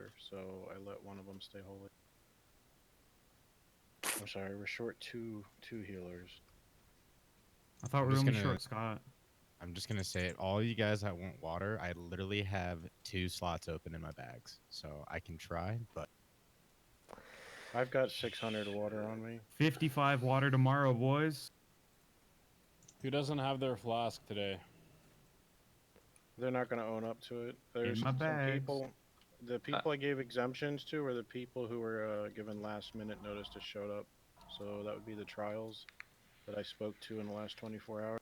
water, so I let one of them stay holy. I'm sorry, we're short two healers. I thought I'm we were just only gonna- short Scott. I'm just gonna say it. All you guys that want water, I literally have 2 slots open in my bags, so I can try. But I've got 600 water on me. 55 water tomorrow, boys. Who doesn't have their flask today? They're not going to own up to it. There's my some bags. people. The people I gave exemptions to are the people who were given last minute notice to show up. So that would be the trials that I spoke to in the last 24 hours.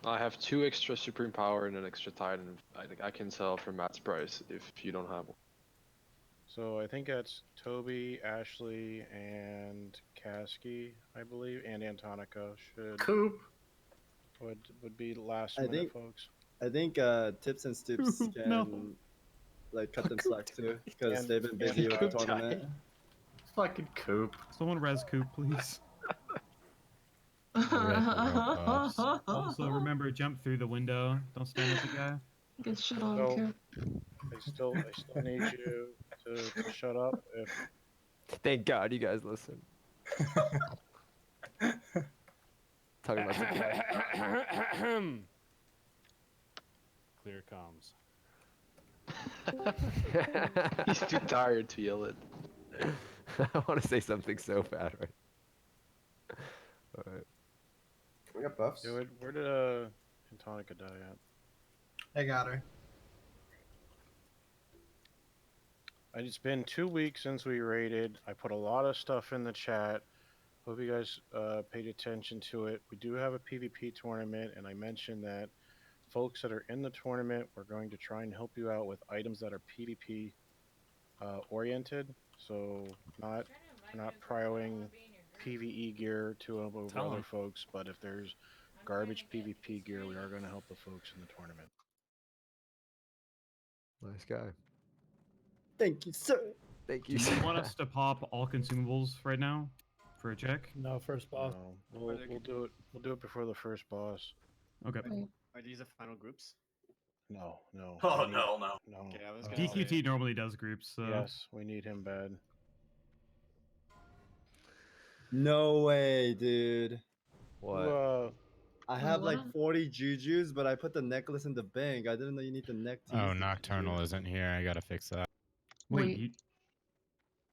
I have 2 extra Supreme Power and an extra Titan. I think I can sell for Matt's price if you don't have one. So I think that's Toby, Ashley, and Kasky, I believe, and Antonica should Coop. would be last I minute think- folks. I think Tips and Stoops can No. like cut them slack too because And- they've been busy with the Coop tournament. Fucking Coop. Someone res Coop, please. Also, remember, jump through the window. Don't stand with the guy. Get shit on, So- Coop. I still need you to shut up if Thank God you guys listen. Talking about supply. Clear comms. He's too tired to yell it. I want to say something so bad right. Alright. We got buffs. Dude, where did Antonica die at? I got her. It's been 2 weeks since we raided. I put a lot of stuff in the chat. Hope you guys paid attention to it. We do have a PvP tournament, and I mentioned that folks that are in the tournament, we're going to try and help you out with items that are PvP oriented. So not prioing PvE gear to over Tell other 'em. folks, but if there's garbage PvP gear, we are going to help the folks in the tournament. Nice guy. Thank you, sir. Thank Do you. you want us to pop all consumables right now for a check? No, first boss. No, we'll do it. We'll do it before the first boss. Okay. Are these the final groups? No. Oh, we need- no, no. No. Okay, I was gonna DQT normally does groups, so. Yes, we need him bad. No way, dude. What? Who, I have like Wow. 40 jujus, but I put the necklace in the bank. I didn't know you need the neck to oh, use the Nocturnal juju. isn't here. I gotta fix that. Wait,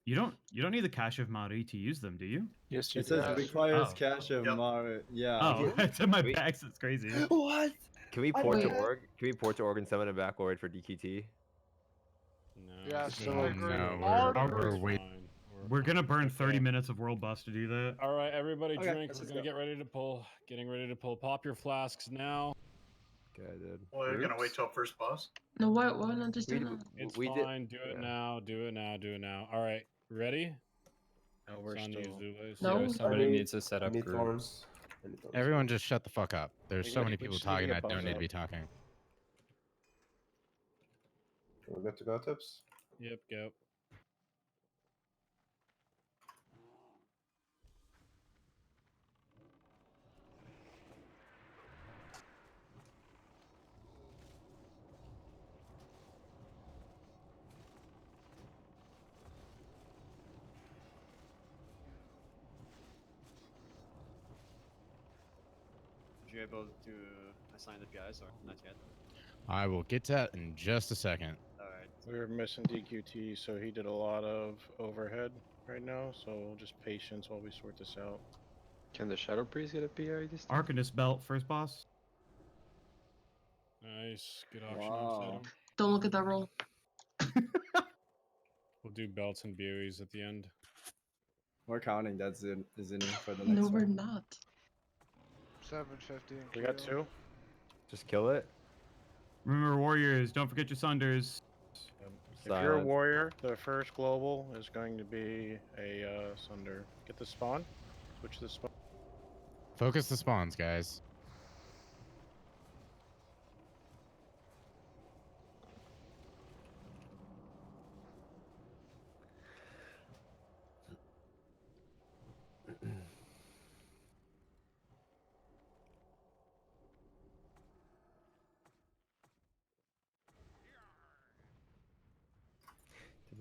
you don't need the cash of Mari to use them, do you? Yes, It says requires Oh. cash of Yep. Mar. Yeah. Oh, it's in my Wait. bags. It's crazy. What? Can we I port to wait. org? Can we port to org and summon a back org for DQT? No. Yes, it's I fine. agree. No, We're It's waiting. fine. We're gonna burn 30 Okay. minutes of World Bus to do that. All right, everybody, Okay, drink. let's We're just gonna go. get ready to pull. Getting ready to pull. Pop your flasks now. Okay, dude. Well, we're gonna wait Groups? till first boss. No, why not just do We- that? It's we did- fine. Do it yeah. now. Do it now. Do it now. All right, ready? No, we're It's on you, still. Zulus. No. Somebody needs to set up Need group. thorns. Everyone just shut the fuck up. There's We so need- many we people just need to talking get that don't buzz need to up. be talking. We're good to go, Tips. Yep, go. Did you able to assign the PIs or not yet? I will get to that in just a second. Alright. We were missing DQT, so he did a lot of overhead right now. So just patience while we sort this out. Can the Shadow Priest get a PI this time? Arcanist belt, first boss. Nice. Good option. Wow. Item. Don't look at that roll. We'll do belts and buoys at the end. We're counting that Zinni for the next No, we're one. not. 750. We got 2. Just kill it. Remember, warriors, don't forget your sunders. If you're a Silence. warrior, the first global is going to be a Sunder. Get the spawn. Switch the spawn. Focus the spawns, guys.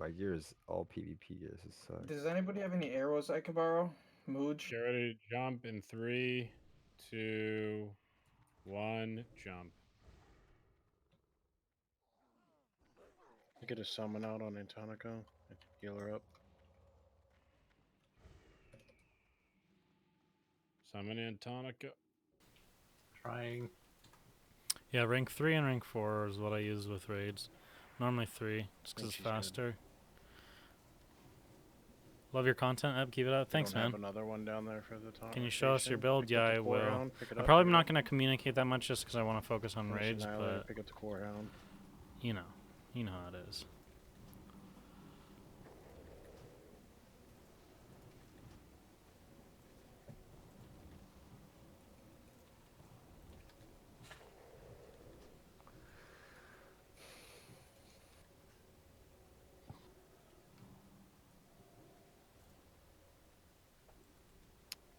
My gear is all PvP gear. This sucks. Does anybody have any arrows I could borrow? Mooj? Get ready to jump in 3, 2, 1, jump. Get a summon out on Antonico. Heal her up. Summon Antonica. Trying. Yeah, rank 3 and rank 4 is what I use with raids. Normally 3, just because it's she's good. faster. Love your content, Eb. Keep it up. We Thanks, don't man. have another one down there for the top. Can you show us your rotation. build? Pick up Yeah, the I core will. hound, pick it I'm up, probably pick it not up. going to communicate that much just because I want to focus on Finish raids, Annihilator, but pick up the core hound. you know how it is.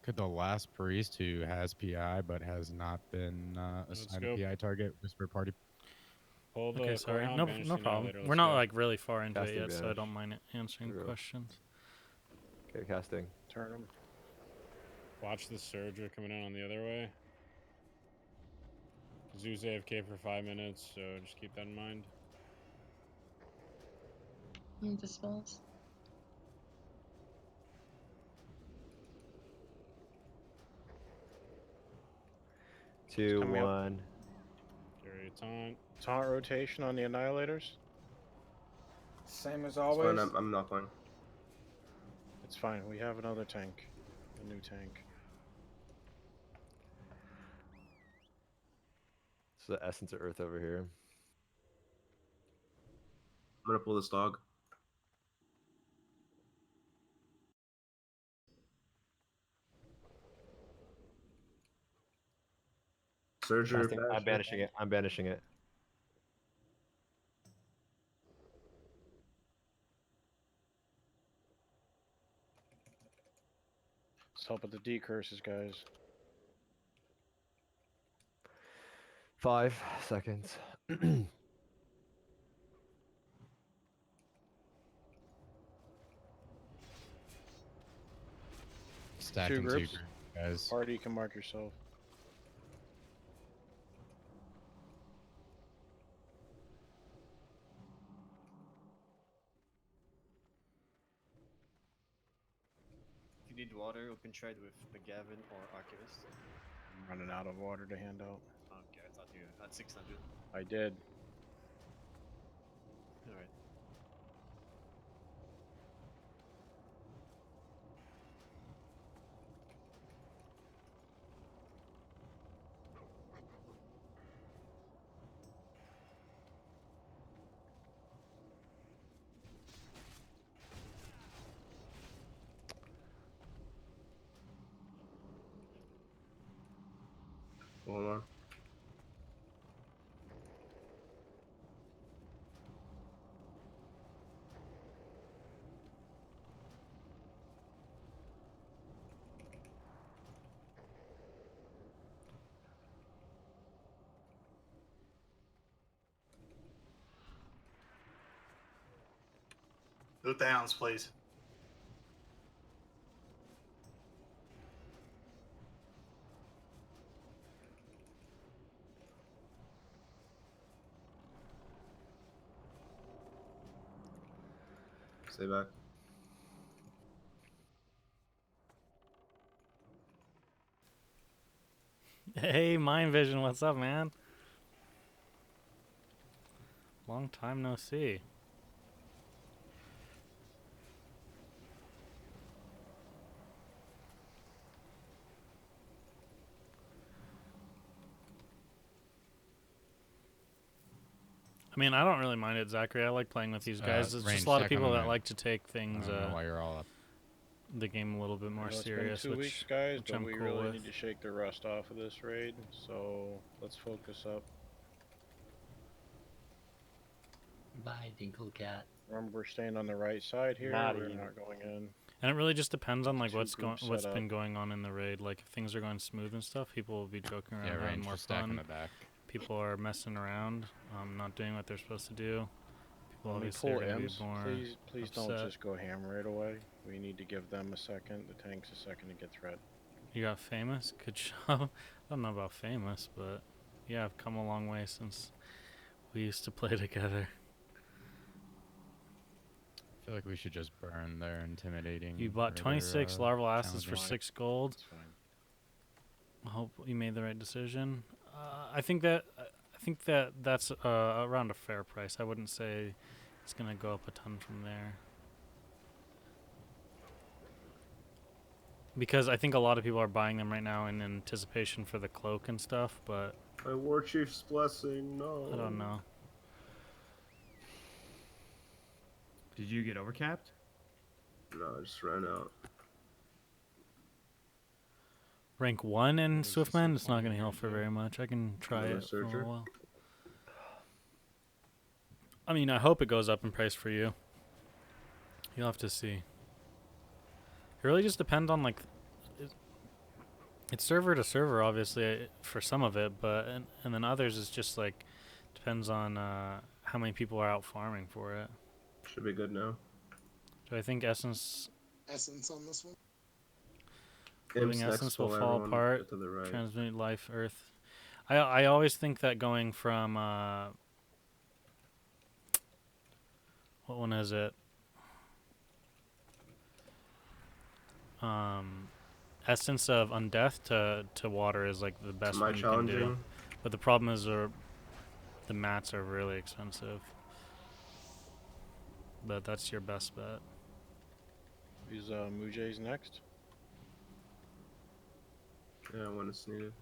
Could the last priest who has PI but has not been assigned go. a PI target whisper party? Pull the Okay, sorry. Corehound, No, banish no the problem. Annihilator, We're let's not go. like really far into Casting it yet, so I banish. don't mind answering Here we go. questions. Okay, casting. Turn him. Watch the Surger coming in on the other way. Zeus AFK for 5 minutes, so just keep that in mind. Dispels. 2, coming up. 1. Get ready to taunt. Taunt rotation on the Annihilators. Same as It's always. fine, I'm not going. It's fine. We have another tank. A new tank. It's the essence of Earth over here. I'm gonna pull this dog. Surgery. Casting. I'm banishing it. I'm banishing it. Let's help with the decurses, guys. 5 seconds. Stacking two groups. groups, guys. Party, you can mark yourself. If you need water, open trade with McGavin or Archivist. I'm running out of water to hand out. Okay, I thought you had 600. I did. Alright. Hold on. Loot the hounds, please. Stay back. Hey, Mind Vision, what's up, man? Long time no see. I mean, I don't really mind it, Zachary. I like playing with these guys. There's Range, just a lot of check on people the that range. like to take I things, don't know why you're all up. the game a little bit more I know it's serious, been 2 which, weeks, guys, which but I'm we cool really with. need to shake the rust off of this raid. So let's focus up. Bye, Dinkle Cat. Remember, we're staying on the right side here. Not We're even. not going in. And it really just depends on like Two what's groups what's set been up. going on in the raid. Like if things are going smooth and stuff, people will be joking around, Yeah, having range more for stack in fun. the back. People are messing around, not doing what they're supposed to do. Well, When we obviously pull you're gonna be M's, more please don't upset. just go ham right away. We need to give them a second, the tanks a second to get threat. You got famous? Good job. I don't know about famous, but yeah, I've come a long way since we used to play together. I feel like we should just burn their intimidating. You bought or their, 26 larval acids for challenging. 6 gold. That's fine. I hope you made the right decision. I think that's around a fair price. I wouldn't say it's gonna go up a ton from there. Because I think a lot of people are buying them right now in anticipation for the cloak and stuff, but My war chief's blessing. No. I don't know. Did you get overcapped? No, I just ran out. Rank 1 in Is this Swiftman, the it's not one gonna here, heal for too? very much. I can try Another it for a searcher? while. I mean, I hope it goes up in price for you. You'll have to see. It really just depends on like it's server to server, obviously, for some of it, but and then others is just like depends on how many people are out farming for it. Should be good now. Do I think Essence on this one? Living Imps Essence next will pull, fall everyone apart? to the right. Transmute Life Earth. I always think that going from what one is it? Essence of Undeath to water is like the best Am I one you can do. challenging? But the problem is the mats are really expensive. But that's your best bet. Is Mujay's next? Yeah, when it's needed.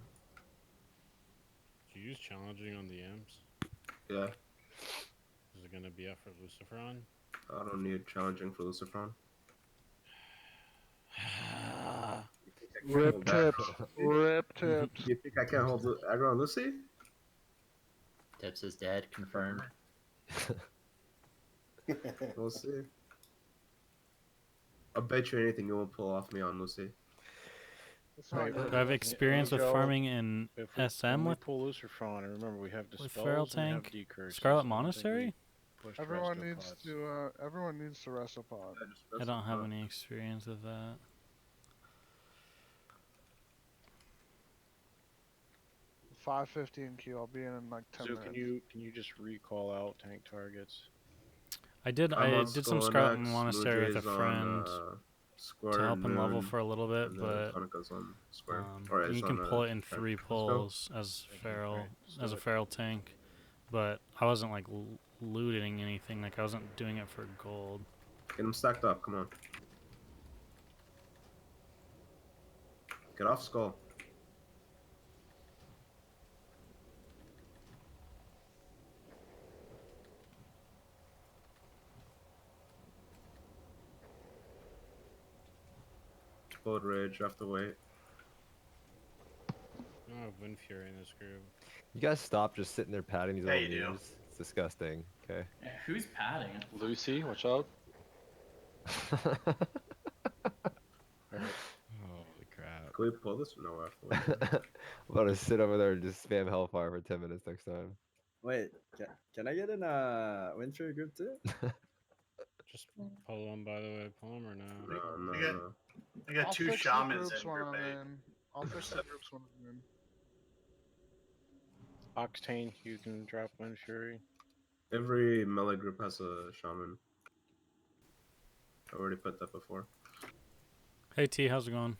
Did you use challenging on the M's? Yeah, Is it gonna be up for Luciferon? I don't need challenging for Lucifron. Rip tips. Rip Do tips. you think I can't hold aggro on Lucy? Tips is dead, confirmed. We'll see. I'll bet you anything you won't pull off me on Lucy. Right, Do I have experience with Joe, farming in If we, SM when we with pull Luciferon, and remember we have with Feral dispels and we have Tank? decurses. Scarlet I don't think Monastery? we pushed Everyone resto needs pods. to everyone needs to Resto pod. I don't have any experience with that. $5.50 I'll be in like 10 So minutes. can you just recall out tank targets? I did some Scarlet Monastery with a friend Square to help and him level Moon, for a little bit, and then but Hanukkah's on Square. Or you is can on, pull it in Trent. 3 Let's go. pulls as feral Alright, let's do as a it. feral tank, but I wasn't like looting anything. Like I wasn't doing it for gold. Get them stacked up, come on. Get off Skull. Explode Rage, you have to wait. I don't have Wind Fury in this group. You guys stop just sitting there patting these Yeah, little you do. memes. It's disgusting. Okay. Yeah, who's padding? Lucy, watch out. Alright, Holy crap. can we pull this? No, we have to wait. I'm about to sit over there and just spam Hellfire for 10 minutes next time. Wait, can I get in Winter group too? Just pull them, by the way. Pull them or no? No, no, I got- no. I got 2 shamans in group A. I'll fix the groups when I'm in. Octane, you can drop Wind Fury. Every melee group has a shaman. I already put that before. Hey T, how's it going?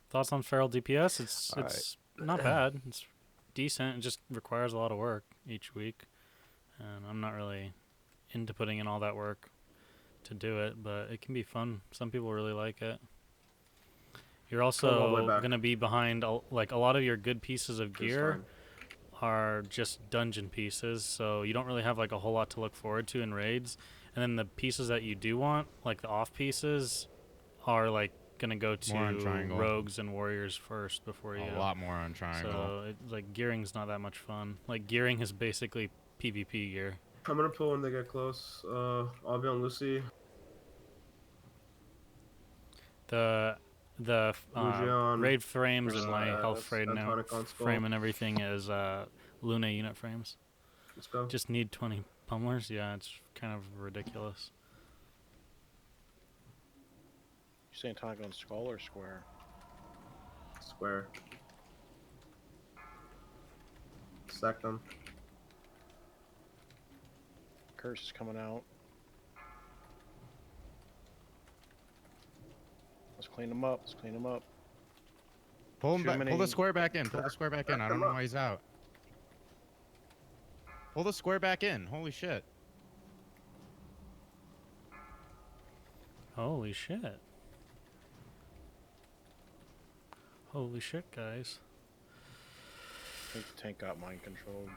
Thoughts on feral DPS? Alright. It's not bad. It's decent. It just requires a lot of work each week, and I'm not really into putting in all that work to do it, but it can be fun. Some people really like it. You're all the way also back. gonna be behind like a lot of your good pieces of It's gear fine. are just dungeon pieces, so you don't really have like a whole lot to look forward to in raids. And then the pieces that you do want, like the off pieces, are like gonna go More on to triangle. rogues and warriors first before you. A lot more on triangle. So like gearing's not that much fun. Like gearing is basically PvP gear. I'm gonna pull when they get close. I'll be on Lucy. The Lugion, raid frames and my health Versailles, frame Antonic on Skull. frame and everything is Luna unit frames. Let's go. Just need 20 pummelers? Yeah, it's kind of ridiculous. You saying tank on skull or square? Square. Stack them. Curse is coming out. Let's clean them up. Let's clean them up. Pull him Too back. Pull the many- square back in. Pull the square back in. I don't know why he's out. Pull the square back in. Holy shit. Holy shit. Holy shit, guys. I think the tank got mind controlled.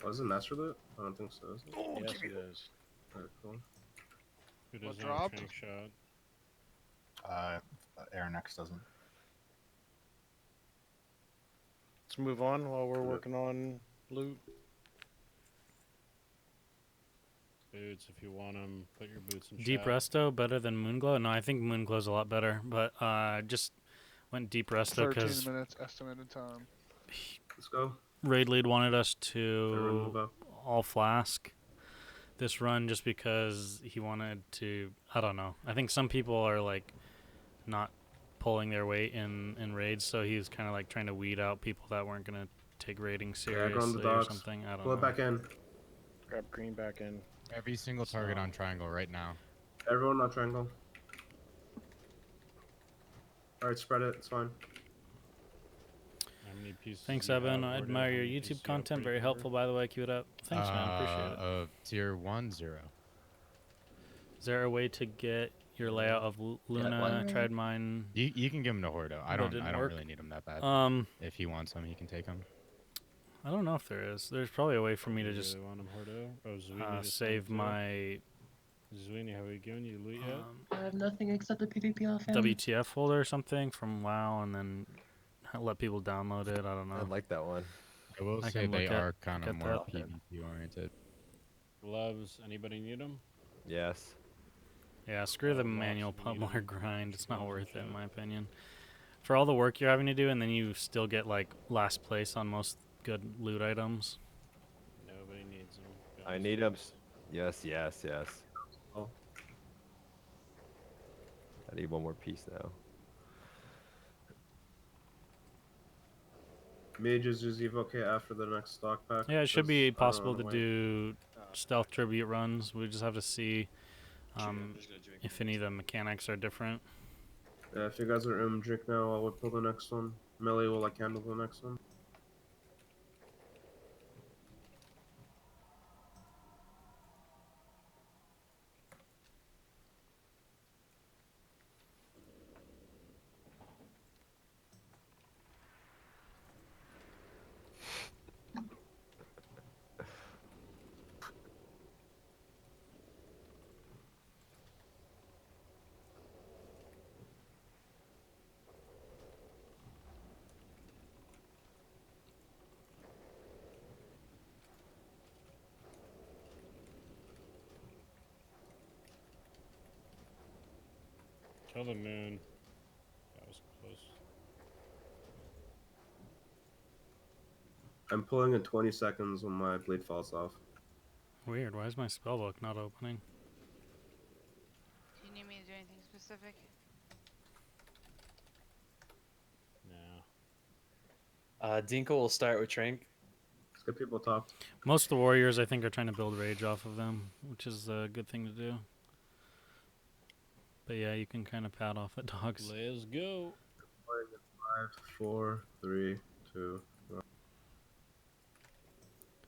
Oh, is it master loot? I don't think so. Is it? Yes, it is. Alright, cool. Who What doesn't have dropped? trank shot? Aaron X doesn't. Let's move on while we're working on loot. Boots, if you want them, put your boots in Deep chat. Resto better than Moonglow? No, I think Moonglow's a lot better, but just went Deep Resto 13 because minutes estimated time. Let's go. Raid Lead wanted us Everyone move to up. all flask this run just because he wanted to. I don't know. I think some people are like not pulling their weight in raids, so he was kind of like trying to weed out people that weren't gonna take raiding Yeah, go on the seriously or docks. something. I don't Pull know. it back in. Grab green back in. Every single target on triangle right now. Everyone on triangle. Alright, spread it. It's fine. How many pieces Thanks, do you Evan. have, I Gordo? admire How your many pieces YouTube do you have content. pretty Very cover? helpful, by the way. Keep it up. Thanks, man. Appreciate it. Of tier 1, 0. Is there a way to get your layout of Luna? one. Tried mine. You can give him to Hordo. I That don't didn't work. really need him that bad. If he wants him, he can take him. I don't know if there is. There's probably a way for me to You just really want him, Hordo? Oh, Zweeney just save went too. my Zweeney, have we given you loot yet? I have nothing except the PvP offhand. WTF folder or something from WoW, and then let people download it. I don't know. I like that one. I will I say can they look at- are kind look of at more that. PvP oriented. Gloves, anybody need them? Yes. Yeah, screw the lots manual of pummeler needed grind. It's not gloves worth it, and in shit. my opinion. For all the work you're having to do, and then you still get like last place on most good loot items. Nobody needs them. I need them. Yes, yes, yes. Oh. I need one more piece now. Mages use evoke after the next stock pack. Yeah, it should 'cause be I don't possible wanna to wait. do stealth tribute runs. We just have to see I'm just gonna drink. if any of the mechanics are different. Yeah, if you guys are drink now, I would pull the next one. Melee will like handle the next one. Kill the moon. That was close. I'm pulling in 20 seconds when my blade falls off. Weird. Why is my spellbook not opening? Do you need me to do anything specific? No. Dinko will start with Trank. Let's get people talked. Most of the warriors, I think, are trying to build rage off of them, which is a good thing to do. But yeah, you can kind of pat off at dogs. Let's go. 5, 4, 3, 2, 1.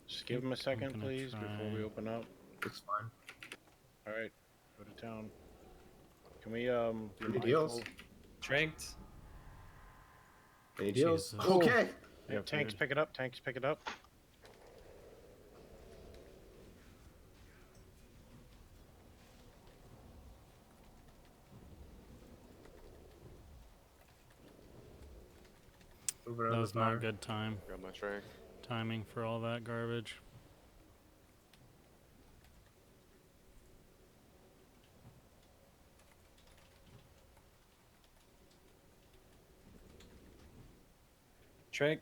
Just give him a second, gonna please, before we try- open up. It's fine. All right, go to town. Can we be Any deals? mindful? Tranked. Any deals? Jesus. Okay. Yeah, tanks, pick it up. Tanks, pick it up. Move That around was the fire. not good Grab my trank. timing for all that garbage. Trick.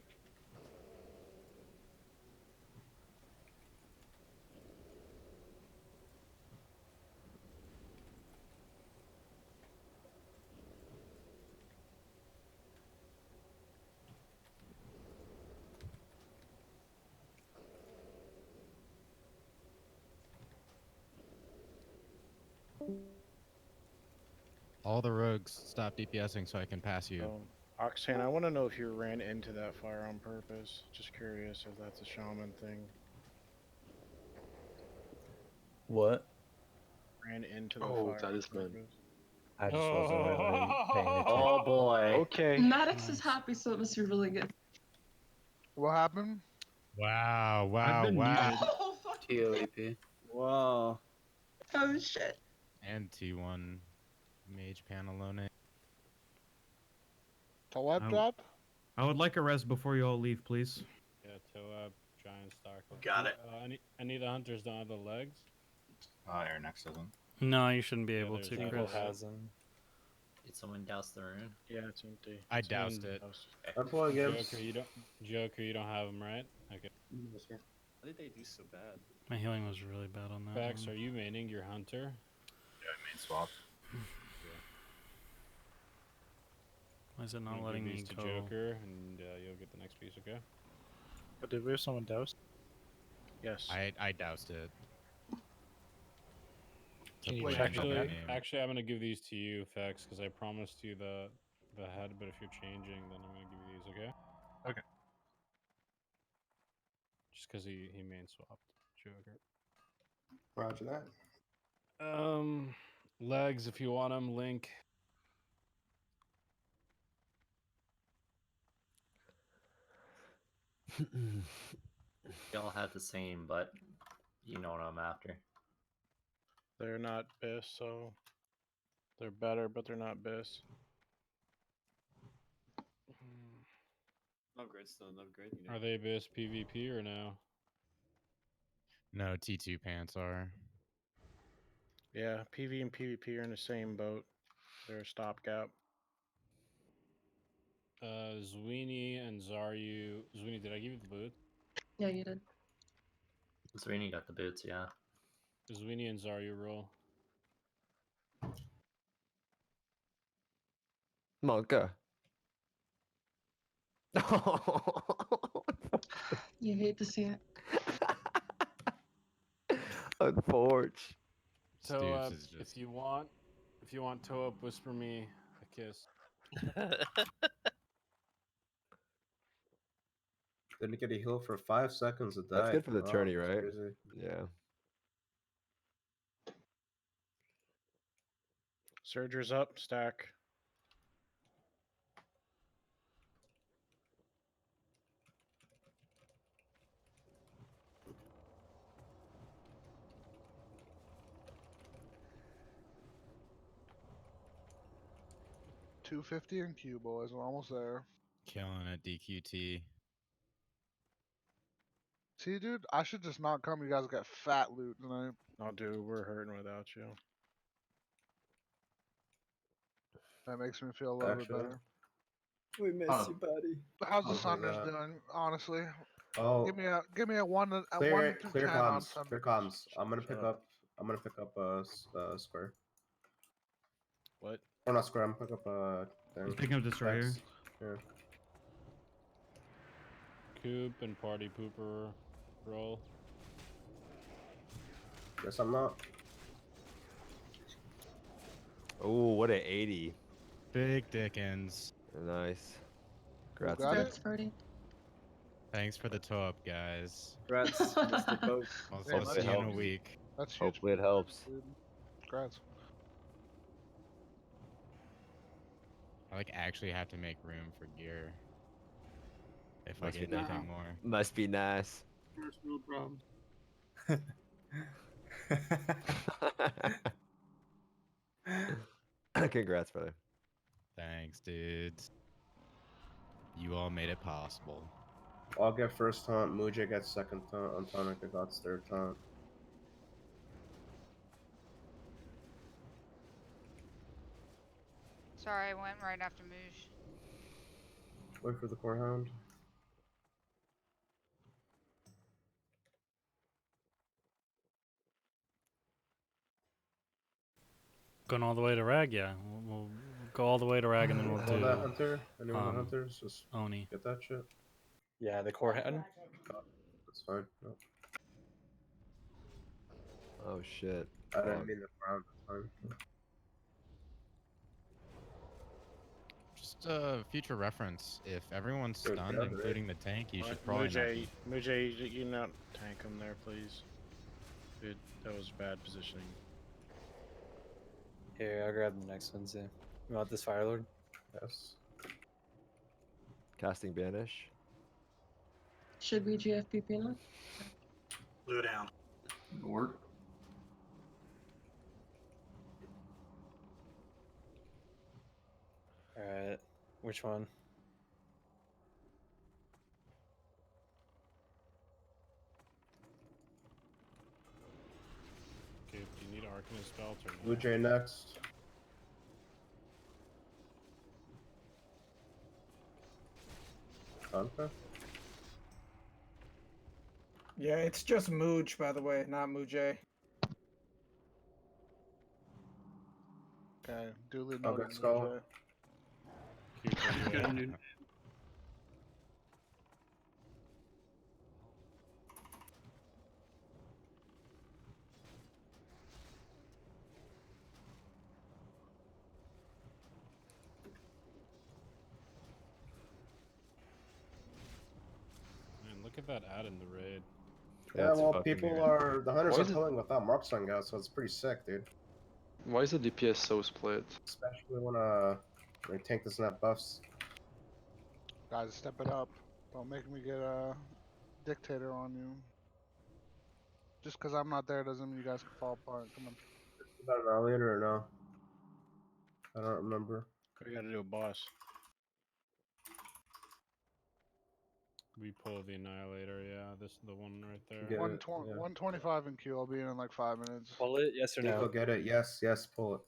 All the rogues stop DPSing so I can pass you. Oxane, I want to know if you ran into that fire on purpose. Just curious if that's a shaman thing. What? Ran into the Oh, fire that on is man. purpose. I just wasn't really paying attention. Oh boy. Okay. Maddox is happy, so it must be really good. What happened? Wow, I've wow, been wow. muted. Oh, fuck. TOEP. Wow. Oh, shit. And T1 Mage Panelone. Taleb I- drop? I would like a res before you all leave, please. Yeah, Toab, Giant Star. Got it. Any of the hunters don't have the legs? Airnex doesn't. No, you shouldn't be Yeah, able there's to, that. Chris. has him. Did someone douse the rune? Yeah, it's empty. I It's doused empty. it. That's what gives. Joker, you don't have them, right? Okay. How did they do so bad? My healing was really bad on that Fax, one. are you maining your hunter? Yeah, I main swap. Why is it I'm not gonna letting give me these to go? Joker, and you'll get the next piece, okay? But did we have someone doused? Yes. I doused it. Can you Wait, check on that? Actually, I'm gonna give these to you, Fax, because I promised you the head. But if you're changing, then I'm gonna give you these, okay? Okay. Just because he main swapped Joker. Roger that. Legs if you want them. Link. They all had the same, but you know what I'm after. They're not BIS, so they're better, but they're not BIS. No great, still no great. You know. Are they best PvP or no? No, T2 pants are. Yeah, PV and PvP are in the same boat. They're a stopgap. Zweeney and Zaryu. Zweeney, did I give you the boot? Yeah, you did. Sweeney got the boots, yeah. Zweeney and Zaryu roll. Monka. You hate to see it. Unforge. Toab, Stoops is just... if you want Toab, whisper me a kiss. Didn't get a heal for 5 seconds to die. That's good for the Wow, tourney, that's right? crazy. Yeah. Surger's up, stack. $250 in Q, boys. We're almost there. Killing it, DQT. See, dude, I should just not come. You guys got fat loot tonight. Oh, dude, we're hurting without you. That makes me feel a little bit Actually. better. We miss you, buddy. How's the Okay, Sunders that. doing? Honestly, Oh, give me a one to clear, 1 to clear 10 on comms. Sunders. Clear comms. I'm gonna Shut pick up. up square. What? Or not square. I'm gonna pick up thing. He's picking up Destroyer. Vex. Yeah. Coop and Party Pooper roll. Guess I'm not. Oh, what a 80. Big Dickens. Nice. Congrats. got Congrats, Birdie. Thanks for the toe up, guys. Congrats, Mr. Pope. I'll Hey, see you in a helps. week. That's huge. Hopefully it helps. Dude. Congrats. I actually have to make room for gear. If Must I be get anything nice. more. Must be nice. First world problems. Congrats, brother. Thanks, dudes. You all made it possible. I'll get first taunt. Muja gets second taunt. Antonica got third taunt. Sorry, I went right after Moosh. Wait for the core hound. Going all the way to Rag, yeah. We'll go all the way to Rag, and then we'll Hold that do hunter. Anyone with hunters? Just Oni. get that shit. Yeah, the core head. That's fine. No. Oh shit. I didn't mean the frown. That's fine. Just future reference. If everyone's Dude, stunned, get out of including the tank, you should Alright, probably not. Mujay, you not tank him there, please. Dude, that was bad positioning. Here, I'll grab the next one too. You want this Fire Lord? Yes. Casting banish. Should we GFP peanut? Blue down. Work. Alright, which one? Okay, do you need Arcanist belt or no? Blue Jay next. Okay. Yeah, it's just Mooj, by the way, not Moojay. Okay, duly I'll noted. get Skull. Cute, are you in? Man, look at that ad in the raid. Yeah, That's well, fucking people weird. are the hunters Why are is it- pulling without marks on guys, so it's pretty sick, dude. Why is the DPS so split? Especially when they tank doesn't have buffs. Guys, step it up. Don't make me get a dictator on you. Just because I'm not there doesn't mean you guys can fall apart. Come on. Is that an earlier or no? I don't remember. We gotta do a boss. We pull the Annihilator, yeah. This is the one right there. Get it, 120, yeah. 125 in Q. I'll be in like 5 minutes. Pull it, yes or Nico, no? get it. Yes, yes, pull it.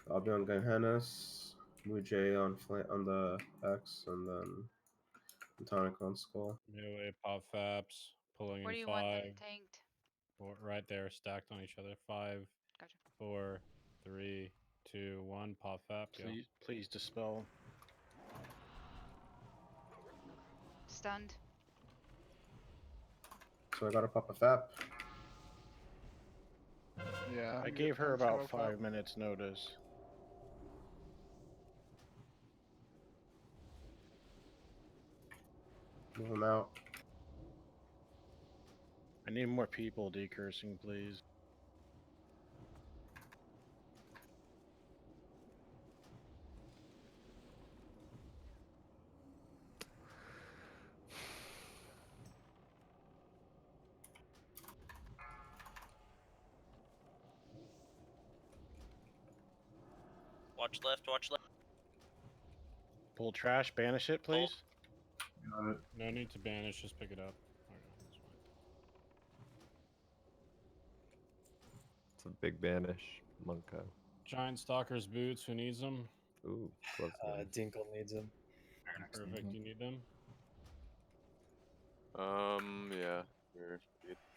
I'll be on Gehennas, Mujay on the X, and then Tonic on Skull. Melee pop faps, pulling Where do in you want them 5. tanked? Right there, stacked on each other. 5, Gotcha. 4, 3, 2, 1. Pop fap. Go. Please dispel. Stunned. So I gotta pop a fap. Yeah. I you gave get her 10 about skill 5 minutes notice. Move him out. I need more people decursing, please. Watch left, watch left. Pull trash, banish it, please. Got it. No need to banish, just pick it up. Okay, that's fine. It's a big banish. Monka. Giant Stalker's boots, who needs them? Ooh, gloves man. Dinkle needs him. Perfect, you need them? Yeah.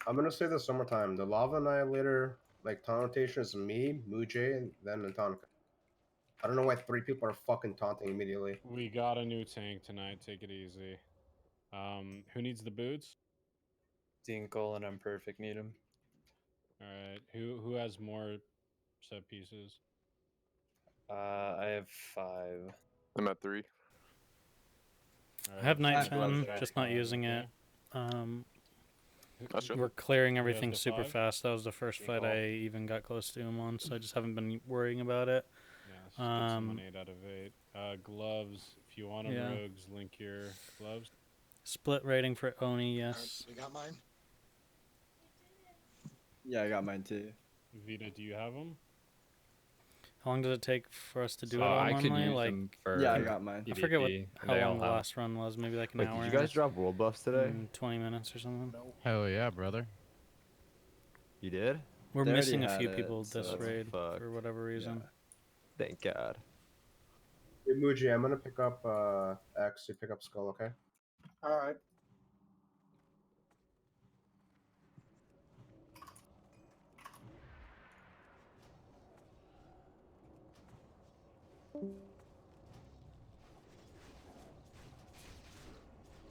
I'm gonna say this one more time. The Lava Annihilator, like, tauntation is me, Mujay, and then Antonica. I don't know why 3 people are fucking taunting immediately. We got a new tank tonight, take it easy. Who needs the boots? Dinkle and I'm perfect need him. Alright, who has more set pieces? I have 5. I'm at 3. I have Night Alright, Fan, so just not 5, using okay. it. That's true. We're clearing You have everything the super 5? fast. That was the first fight Dinkle. I even got close to him on, so I just haven't been worrying about it. Yeah, let's just get someone 8 out of 8. Gloves, if you want them, Yeah. rogues, link your gloves. Split rating for Oni, yes. You got mine? Yeah, I got mine too. Vita, do you have them? How long did it take for us to do So it all I could normally? use Like, them for Yeah, I got mine. I forget what PvP, and how they all long the have- last run was. Maybe like an Wait, hour. did you guys drop world buffs today? 20 minutes or something. Hell yeah, brother. You did? We're They already missing a had few it, people so this that's raid fucked. for whatever reason. Thank God. Hey, Muji, I'm gonna pick up X. You pick up Skull, okay? All right.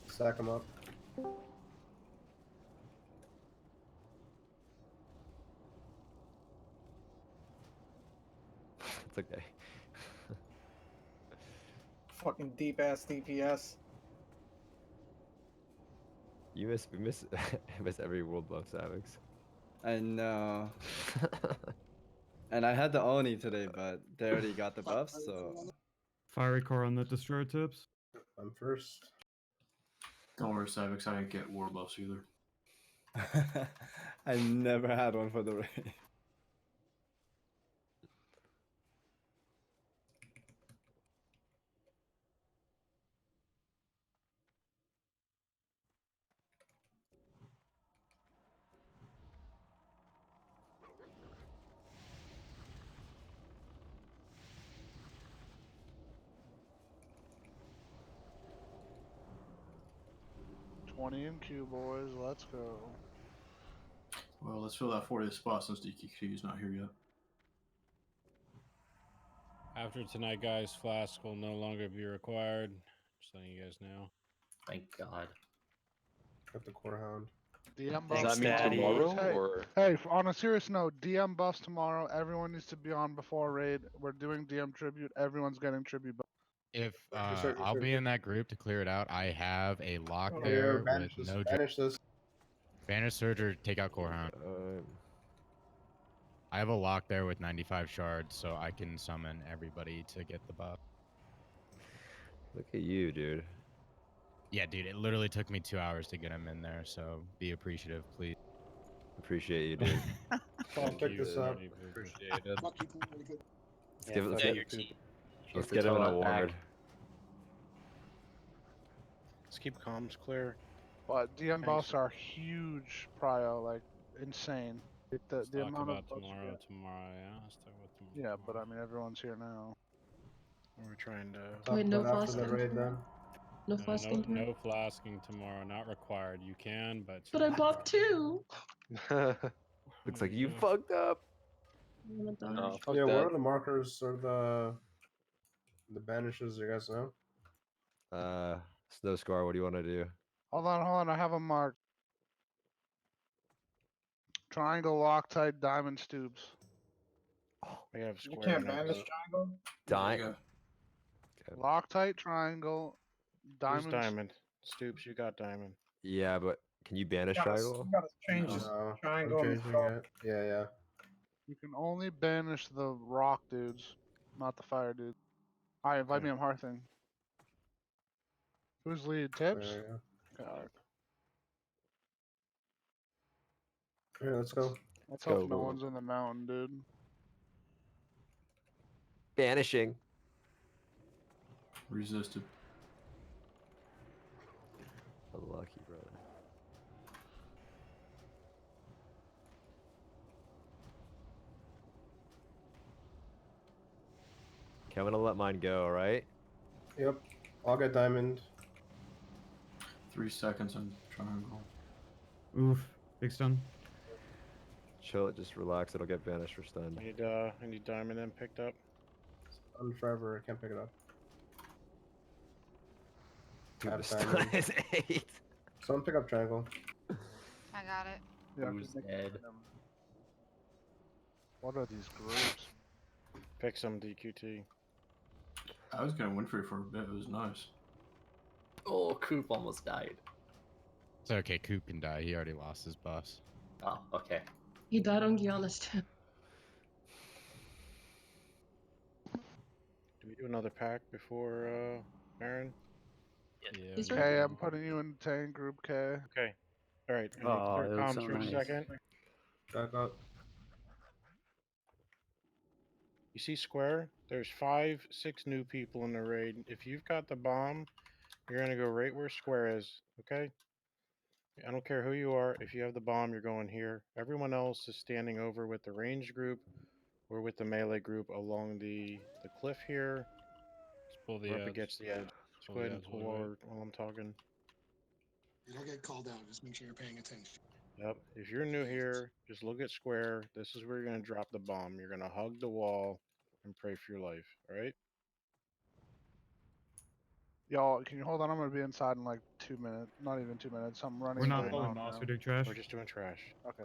Stack them up. It's okay. Fucking deep ass DPS. We miss miss every world buff, Savix. I know. And I had the Oni today, but they already got the buffs, so. Fiery core on the destroyer tips. I'm first. Don't worry, Savix, I didn't get war buffs either. I never had one for the raid. In queue, boys. Let's go. Well, let's fill that 40th spot since DQQ is not here yet. After tonight, guys, flask will no longer be required. Just letting you guys know. Thank God. Got the core hound. DM Does buffs that mean tomorrow or? Hey, on a serious note, DM buffs tomorrow. Everyone needs to be on before raid. We're doing DM tribute. Everyone's getting tribute buffs. If sir, I'll sir, be sir. in that group to clear it out, I have a lock Oh, there yeah, banish with this. no Banish this. Banish Surge or take out Core Hound. I have a lock there with 95 shards, so I can summon everybody to get the buff. Look at you, dude. Yeah, dude, it literally took me 2 hours to get him in there, so be appreciative, please. Appreciate you, dude. I'll pick this up. Appreciated. Let's give it. Let's get him an award. Let's keep comms clear. But DM Thanks. buffs are huge, prio, like insane. The Let's talk amount about of buffs you tomorrow. get. Tomorrow, yeah. Let's talk about tomorrow. Yeah, but I mean everyone's here now. We're trying to. Wait, no But after the flasking raid, tomorrow? then. No No, flasking tomorrow? no flasking tomorrow. Not required. You can, but. But I bought 2. Looks like you fucked up. I'm gonna die. No, fuck Yeah, what that. are the markers or the banishes? You guys know? Snow Scar, what do you want to do? Hold on. I have a mark. Triangle, Loctite, Diamond, Stoops. We have You square. can't no banish boat. triangle. Diamond. Loctite, Triangle, Who's Diamond. diamond? Stoops, you got diamond. Yeah, but can you banish triangle? You gotta change this No, triangle. I'm and changing stuff. it. Yeah. You can only banish the rock dudes, not the fire dudes. Alright, invite me on Hearthing. Who's lead? Tips? There you go. Okay, alright. Here, let's go. Let's go, hope no go. one's in the mountain, dude. Banishing. Resisted. Unlucky, brother. Okay, I'm gonna let mine go, alright? Yep. I'll get diamond. 3 seconds on triangle. Oof. Big stun. Chill it, just relax, it'll get banished for stun. I need diamond then picked up. On forever. I can't pick it up. Dude, Have the stun diamond. is 8. Someone pick up triangle. I got it. Yeah, Who's dead? What are these groups? Pick some DQT. I was gonna win for you for a bit. It was nice. Oh, Coop almost died. It's okay, Coop can die. He already lost his buffs. Oh, okay. He died on Giannis too. Do we do another pack before Aaron? Yeah. He's Okay, I'm putting you in tank group K. Okay. All right. Oh, Clear it looks comms so for a nice. second. Back up. You see square? There's 5, 6 new people in the raid. If you've got the bomb, you're gonna go right where square is. Okay. I don't care who you are. If you have the bomb, you're going here. Everyone else is standing over with the range group or with the melee group along the cliff here. Let's pull the Or up edge. against the edge. Let's Pull go the ahead and edge, pull Louis. while I'm talking. You'll get called out. Just make sure you're paying attention. Yep. If you're new here, just look at square. This is where you're gonna drop the bomb. You're gonna hug the wall and pray for your life. All right. Y'all, can you hold on? I'm gonna be inside in like 2 minutes. Not even 2 minutes. I'm running. We're not late pulling out moss. now. We're doing trash. We're just doing trash. Okay.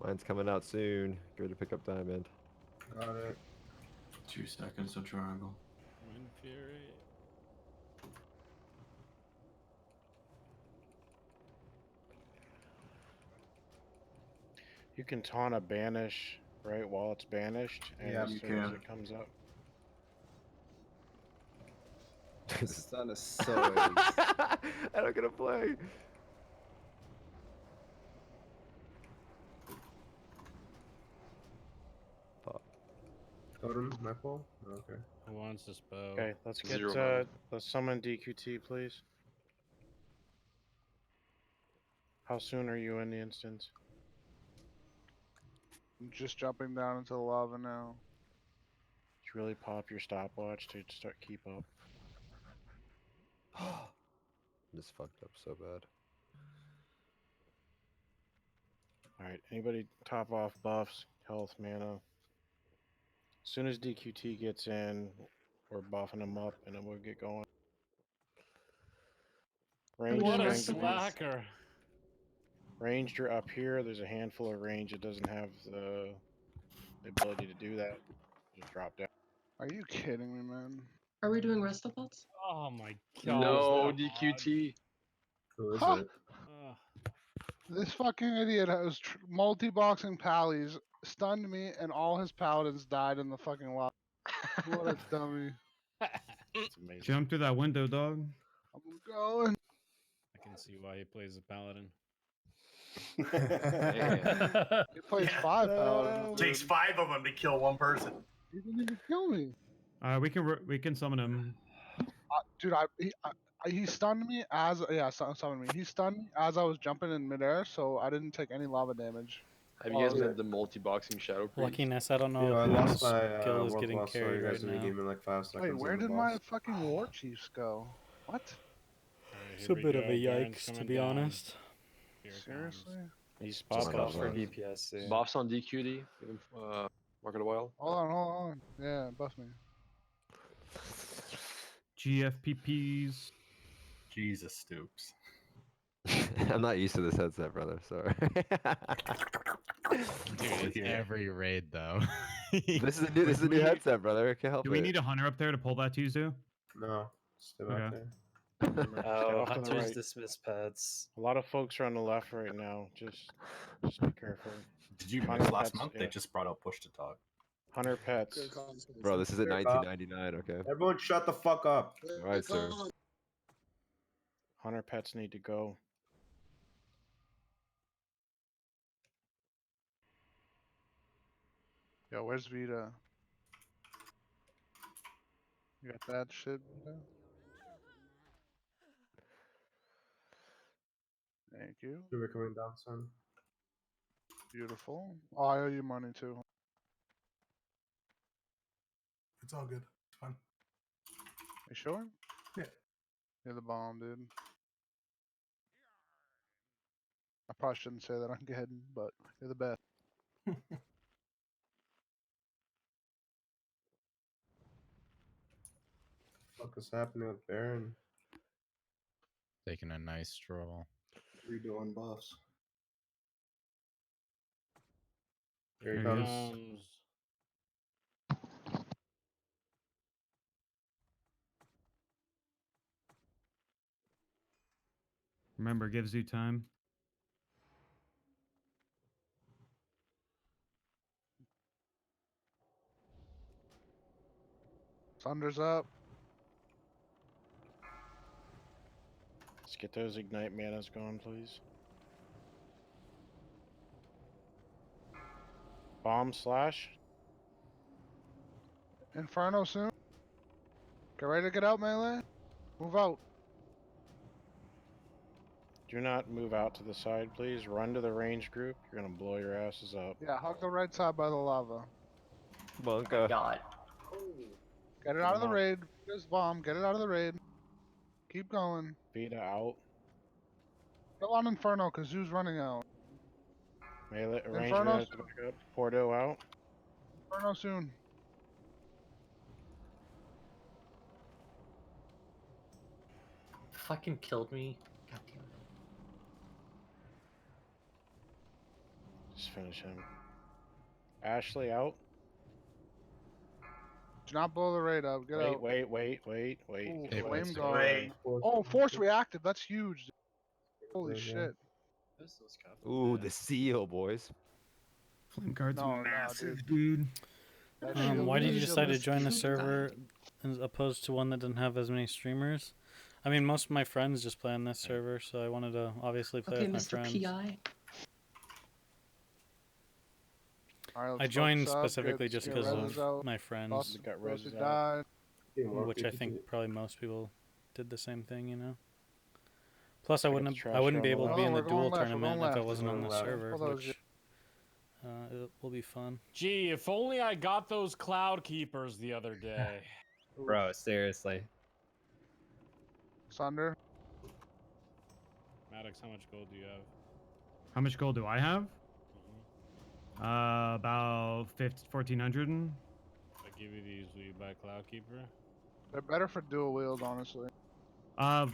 Mine's coming out soon. Go to pick up diamond. Got it. 2 seconds to triangle. Wind Fury. You can taunt a banish right while it's banished, and Yeah, as you soon as can. it comes up. This stun is so ace. I don't get to play. Pop. Totem, my pull? Okay. Who wants this bow? Okay, let's get 0 mana. let's summon DQT, please. How soon are you in the instance? I'm just jumping down into the lava now. Just really pop your stopwatch to start keep up. Just fucked up so bad. All right, anybody top off buffs, health, mana. As soon as DQT gets in, we're buffing them up, and then we'll get going. Range What a strength. slacker! Ranged, you're up here. There's a handful of range that doesn't have the ability to do that. Just drop down. Are you kidding me, man? Are we doing Resto bots? Oh my god. No is that DQT. Who is Huh. it? Ugh. This fucking idiot was multi-boxing pallies, stunned me, and all his paladins died in the fucking lava. What a dummy. It's amazing. Jump through that window, dog. I'm going. I can see why he plays a paladin. Damn. He plays 5 paladins. Takes dude. 5 of them to kill 1 person. He didn't even kill me. We can summon him. Dude, he stunned me as summoned me. He stunned me as I was jumping in midair, so I didn't take any lava damage. Have you guys yeah. met the multi-boxing shadow priest? Luckiness, I don't know Yeah, I if lost this my skill is world getting loss, so carried you guys right are now. giving me like 5 seconds. Wait, where on the did my boss. fucking war chiefs go? What? Alright, It's here a we bit of go. a Baron's yikes, to coming be down. honest. Here it Seriously? comes. He's spot Just buff got for buffed. Buffs on DQD. Mark it a while. Hold on. Yeah, buff me. GFPPs. Jesus, Stoops. I'm not used to this headset, brother. Sorry. It's every raid though. This is a new headset, brother. I can't help Do it. we need a hunter up there to pull that Tuzo? No, stay back Okay. there. Remember, stay Oh, off to the hunters right. dismiss pets. A lot of folks are on the left right now. Just be careful. Did you Hunter miss last pets, month? yeah. They just brought out push to talk. Hunter pets. Good call. Bro, this is at Here, Bob. 1999. Okay. Everyone shut the fuck up. All right, sir. Hunter pets need to go. Yo, where's Vita? You got that shit, Vita? Thank you. Should be coming down soon. Beautiful. Oh, I owe you money too. It's all good. It's fine. You sure? Yeah. You're the bomb, dude. I probably shouldn't say that on Ged, but you're the best. What is happening with Baron? Taking a nice stroll. Redoing buffs. Here he There he comes. Comes. Remember, it gives you time. Thunder's up. get those ignite manas going, please. Bomb slash. Inferno soon. Get ready to get out, melee. Move out. Do not move out to the side, please. Run to the range group. You're gonna blow your asses up. Yeah, hug the right side by the lava. Bunker. God. Get it Get out of him the up. raid. This bomb. Get it out of the raid. Keep going. Vita out. Go on Inferno, because Zoo's running out. Melee range Inferno manas to back up. Porto out. Inferno soon. Fucking killed me. God damn it. Just finish him. Ashley out. Do not blow the raid up. Get out. Wait. Ooh, Hey, flame wait. guard. Oh, force reactive. That's huge. Holy Yeah. shit. Ooh, the seal, boys. Flame guard's No, massive, dude. dude. That shield Why did you is decide to just join the huge. server as opposed to one that didn't have as many streamers? I mean, most of my friends just play on this server, so I wanted to obviously play Okay, with my Mr. friends. PI. Alright, let's I joined focus up, specifically get- just get because reses of out. my friends, Boss- Got boss reses who out. died. which I think probably most people did the same thing, you know. Plus, I Pick up the wouldn't trash I wouldn't be on the able to left. be in Oh, the we're going duel left, we're tournament going if I left, wasn't we're on going the left. server, Pull those which it will be fun. Gee, if only I got those cloud keepers the other day. Bro, seriously. Sunder. Maddox, how much gold do you have? How much gold do I have? Mhm. About 1,400. If I give you these, will you buy cloud keeper? They're better for dual wield, honestly. Uh,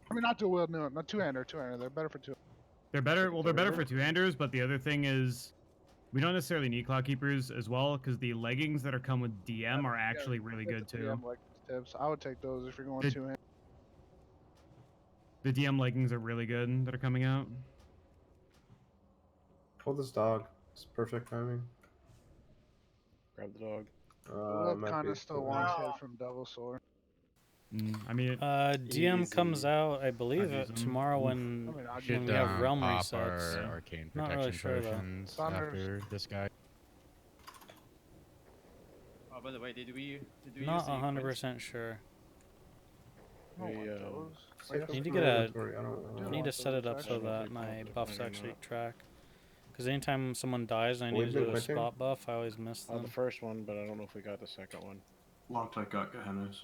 I mean, not dual wield, no, not two-hander, two-hander. They're better for two. they're better. Pick up Well, the they're better river. for two-handers, but the other thing is, we don't necessarily need cloud keepers as well, because the leggings that are come with DM are actually really Get good the too. DM like tips. I would take those if you're going Did- two-hand. The DM leggings are really good that are coming out. Pull this dog. It's perfect timing. Grab the dog. Wield Might kind be of still too wants late. hit from Devil Sword. I mean, DM comes Easy. out, I believe, use them. tomorrow Oof. when I mean, I'd when use we have them. realm Pop resets. our Yeah. arcane Not really protection sure, though. potions Thunders. after this guy. Oh, by the way, did we Not use the 100% sure. I don't We, want um, those. Save I this need to for get a- inventory, I don't I know. need to set it up so Actually, that if my you're buffs confident or actually not. track. Because anytime someone dies and I We've need to been do a quitting. spot buff, I always miss them. The first one, but I don't know if we got the second one. Loctite got Gehennas.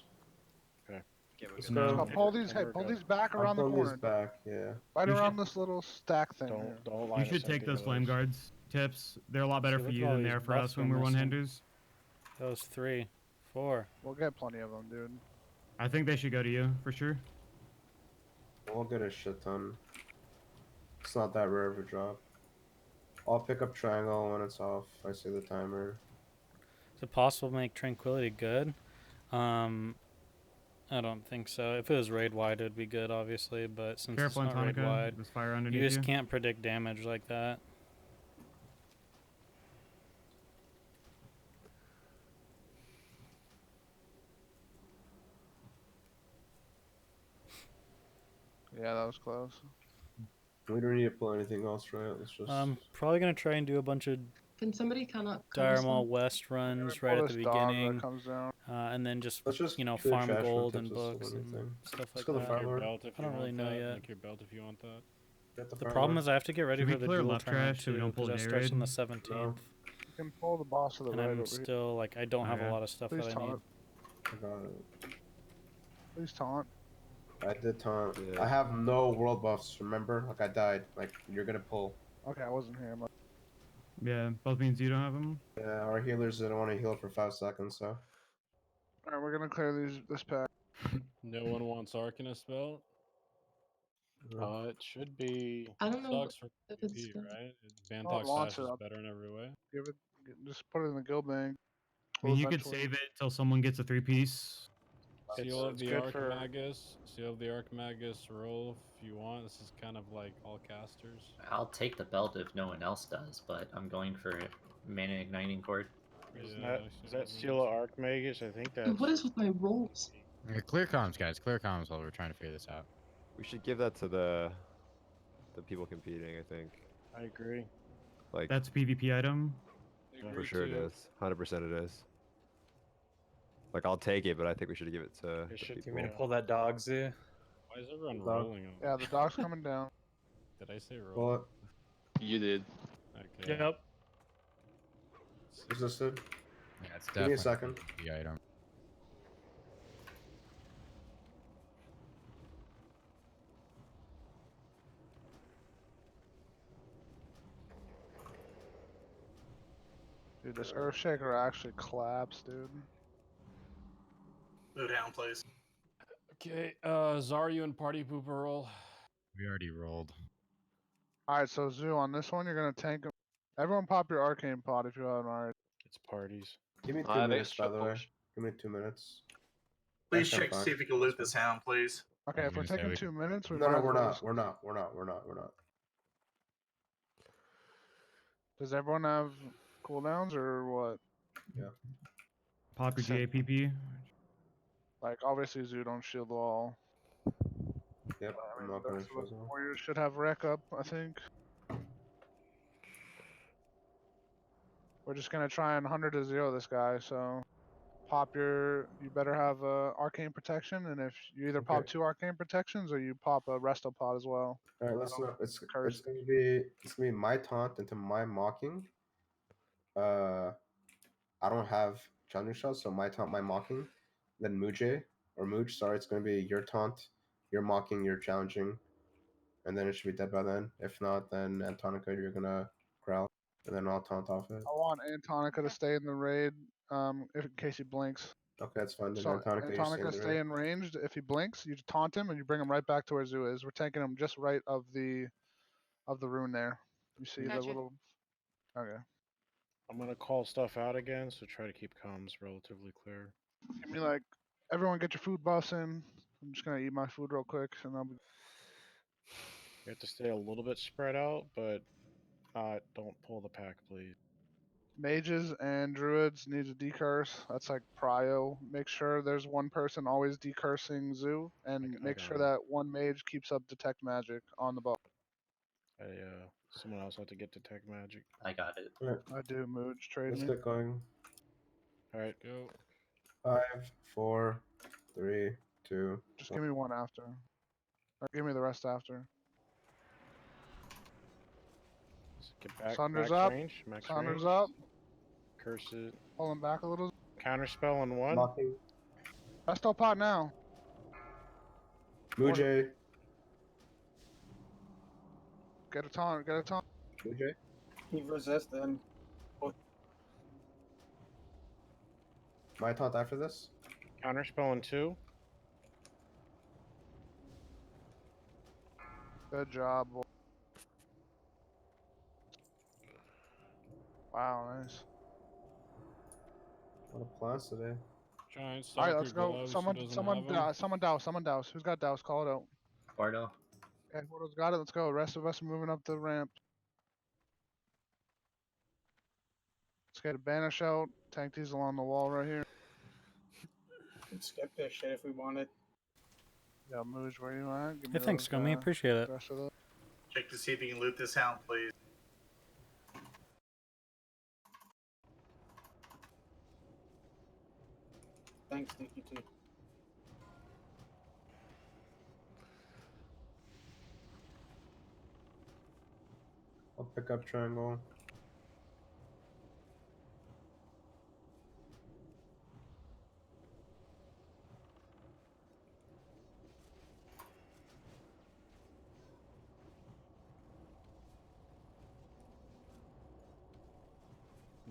Okay, we're Let's good. go. So pull these, hey, We're pull good. these back I'm around the pulling these corner. back, yeah. Right You around should- this little stack thing here. Don't line You us should up take to those heal flame us. guards tips. They're a lot better See, for look you at all than they these are for us buffs when we're we're missing. one-handers. That was 3, 4. We'll get plenty of them, dude. I think they should go to you for sure. We'll get a shit ton. It's not that rare of a drop. I'll pick up triangle when it's off. I see the timer. Is it possible to make Tranquility good? I don't think so. If it was raid wide, it'd be good, obviously, but since Careful, it's not raid Antonica. wide, There's fire you underneath just you. can't predict damage like that. Yeah, that was close. We don't need to pull anything else, right? Let's just. Probably gonna try and do a bunch of Can somebody cannot cover Dire Maul some? West runs Pull right at this the dog that beginning, comes down. and then just Let's just you know do the farm trash gold when and tips us books still and anything. stuff Let's like go to that. Fire Your Lord. belt if I you don't really want know that. yet. Make your belt if you want that. Get The Fire problem Lord. is I have to get ready Should for we the clear duel left tournament trash so we too, don't pull because that day starts on raid? the 17th, You can pull the boss of the and raid I'm over here. still like I don't have yeah. a lot of stuff Please that I need. taunt. I got it. Please taunt. I did taunt. Yeah. I have no world buffs, remember? Like, I died. Like, you're gonna pull. Okay, I wasn't here. But Yeah, both means you don't have them. Yeah, our healers didn't want to heal for 5 seconds, so. alright, we're gonna clear this pack. No one wants Arcanist belt. It should be. I don't know Sucks for if it's PvP, good. right? Oh, Bantox launch Sash it is up. better in every way. Give it. Just put it in the guild bank. I mean, you could Eventually. save it till someone gets a 3-piece. Seal of it's the good for- Archmagus. Seal of the Archmagus roll if you want. This is kind of like all casters. I'll take the belt if no one else does, but I'm going for mana igniting cord. Is that Seal of Archmagus? I think that's. Dude, what is with my rolls? Yeah, clear comms, guys. Clear comms while we're trying to figure this out. We should give that to the people competing. I think. I agree. Like That's a PvP item. I for agree sure it too. is. 100% it is. Like I'll take it, but I think we should give it to It the should- people. you mean to pull that dog, Zoo? Why is everyone Dog. rolling? On Yeah, the dog's coming down. Did I say roll? Pull it. You did. Okay. Yep. Resisted. Yeah, it's Give me a definitely second. the item. Dude, this Earthshaker actually claps, dude. Go down, please. Okay, Zaryu and Party Pooper roll. We already rolled. Alright, so Zoo, on this one, you're gonna tank him. Everyone pop your arcane pod if you haven't already. It's parties. Give me I 2 have minutes, extra by the way. push. Give me 2 minutes. Please Actually, I'm check to see fine. if you can loot this hound, please. Okay, was if we're gonna say taking we 2 minutes, we No, might no, as we're well not. just- We're not. We're not. We're not. We're not. Does everyone have cooldowns or what? Pop your Send- GAPP. Like, obviously Zoo don't shield wall. Yep. I I'm mean, not the gonna rest of us show them. warriors should have wreck up, I think. We're just gonna try and 100 to 0 this guy, so pop your. You better have arcane protection, and if you either pop Okay. 2 arcane protections or you pop a resto pod as well. All right. Let's not. It's Curse. gonna be my taunt into my mocking. I don't have challenging shot, so my taunt, my mocking. Then Mujay or Muj. Sorry, it's gonna be your taunt, your mocking, your challenging, and then it should be dead by then. If not, then Antonica, you're gonna growl, and then I'll taunt off it. I want Antonica to stay in the raid, if in case he blinks. Okay, that's fine. Then So Antonica, you stay in Antonica the stay raid. in ranged. If he blinks, you taunt him and you bring him right back to where Zoo is. We're taking him just right of the rune there. You see the Gotcha. little. Okay. I'm gonna call stuff out again, so try to keep comms relatively clear. Give me like everyone get your food buffs in. I'm just gonna eat my food real quick and I'll be. You have to stay a little bit spread out, but don't pull the pack, please. Mages and druids need to decurse. That's like prio. Make sure there's one person always decursing Zoo, and I make got sure it. that one mage keeps up detect magic on the bow. Someone else had to get detect magic. I got it. All right, I do Mooge trade let's me. get going. All right, Go. 5, 4, 3, 2. Just give me one after. Or give me the rest after. let's get back. Sunder's max up. range. Max Sunder's range. up. Curse it. Pulling back a little. Counterspell on one. Mocking. Resto pot now. Mujay. Get a taunt. Get a taunt. Mujay. He resisted. My taunt after this. Counterspell on two. Good job. Boy. Wow, nice. What a class today. Giant All right, stalker let's go. gloves. Someone, Who doesn't someone, have 'em? someone douse. Who's got douse? Call it out. Bardo. Okay, Gordo's got it. Let's go. Rest of us are moving up the ramp. Let's get a banish out. Tank these along the wall right here. Can skip this shit if we wanted. Yeah, Mooge, where you at? Give Hey, thanks, those, Gummy. Appreciate it. rest of those. Check to see if you can loot this hound, please. Thanks, Nikki, too. I'll pick up triangle.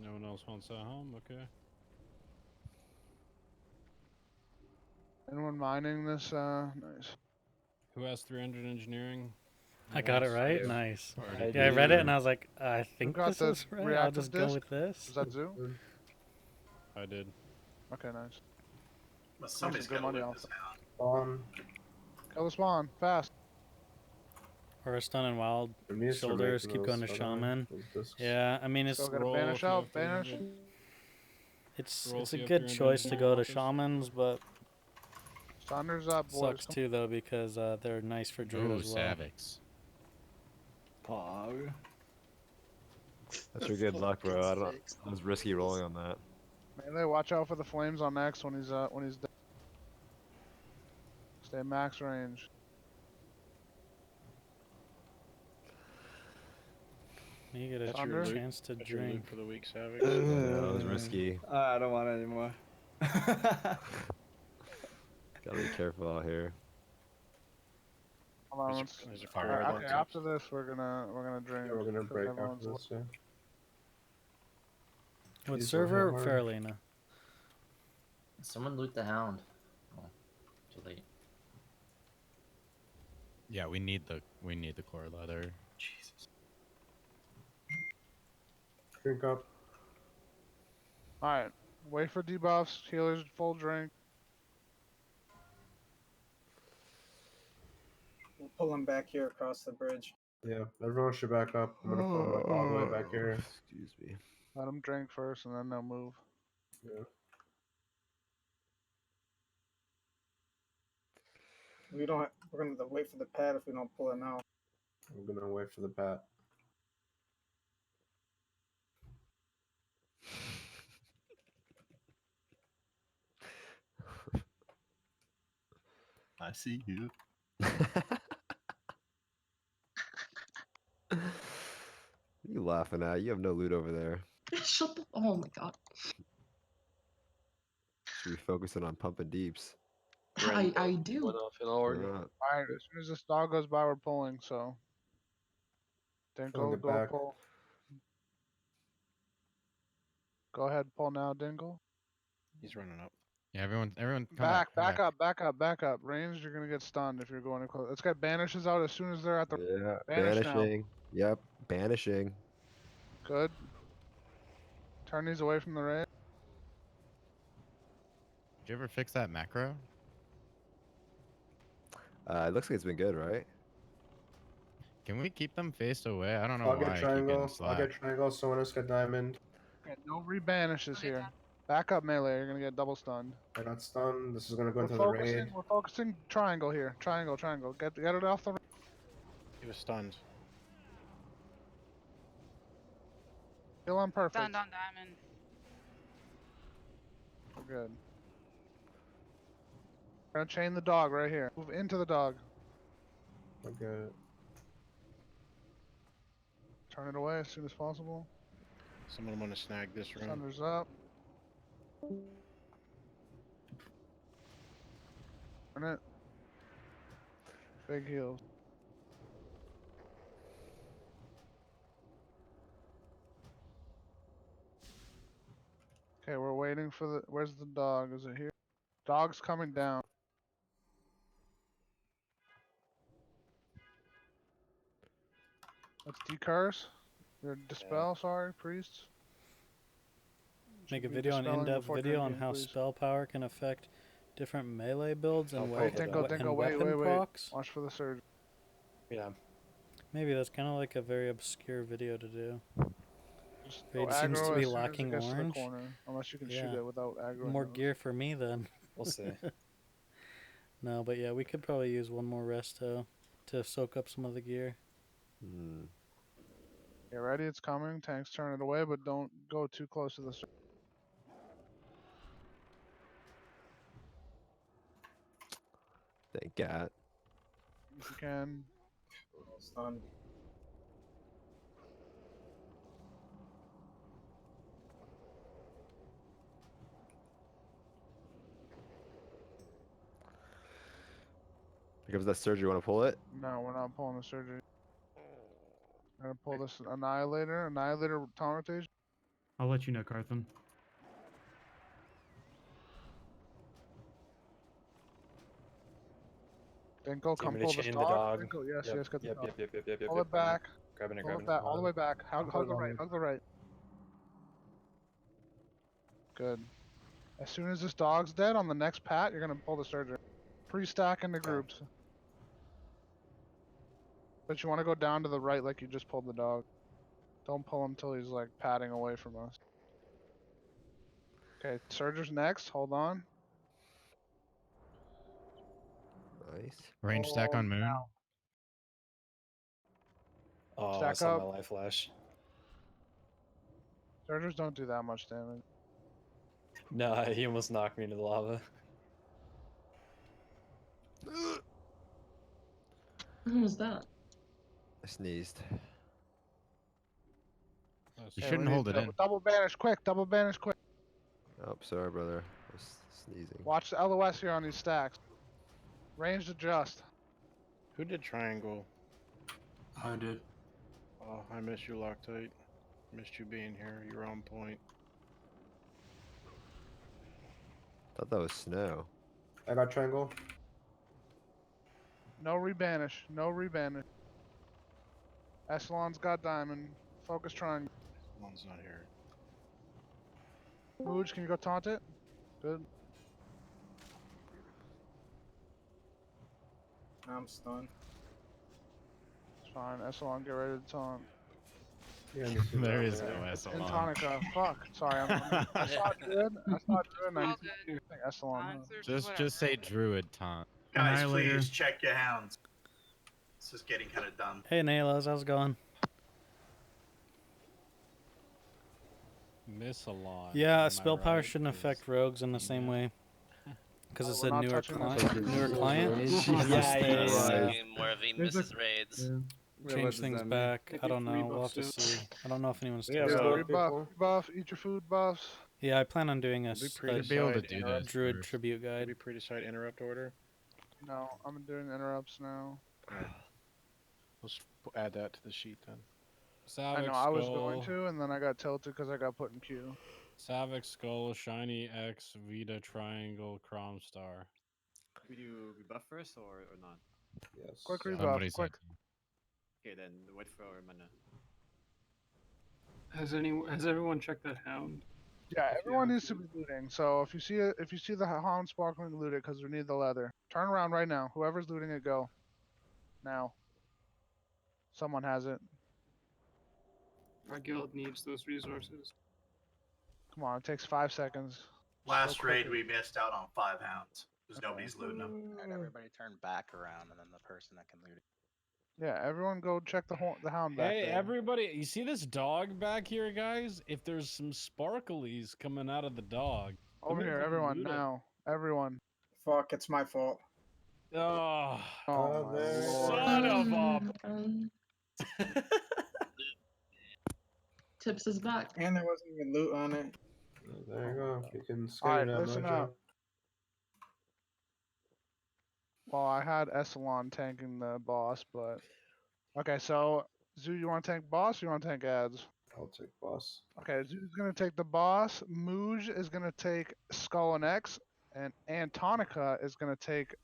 No one else wants that home. Okay. Anyone mining this? Nice. Who has 300 engineering? I got it Yes, right. yes. Nice. Already Yeah, I read it and did. I was like, I think got this the is right. I'll reactive just go disc? with this. Is that Zoo? I did. Okay, nice. Well, Make somebody's some good got to money loot off this hound. Kill the spawn, fast. Hearthstone and Wild For me, it's for Shoulders. making Keep going to those other Shaman. those discs. Yeah, I mean it's Still gotta Roll banish if you out, have banish. 300. it's Roll it's if a you have good 300 choice to go to engineering office. Shamans, but Saunders up, boys. Sucks Come too though because they're nice for druid Ooh, as well. Savix. Pog. That's your good luck, bro. I was risky rolling on that. Melee, watch out for the flames on X when he's dead. Stay max range. You get a That's your loot. chance to That's your loot drink. for the week, Savix. Yeah, that was risky. I don't want it anymore. Gotta be careful out here. Hold on, There's a- let's- there's a fire on okay, top. after this we're gonna drink. Yeah, we're gonna 'cause break everyone's after this. Yeah. What Jeez, server? we're Faralina. Someone loot the hound. Oh, too late. Yeah, we need the core leather. Jesus. Drink up. Alright. Wait for debuffs, healers full drink. We'll pull him back here across the bridge. Yeah, everyone should back up. I'm gonna pull them like all the way back here. Excuse me. Let them drink first and then they'll move. Yeah. We don't. We're gonna have to wait for the pad if we don't pull it now. I'm gonna wait for the bat. I see you. What are you laughing at? You have no loot over there. Shut the. Oh my god. Should be focusing on pumping deeps. I do. Went off in org. Alright, as soon as this dog goes by, we're pulling, so. Pulling Dingle, it go back. pull. Go ahead, pull now, Dingle. He's running up. Yeah, everyone come Back up. Range, you're gonna get stunned if you're going too close. Let's get banishes out as soon as they're at the Yeah, banish now. banishing. Yep, banishing. Good. Turn these away from the range. Did you ever fix that macro? It looks like it's been good, right? Can we keep them faced away? I don't know I'll why get I keep getting triangle. I'll slapped. get triangle. Someone else get diamond. Okay, no rebanishes here. Back up melee, you're gonna get double stunned. I got stunned. This is gonna go We're into the focusing, raid. we're focusing triangle here. Triangle. Get it off the. He was stunned. Kill on perfect. Stunned on diamond. We're good. We're gonna chain the dog right here. Move into the dog. Okay. Turn it away as soon as possible. Someone want to snag this room. Thunder's up. Turn it. Big heals. Okay, we're waiting for the. Where's the dog? Is it here? Dog's coming down. Let's decurse. Or dispel, sorry, priests. Make a Should be video, an dispelling in-depth before video on drinking, how please. spell power can affect different melee builds and, Oh, where, Dingo, and wait, weapon procs. Watch for the surge. Yeah. Maybe that's kind of like a very obscure video to do. Just Raid go seems aggro to as be soon as it lacking gets to the orange. corner, unless you can shoot Yeah. it without aggroing. More those. gear for me then. We'll see. No, but yeah, we could probably use one more resto to soak up some of the gear. Hmm. Get ready, it's coming. Tanks turn it away, but don't go too close to the surge. Thank God. If you can. Stunned. Here comes that surgery. Want to pull it? No, we're not pulling the surgery. I'm gonna pull this Annihilator. Annihilator taunt rotation. I'll let you know, Carthan. Dinko, Do you come want me pull to this chain the dog. dog? Dinko, yes, Yep, yes, get the yep, dog. yep, Pull it back. Grabbing it, Pull grabbing it back, it. all the way back. Hug the right, hug the right. Good. As soon as this dog's dead on the next pat, you're gonna pull the surgery. Pre-stack into groups. But you want to go down to the right like you just pulled the dog. Don't pull him until he's like patting away from us. Okay, Surger's next. Hold on. Nice. Range stack on moon. Oh, I Stack saw up. my life flash. Surgers don't do that much damage. No, he almost knocked me into the lava. Who was that? I sneezed. You Hey, we shouldn't need hold it in. Double banish quick. Double banish quick. Oh, sorry, brother. I was sneezing. Watch the LOS here on these stacks. Ranged adjust. Who did triangle? I did. Oh, I missed you, Loctite. Missed you being here. You're on point. Thought that was snow. I got triangle. No rebanish. No rebanish. Echelon's got diamond. Focus triangle. One's not here. Mooj, can you go taunt it? Good. I'm stunned. It's fine. Echelon, get ready to taunt. There is no In Echelon. Tonica. Fuck. Sorry, I saw it good. I saw it good. And I All think Echelon. Just say druid taunt. Guys, Annihilator. please check your hounds. This is getting kind of dumb. Hey, Nalos, how's it going? Miss a lot. Yeah, spell power shouldn't affect rogues in the same way. Because it's we're a not newer touching this. client. Newer client? More of he misses raids. Change things back. I don't know. We'll have to see. I don't know if anyone's We have tested it. Rebuff. Eat your food buffs. Yeah, I plan on doing a, Be a be able to pre-decide do interrupt. this druid first. tribute guide. Be pre-decide interrupt order. No, I'm doing interrupts now. Let's add that to the sheet then. I know I was going to, and then I got tilted because I got put in queue. Savic Skull, Shiny X, Vita Triangle, Crom Star. We do rebuff first or not? Yes. Quick rebuff. Somebody said Quick. Okay, then wait for our mana. Has everyone checked that hound? Yeah, everyone needs to be looting. So if you see the hound sparkling, loot it because we need the leather. Turn around right now. Whoever's looting it, go. Now. Someone has it. Our guild needs those resources. Come on, it takes 5 seconds. Last So raid, quick. we missed out on 5 hounds because nobody's looting them. And everybody turn back around, and then the person that can loot it. Yeah, everyone go check the hound back Hey, there. everybody, you see this dog back here, guys? If there's some sparklies coming out of the dog. Over here, everyone, now. Everyone. Fuck, it's my fault. Oh, Oh my son of a... Tips is back. And there wasn't even loot on it. There you go. You can skip Alright, it out, listen Mojo. up. Well, I had Echelon tanking the boss, but... Okay, so, Zoo, you want to tank boss or you want to tank ads? I'll take boss. Okay, Zoo's going to take the boss, Mooj is going to take Skull and X, and Antonica is going to take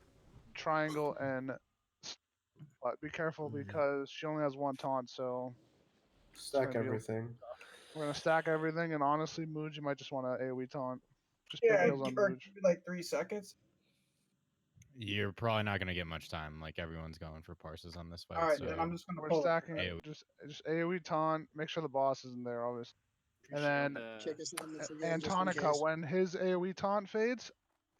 Triangle and... But be careful because she only has one taunt, so... Stack gonna be- everything. We're going to stack everything, and honestly, Mooj, you might just want to AoE taunt. Just Yeah, big heals on or Mooj. like 3 seconds. You're probably not gonna get much time. Like everyone's going for parses on this fight. All right, so then I'm just gonna We're pull it. stacking AoE. just AoE taunt. Make sure the boss isn't there, obviously. And then Check his limits again, just in Antonica, case. when his AoE taunt fades,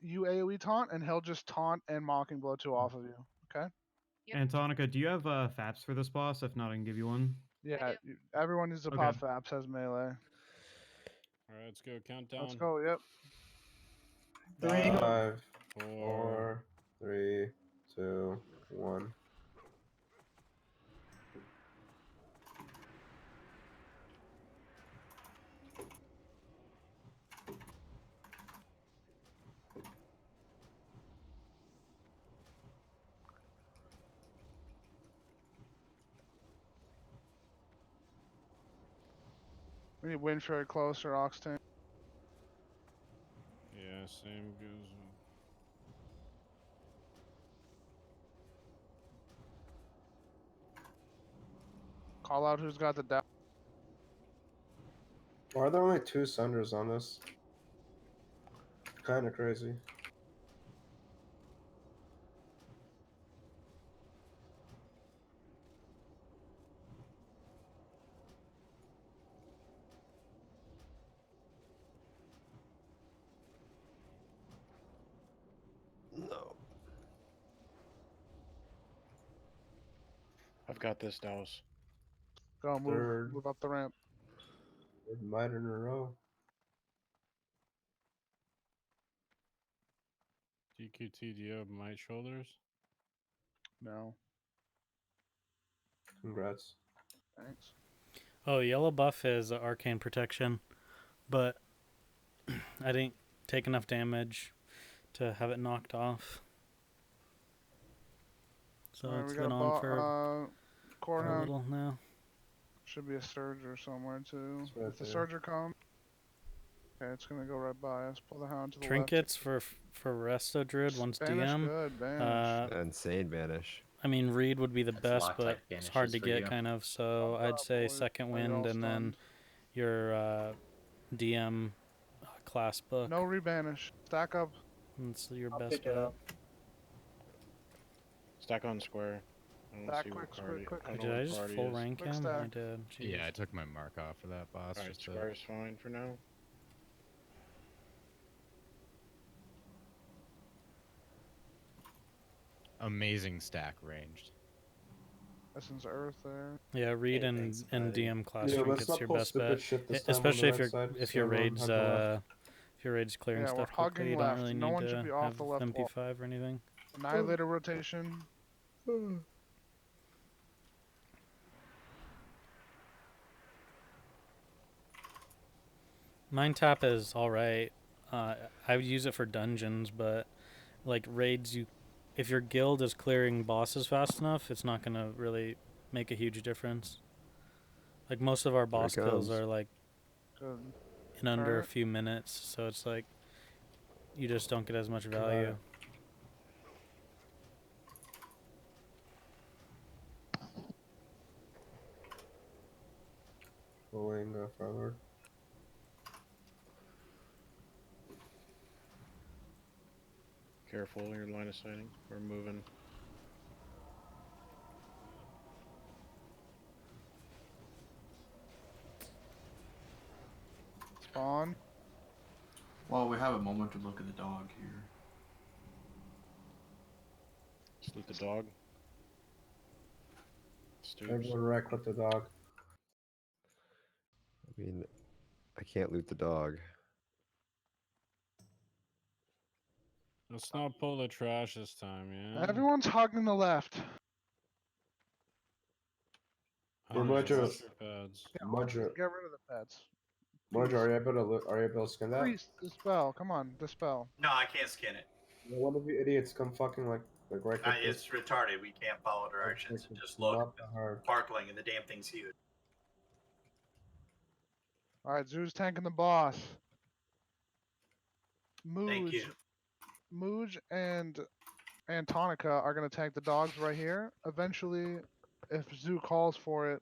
you AoE taunt, and he'll just taunt and mocking blow 2 off of you. Okay? Antonica, do you have FAPS for this boss? If not, I can give you one. Yeah. Everyone needs to Okay. pop Faps has melee. Alright, let's go. Countdown. Let's go. Yep. 5, 4, 4, 3, 2, 1. We need Windfury closer, Oxtank. Yeah, same goes. Call out who's got the down. Why are there only 2 Sunders on this? Kinda crazy. No. got this, Dallas. Go move, Third. move up the ramp. Third might in a row. DQT, do you have might shoulders? No, Congrats. thanks. Oh, yellow buff is arcane protection, but I didn't take enough damage to have it knocked off. So Alright, it's we got been a on for a Corehound. little now. Should be a Surger somewhere too. It's right If the there. Surger comes, okay, it's gonna go right by us. Pull the Hound to the Trinkets for Resto Druid once Banish DM. good, banish. Insane banish. I mean, Reed would be the That's best, Loctite but it's hard banishes to for get you. kind of. So Bump I'd up, say boys. second Are you wind all and then stunned? your DM class book. No rebanish. Stack up. That's your I'll best pick it bet. up. Stack on square. I don't Stack see quick, what party. quick, I don't Did know I what just party full is. rank Quick him? I stack. did. Yeah, I Jeez. took my mark off for that boss. Alright, just to- square is fine for now. Amazing stack ranged. Essence Earth there. Yeah, Reed Hey, and thanks, and buddy. DM class Yeah, let's trinkets not your pull best stupid bet, shit this time on the especially right side, if so your everyone raids hug the left. if your raids clearing Yeah, we're stuff quickly, hugging you don't left. really No need one should to be off have the left wall. MP5 or anything. Annihilator rotation. Mine tap is all right. I would use it for dungeons, but like raids, if your guild is clearing bosses fast enough, it's not gonna really make a huge difference. Like most of our Here it boss kills comes. are like Good. in under a Alright. few minutes, so it's like you just don't get as much value. Going forward. Careful in your line of sighting. We're moving. Spawn. Well, we have a moment to look at the dog here. Salute the dog. Stoops. Everyone wreck with the dog. I mean, I can't loot the dog. Let's not pull the trash this time, yeah? Everyone's hugging the left. Or Hunter, Mojo. wash your pads. Mojo. Get rid of the pets. Mojo, are you able to skin that? Priest, dispel. Come on, dispel. No, I can't skin it. One of you idiots come fucking like right It's retarded. We can't follow directions. Just look. Not that hard. Sparkling, and the damn thing's huge. Alright, Zoo's tanking the boss. Thank you. Mooj and Tonica are gonna tank the dogs right here. Eventually, if Zoo calls for it,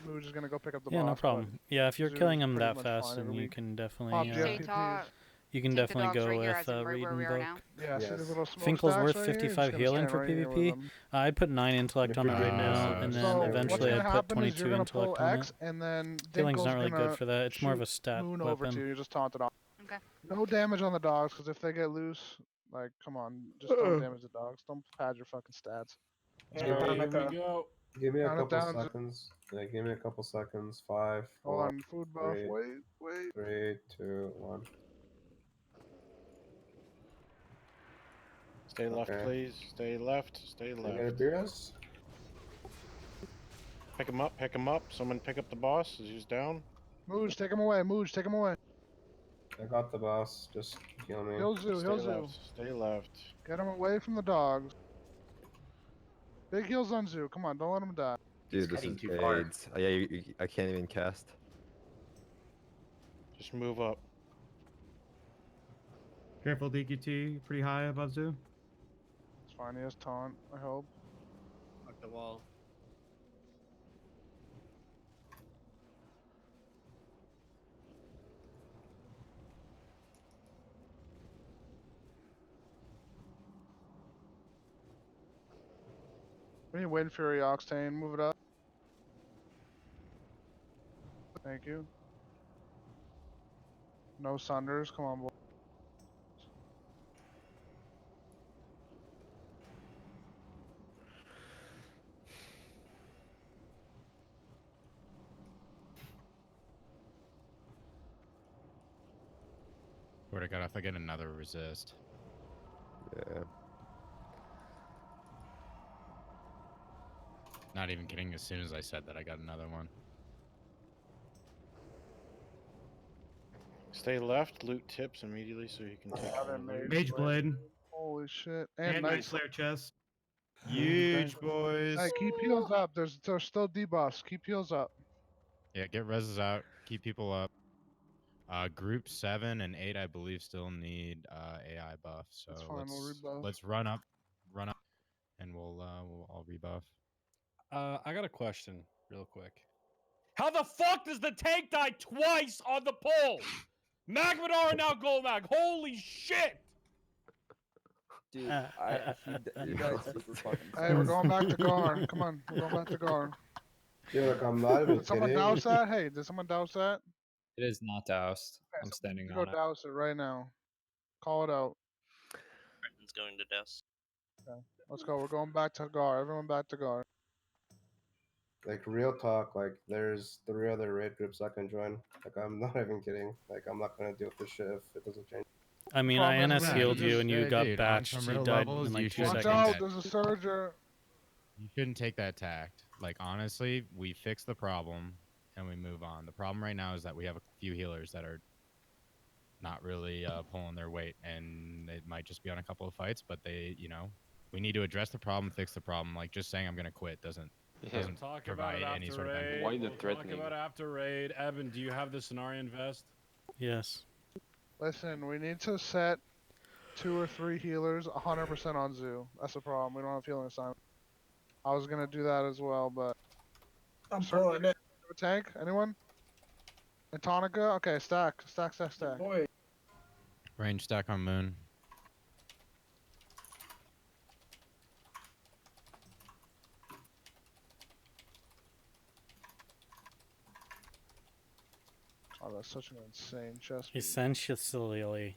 Mooj is gonna go pick up the Yeah, boss. no but problem. Yeah, if you're Zoo's killing them pretty that much fast, fine then every you week. can definitely Pop GFPs. you can Take the definitely dogs go right here, with as in right Reed where and we are Book. now. Yeah, see Yes. these little smoke Finkel's stacks worth right here? You're just 55 gonna healing stand for right here with PvP. them. I'd put 9 intellect If on it you're right doing now, this, and so then what's eventually gonna I'd put happen is 22 you're gonna pull intellect on X, it. and then Healing's Dinkle's not really gonna good for that. It's more of a shoot stat Moon over to weapon. you. You just taunt it off. Okay. No damage on the dogs, because if they get loose, like, come on, just don't damage the dogs. Don't pad your fucking stats. Here we go. Give me a Count it couple down. seconds. Yeah, give me a couple seconds. 5, Hold 4, on, food buff. 3, Wait. 3, 2, 1. Stay left, Okay. please. Stay left. Stay You gonna left. beat us? Pick him up. Pick him up. Someone pick up the boss. He's down. Mooj, take him away. Mooj, take him away. I got the boss. Just heal me. He'll Zoo, Stay he'll Zoo. left. Stay left. Get him away from the dogs. Big heals on Zoo. Come on, don't let him die. Dude, this heading is too far. AIDS. Oh, yeah, I can't even cast. Just move up. Careful, DQT. Pretty high above Zoo. It's fine, he has taunt, I hope. Fuck the wall. We need Wind Fury Octane. Move it up. Thank you. No Sunders. Come on, boy. Swear to God, if I get another resist. Yeah. Not even kidding. As soon as I said that, I got another one. Stay left, loot tips immediately so you can take Another more loot. Mage Blade. Holy shit! And Night Night Slayer chest. Huge, boys. Hey, keep heals up. There's still debuffs. Keep heals up. Yeah, get reses out. Keep people up. Group 7 and 8, I believe, still need AI buff. So That's fine, we'll rebuff. let's run up, and we'll all rebuff. I got a question, real quick. How the fuck does the tank die twice on the pole? Magmadar and now Golmag. Holy shit! Dude, he died super fucking Hey, we're going back to Gar. Come on, we're going back to Gar. Dude, like, I'm not even Did someone kidding. douse that? Hey, did someone douse that? It is not doused. I'm standing Go on it. douse it right now. Call it out. Britain's going to douse. Okay, let's go. We're going back to Gar. Everyone back to Gar. Like, real talk, like, there's 3 other raid groups I can join. Like, I'm not even kidding. Like, I'm not gonna deal with this shit if it doesn't change. I mean, I NS healed you and you got dude, on batched. some You real died levels, in you like 2 should Watch seconds. out, there's a surger. You shouldn't take that tact. Like, honestly, we fix the problem and we move on. The problem right now is that we have a few healers that are not really pulling their weight, and it might just be on a couple of fights, but they, we need to address the problem, fix the problem. Like, just saying I'm going to quit doesn't Talk provide about it any after sort of raid. benefit. Why the We'll talk threatening? about it after raid. Evan, do you have the Cenarian vest? Yes. Listen, we need to set 2 or 3 healers 100% on Zoo. That's the problem. We don't have healing assignment. I was gonna do that as well, but I'm pulling it. a tank? Anyone? And Tonica? Okay, stack. Boy, Range stack on Moon. Oh, that's such an insane chest. Essentially. Savix,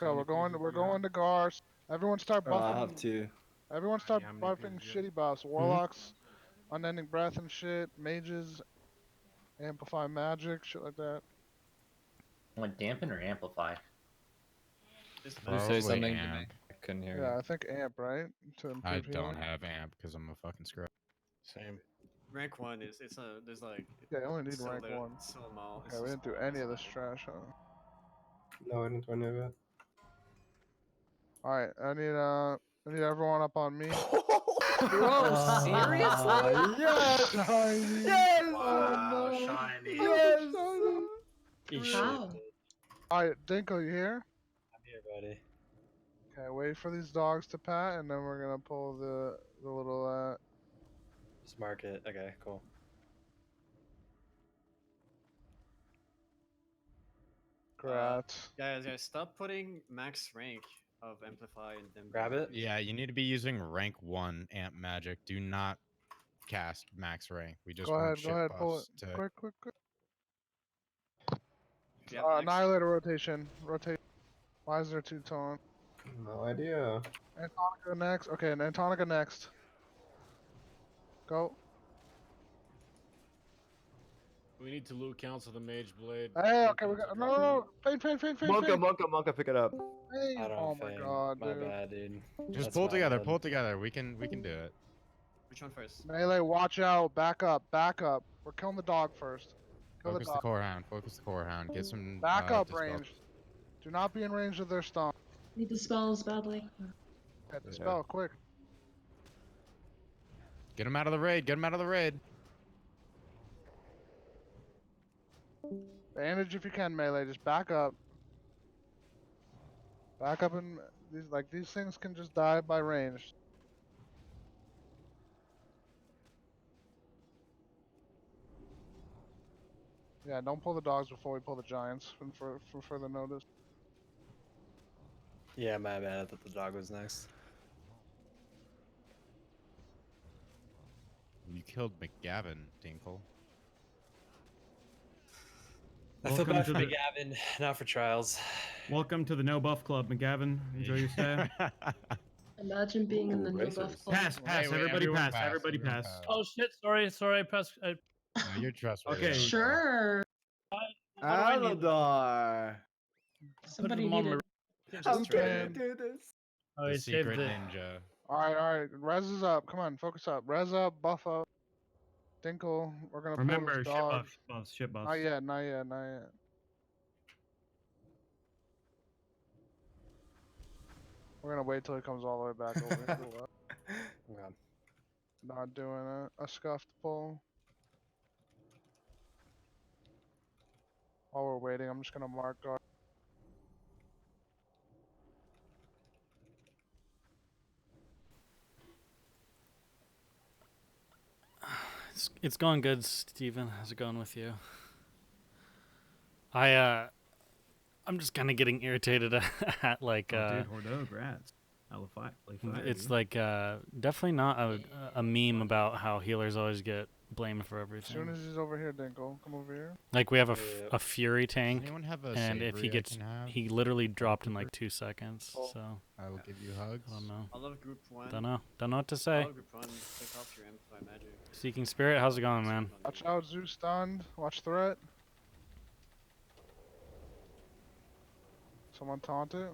Okay, we're going to Gars. Everyone start I buffing. have 2. Everyone start how many buffing pieces you shitty buffs. Warlocks, unending breath and shit. Mages, amplify magic, shit like that. Want dampen or amplify? You say Probably something to me. amp. I couldn't hear Yeah, you. I think amp, right? To improve I healing. don't have amp because I'm a fucking scrub. Same. Rank 1 is there's like Yeah, you only need so rank little- 1. so small. Okay, we didn't do any of this trash, huh? No, I didn't do any of it. Alright, I need everyone up on me. Bro, seriously? Yes! Shiny. Yes! Wow, no. shiny. Yes! How? Alright, Dinko, you here? I'm here, buddy. Okay, wait for these dogs to pat, and then we're gonna pull the little Just mark it. Okay, cool. grats. Guys, stop putting max rank of amplify and then Grab it. Yeah, you need to be using rank 1 amp magic. Do not cast max rank. We just Go want ahead, shit pull it. buffs to Quick. Yeah, max. Annihilator rotation. Rotate. Why is there 2 tone? No idea. Antonica next. Okay, and Antonica next. Go. We need to loot council the mage blade. Hey, okay, we got. No. Fade. Monka, pick it up. Hey, I don't oh my think. god, My dude. bad, dude. just That's pull my together. bad. Pull together. We can do it. Which one first? Melee, watch out. Back up. We're killing the dog first. Kill Focus the the dog. core hound. Get some Back up dispel. range. Do not be in range of their stomp. Need the spells badly. Okay, dispel, quick. Get him out of the raid. Bandage if you can, melee. Just back up. Back up, and these things can just die by range. Yeah, don't pull the dogs before we pull the giants for further notice. Yeah, my bad. I thought the dog was next. You killed McGavin, Dinkle. I feel bad for McGavin, not for Trials. Welcome to the No Buff Club, McGavin. Enjoy your stay. Imagine being in the no buff club. Pass. Everybody pass. Everybody pass. Oh shit! Sorry. I pressed. No, you're trustworthy. Okay. Sure. Aladar. Somebody them on needed. How Just can trade. you do this? Oh, The he saved secret it. ninja. All right. Res is up. Come on, focus up. Res up, buff up. Dinkle, we're gonna pull Remember, this shit dog. buffs, shit buffs. Not yet, not yet, not yet. We're gonna wait till he comes all the way back over here to the left. Okay. Not doing it. A scuffed pull. While we're waiting, I'm just gonna mark guard. It's going good, Steven. How's it going with you? I'm just kind of getting irritated at like Oh, dude, Hordeaux, grats. it's like definitely not a meme about how healers always get blamed for everything. As soon as he's over here, Dinkle, come over here. Like we have a fury tank, anyone have a and if he savory I gets, can have? he literally dropped in like 2 seconds. So I will give you hugs. I don't know. I love group one. Don't know what to I say. love group one. Take off your amplify magic. Seeking Spirit, how's it going, man? Watch out, Zeus stunned. Watch threat. Someone taunt it.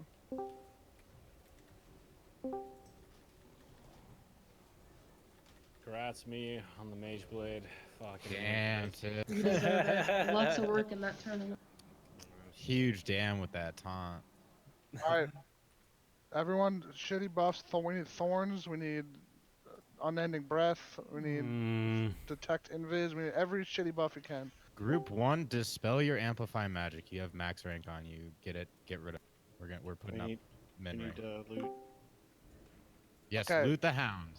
Congrats me on the Mage Blade. Fucking Damn, dude. You deserve it. Lots of work in that tournament. Huge damn with that taunt. Alright. Everyone, shitty buffs. We need thorns. We need unending breath. We need detect invis. We need every shitty buff we can. Group 1, dispel your amplify magic. You have max rank on you. Get it. Get rid of it. We're putting up min rank. Loot. Yes, Okay. loot the hound.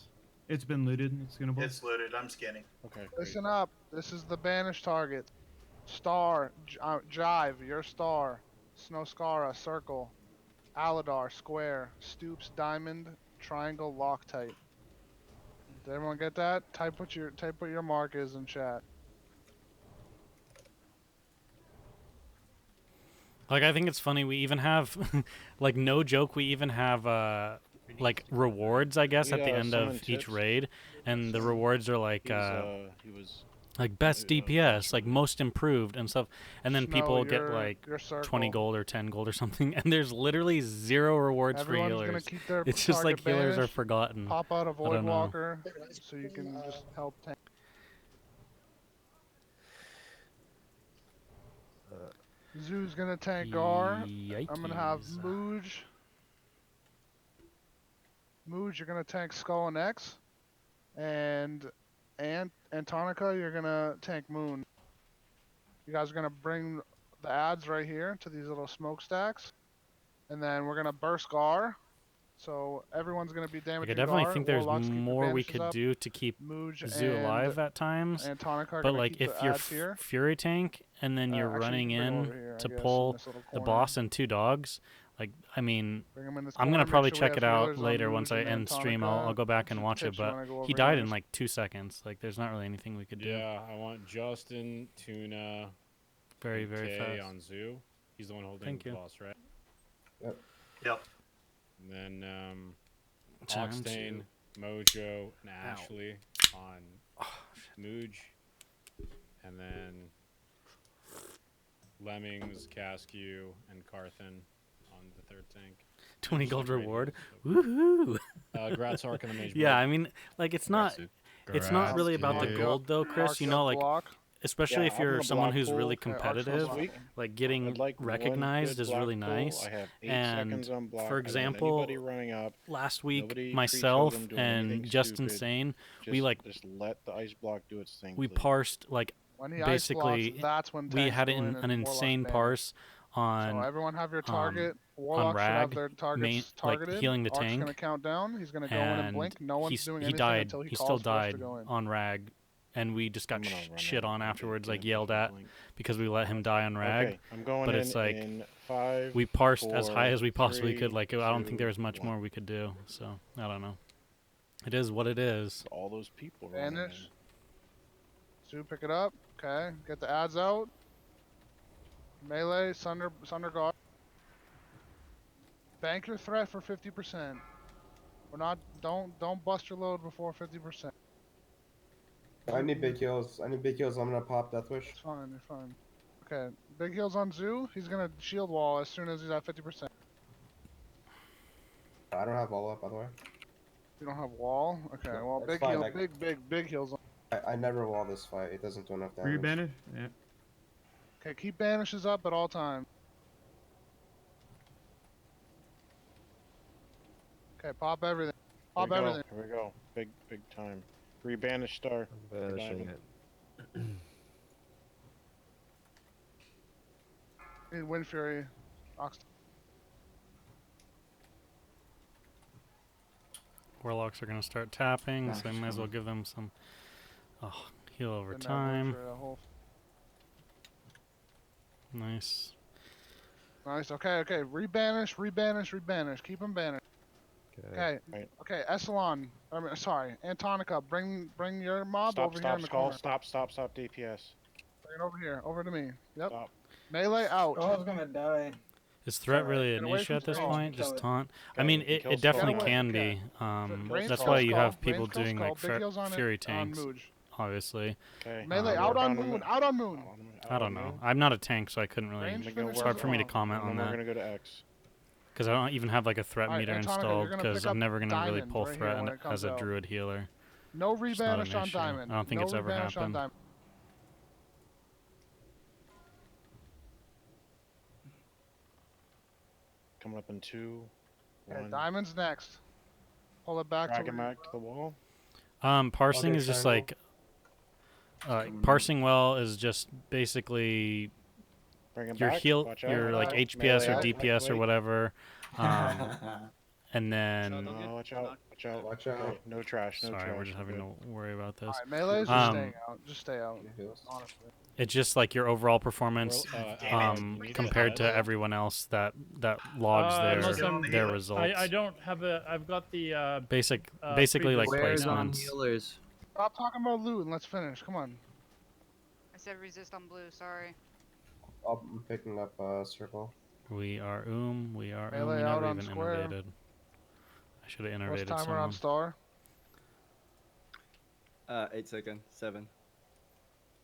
It's been looted. It's gonna. It's looted. I'm scanning. Okay. Listen up. This is the banished target. Star, Jive, your star. Snowscara, circle. Aladar, square. Stoops, diamond. Triangle, Loctite. Did everyone get that? Type what your mark is in chat. Like I think it's funny. We even have, like no joke. We even have like rewards, I guess, at the end summon of each tips. raid, and the rewards are like He was like best DPS, like most improved and stuff, and then Snow, people get your- like your 20 circle. gold or 10 gold or something, and there's literally 0 rewards Everyone's for gonna healers. keep their It's just like target healers are banished, forgotten. Pop out a I Void don't know. Walker, so you can just help tank. Zoo's gonna tank Gar. I'm gonna have Yikes. Mooj. Mooj, you're gonna tank Skull and X. And Antonica, you're gonna tank Moon. You guys are gonna bring the ads right here to these little smokestacks. And then we're gonna burst Gar. So everyone's gonna be Like, damaging I definitely Gar. think there's Warlocks keep the more we banishes could up. do to keep Mooj Zoo and alive at times. Antonica are But gonna like keep if the you're ads here. Fury tank and then you're actually, you running can bring 'em in over here, I to guess, in pull this little the corner. boss and 2 dogs, like I mean, Bring 'em in this I'm corner, gonna make probably sure we check have it out healers on later once Mooj I and end stream. I'll Antonica. go back and Some watch it. tips you But wanna go he over died here? in like 2 seconds. Like there's not really anything we could do. Yeah, I want Justin, Tuna, Very, and very Kay fast. on Zoo. He's the one holding Thank the you. boss, right? Yep. And then Time Oxtane, Mojo, and Ashley on Mooj. And then Lemmings, Caskew, and Carthen on the 3rd tank. 20 Just gold like right reward. here. Woohoo! Gratzark and the Mage Yeah, Blade. I mean, like it's not really about the dude. gold though, Chris. You know, like especially Yeah, if I'm you're gonna someone block who's pool. really Okay, Arc's competitive, this week. like getting I'd like one recognized good is really block pool. nice. I have 8 And seconds on block. I for don't want example, anybody running up. last week Nobody myself pre-chose 'em doing and anything Just stupid. Insane, we Just- like just let the ice block do its thing. we please. parsed like When he ice blocks, basically that's when we tanks had go in an and Warlocks insane banish. parse on So everyone have your target. on Warlocks should have Rag their targets like targeted. healing the Arc's tank. gonna count down. He's gonna go in and blink. No one's doing he anything died. until he He calls still for us to died go in. on Rag, and we just got I'm gonna run shit out on and afterwards, get like a yelled fucking at blink. because we let him die on Rag. Okay, I'm going but in it's like in 5, we parsed as 4, high as we possibly 3, could. Like I don't think 2, there was much 1. more we could do. So I don't know. It is what it is. All those people running in. Banish. Zoo, pick it up. Okay, get the ads out. Melee, Sunder Guard. Bank your threat for 50%. We're not. Don't bust your load before 50%. I need big heals. I'm gonna pop Death Wish. It's fine. You're fine. Okay, Big heals on Zoo. He's gonna shield wall as soon as he's at 50%. I don't have all up, by the way. You don't have wall? Okay, No, well, it's big fine. heal, big heals on. I never wall this fight. It doesn't do enough Were you damage. banished? Yeah. Okay, keep banishes up at all times. Okay, pop everything. Pop Here we go. everything. Here we go. Big time. Rebanish star. Banishing Diamond. it. Need Wind Fury. Ox. Warlocks are gonna start tapping, so I Nice, might as well coming. give them some heal over Didn't have Wind time. Fury that whole- Nice. Nice. Okay. Rebanish. Keep them banished. Okay. Right. Okay. Essalon. Sorry. Antonica. Bring your mob Stop, over here stop, in the skull. corner. Stop, DPS. Bring it over here. Over to me. Yep. Stop. Melee out. Oh, I was gonna die. Is threat Alright, really get an away issue from at this Skull. point? Just Kill it. taunt? I Okay, mean, you it kill definitely Skull. can Okay. be. Range That's kill why you Skull. have people Range kill doing Skull. like Big heals on it, fury on tanks, Mooj. obviously. Okay. Melee out on Moon. Moon. Out on Moon. I don't know. I'm not a tank, so I couldn't really. Range It's It's hard for me to finishes comment And on then we're that gonna go to X. because I don't even have like a threat Alright, meter Antonica, you're installed gonna because pick I'm up never gonna really diamonds pull right here threat when it as comes a out. druid healer. No Just not an rebanish on issue. diamond. I don't think no it's ever rebanish on happened. diamond. Coming up in 2, Okay, 1. diamond's next. Pull it back Drag to him back to the wall. Parsing Okay, is just triangle. like parsing well is just basically Bring him your back. heal, Watch out. your watch like out. HPS or Melee out. DPS or Wait. whatever, and then. Watch out. Watch out. Watch out. Okay, no trash. No Sorry, trash. we're just having to worry about this. Alright, melee's just Um, staying out. Just stay out. Honestly. It's just like your overall performance compared to head. everyone else that logs unless their I'm- their results. I don't have a. I've got the. Basically like previous- placements. healers? Stop talking about loot and let's finish. Come on. I said resist on blue. Sorry. I'm picking up circle. We are We are Melee We out never on even square. innovated. I should have What's innovated timer someone. on star? 8 seconds. 7.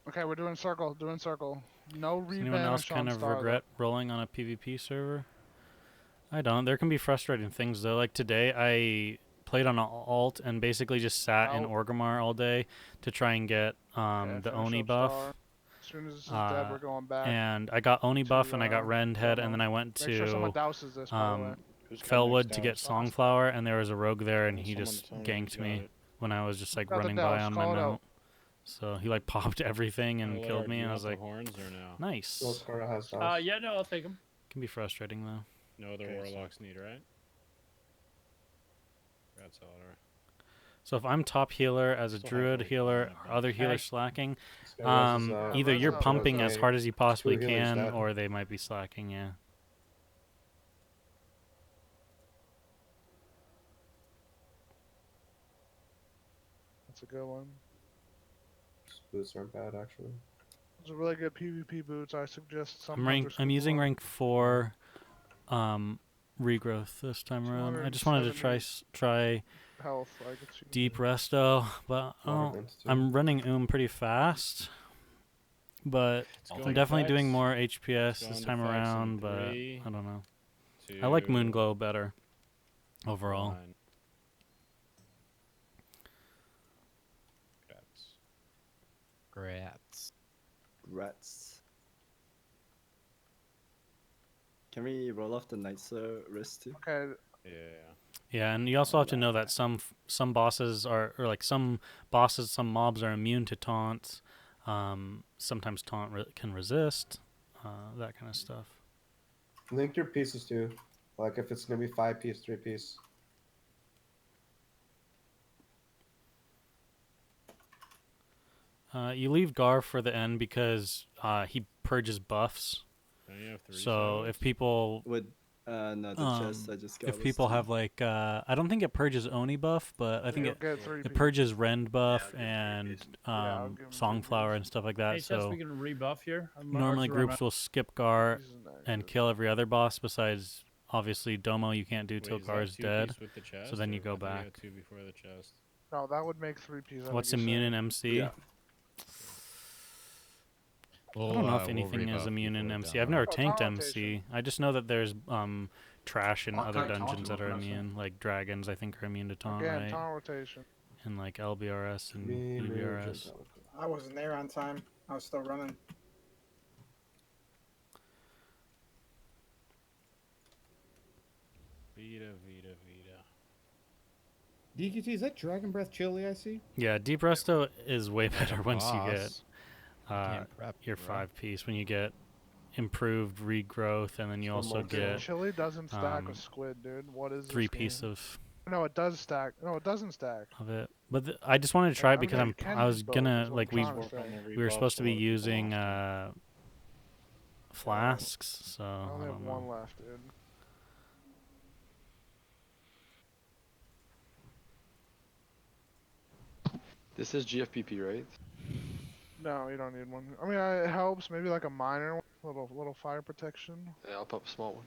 Okay, we're doing circle. Doing circle. No Does anyone else rebanish on kind of star. regret rolling on a PvP server? I don't. There can be frustrating things though. Like today, I played on alt and basically just sat in Out. Orgrimmar all day to try and get Okay, the finish Oni up buff. star. As soon as this is dead, we're going back. And I got Oni buff and I got Rend Head, Domo. and then I went Make sure someone to douses this, by the way. Who's got Fellwood next to down? get Songflower, and there was a rogue there, and he Someone just tell me who's ganked got me it. when I was just like got the running by douse? on my Call it out. mount. So he like popped everything and Alert, killed me. you I want was the like, horns or no? nice. Scar has douse. Yeah, no, I'll take them. Can be frustrating though. No other Okay, so- warlocks need, right? That's all right. So if I'm top healer as a Still have druid like healer, one or other back. healers slacking, This guy has his, either you're Resto. pumping as hard as you possibly 2 healers can, dead. or they might be slacking. Yeah. That's a good one. Boots aren't bad actually. Those are really good PvP boots. I suggest some. I'm using rank 4 regrowth this time around. I just wanted to try health. Like it's deep resto, but I'm running pretty fast. But I'm going definitely to doing Fex. more HPS It's going this to time Fex in around, but 3, I don't know. I like 2, Moonglow better overall. 1. Grats. Rats. Can we roll off the Knights Resto? Okay. Yeah. Yeah, and you also have to know that some bosses are, or like some mobs are immune to taunts. Sometimes taunt can resist, that kind of stuff. Link your pieces too. Like if it's gonna be 5-piece, 3-piece. You leave Gar for the end because he purges buffs. Don't you have 3 So silos? if people Would no, the chest I just got. if was people 2. have like I don't think it purges Oni buff, but I think You'll get 3 it purges Rend buff and I'll give 'em 3 Songflower and stuff like that. Hey, Chess, So we can rebuff here. normally groups will skip Gar This is not and good. kill every other boss besides obviously Domo you can't do Wait, till is that Gar's 2 dead. piece with the chest, So then you or go I thought you back. had 2 before the chest. No, that would make 3 pieces. What's immune in MC? Yeah. I don't know if anything is immune in MC. I've never tanked MC. I just know that there's trash in other dungeons that are immune, like dragons. I think are immune to taunt, Again, right? taunt rotation. And like LBRS and Me, UBRS. I wasn't there on time. I was still running. Vita, Vita, Vita. DQT, is that Dragon Breath chili I see? Yeah, Deep Resto is way better once you get boss. You can't prep, your bro. 5-piece. When you get improved regrowth, and then you also get Chili doesn't stack with squid, dude. What is this 3-piece game? of No, it does stack. No, it doesn't stack. of it. But I just wanted to try it because I mean, it can I was use both, gonna is what like I'm trying to say. we were supposed to be using flasks, so I only I have don't one know. left, dude. This is GFPP, right? No, you don't need one. I mean, it helps. Maybe like a minor one, little fire protection. Yeah, I'll pop a small one.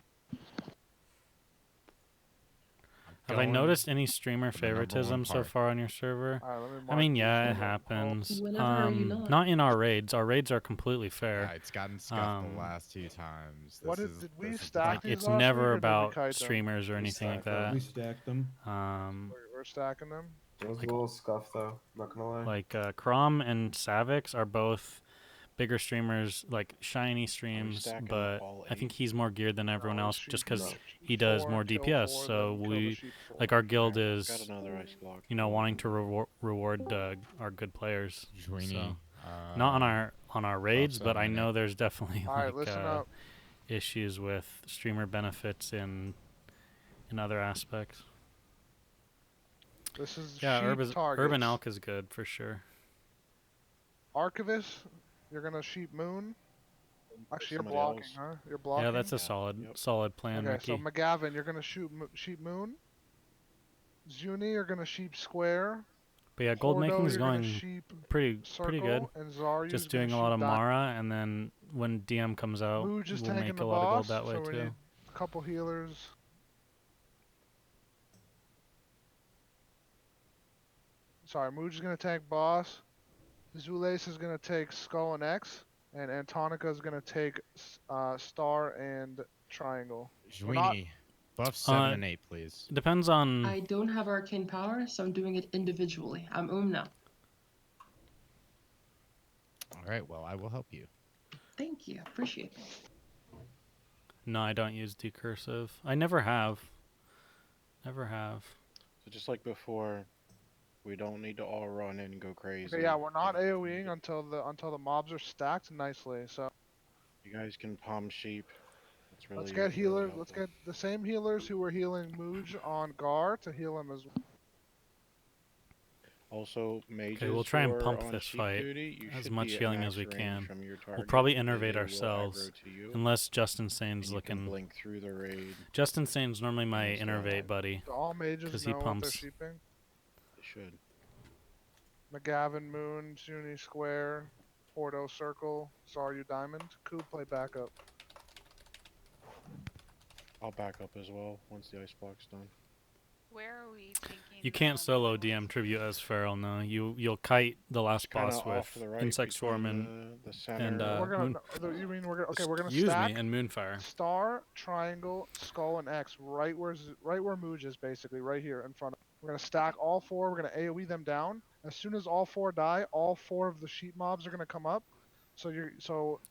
Have I Going noticed any streamer for the number one favoritism so part. far on your server? Alright, let me I mark mean, these yeah, it for you. happens. Whenever are you not? Not in our raids. Our raids are completely fair. Yeah, it's gotten scuffed the last 2 times. What This did is- we this is stack the- Like, these it's last week, never or did we about kite them? streamers or anything like that. We stacked them. We're stacking them. It was a little scuffed though, not gonna lie. Like Crom and Savix are both bigger streamers, like shiny streams, stacking but all I think he's more geared than everyone else just because No. he does Four, more kill DPS. four, So then kill the we, sheep four. like our guild Got is, another ice block. you know, wanting to reward our good players. Juini, So, not on our raids, but I 7 know there's definitely Alright, like listen up. issues with streamer benefits in other aspects. This is Yeah, sheep targets. Urban Elk is good for sure. Archivist, you're gonna sheep moon. Actually, you're Somebody blocking, else. huh? You're blocking. Yeah, that's a solid plan, Okay, Ricky. so McGavin, you're gonna shoot sheep moon. Zuni, you're gonna sheep square. But yeah, gold Hordo, making is you're gonna going sheep pretty circle, good. and Zaryu's Just gonna doing a lot shoot of dot. Mara, and then when DM comes out, Mooj is we'll tanking make the a lot of gold boss, that way so we too. need a couple healers. Sorry, Mooj is gonna tank boss. Zulace is gonna take Skull and X, and Antonica is gonna take Star and Triangle. We're not- Juini, buff 7 and 8, please. Depends on. I don't have arcane power, so I'm doing it individually. I'm now. All right, well, I will help you. Thank you. Appreciate it. No, I don't use decursive. I never have. Never have. So just like before, we don't need to all run in and go crazy. Okay, yeah, we're not AoEing until the mobs are stacked nicely. So You guys can palm sheep. It's really, let's get really healers. helpful. Let's get the same healers who were healing Mooj on Gar to heal him as well. Also, mages Okay, we'll try and who are pump on this sheep fight duty, you as should much be at healing as max we range can. from your We'll target, probably and they innervate will ourselves, aggro to you, unless Justin Sane's and you can looking. blink through the raid. Justin Sane's normally my Yes, innervate buddy, Do all mages because he know what they're pumps. sheeping? They should. McGavin Moon, Zuni Square, Porto Circle, Zaryu Diamond. Coop play backup. I'll back up as well once the ice block's done. Where are we thinking? You can't solo DM tribute as Feral, no. You'll kite the last Kinda boss off with to the right Insect Swarm between the center. and We're gonna. Moon. You mean we're gonna? Okay, we're gonna Excuse stack me, and Moonfire. Star, Triangle, Skull, and X right where Mooj is, basically right here in front. We're gonna stack all four. We're gonna AOE them down. As soon as all four die, all four of the sheep mobs are gonna come up. So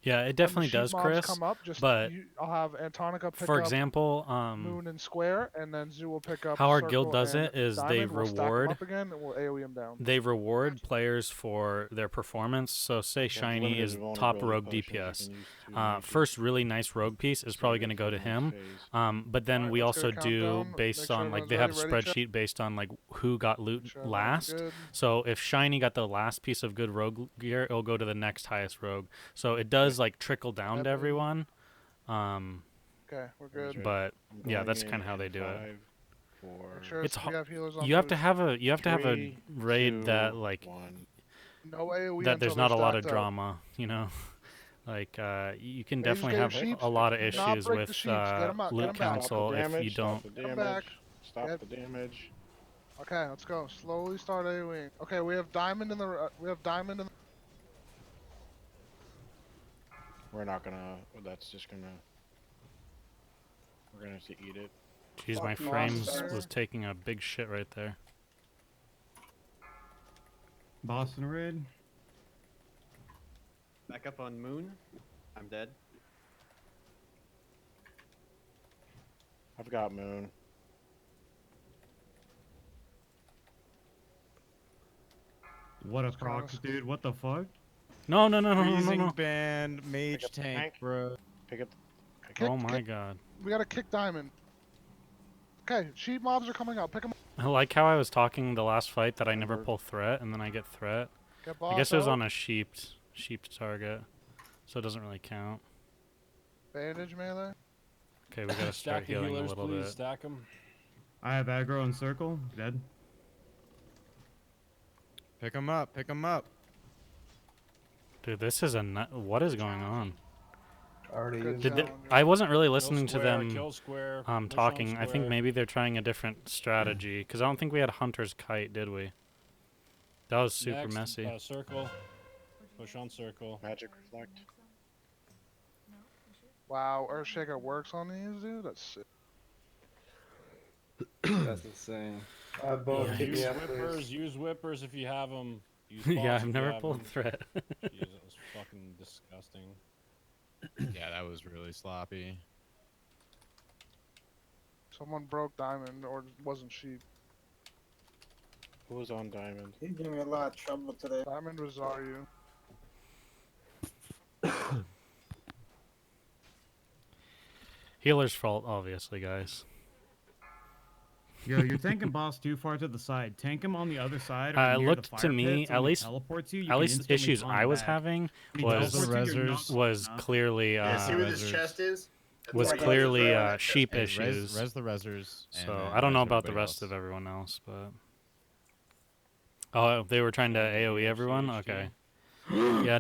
Yeah, it when the definitely sheep does, mobs Chris. Come up, just but I'll have Antonica pick for up example, Moon and Square, and then Zoo will pick up. how our Circle guild does and it is Diamond. they We'll stack 'em reward. up again, and we'll AOE them down. They reward players for their performance. So say Shiny limited is top vulnerability rogue potions you DPS. can use to make First really nice rogue piece is probably going to go to him. But then we also do based on like they have a spreadsheet based on like who got loot last. So if Shiny got the last piece of good rogue gear, it'll go to the next highest rogue. So it does like trickle down to everyone. Okay, we're good. But I'm yeah, going that's in kind of how they in do it. 5, 4, Make sure It's we have healers on you have to Mooj. have a Three, raid that 2, like 1. No AOE that there's until not a they're lot of stacked up. drama, you know. Like you can Hey, just definitely get your have sheeps. a lot of Do not issues break the with sheeps. Get 'em up, get loot 'em back. council Stop the if you damage, don't. Stop the Come damage. back. Stop Get- the damage. Okay, let's go. Slowly start AOEing. Okay, we have diamond in the. We have diamond in. We're not gonna. That's just gonna. We're gonna have to eat it. Jeez, my Fuck you, frames monster. was taking a big shit right there. Boston raid. Back up on Moon. I'm dead. I've got Moon. What a proc, dude. What the fuck? No, no, no, no, no, no, Freezing no. band, mage tank, bro. Pick up. Oh my god. We gotta kick Diamond. Okay, sheep mobs are coming out. Pick them up. I like how I was talking the last fight that I never pull threat, and then I get threat. Get I guess boss it was out. on a sheep target, so it doesn't really count. Bandage melee. Okay, we gotta start Stack the healing healers, a little please. bit. Stack them. I have aggro and circle. Dead. Pick him up, pick him up. Dude, this is a what is going on? Already I wasn't really listening to square, them kill square, push on talking. I think square. maybe they're trying a different strategy, because I don't think we had Hunter's Kite, did we? That was super Next, messy. Circle. Push on circle. Magic reflect. Wow, Earthshaker works on these, dude. That's sick. That's insane. Both hit Use me up, whippers. please. Use whippers if you have them. Use Yeah, bots I've if never you have pulled 'em. threat. Jeez, that was fucking disgusting. Yeah, that was really sloppy. Someone broke Diamond, or it wasn't sheep. Who was on Diamond? He's giving me a lot of trouble today. Diamond was Zaryu. Healer's fault, obviously, guys. Yo, you're tanking boss too far to the side. Tank him on the other side. Or It near looked the to fire me, pit, so at when he least, teleports you, you at can least instantly issues taunt I him was back. having When he was teleports you, you're not was enough. clearly Yeah, see where this rezzers. chest is? That's was where I got clearly the threat. sheep Hey, issues. res the rezzers. and So then I don't know res about the everybody rest else. of everyone else, but oh, they were trying to AOE everyone. CHD. Okay. Yeah.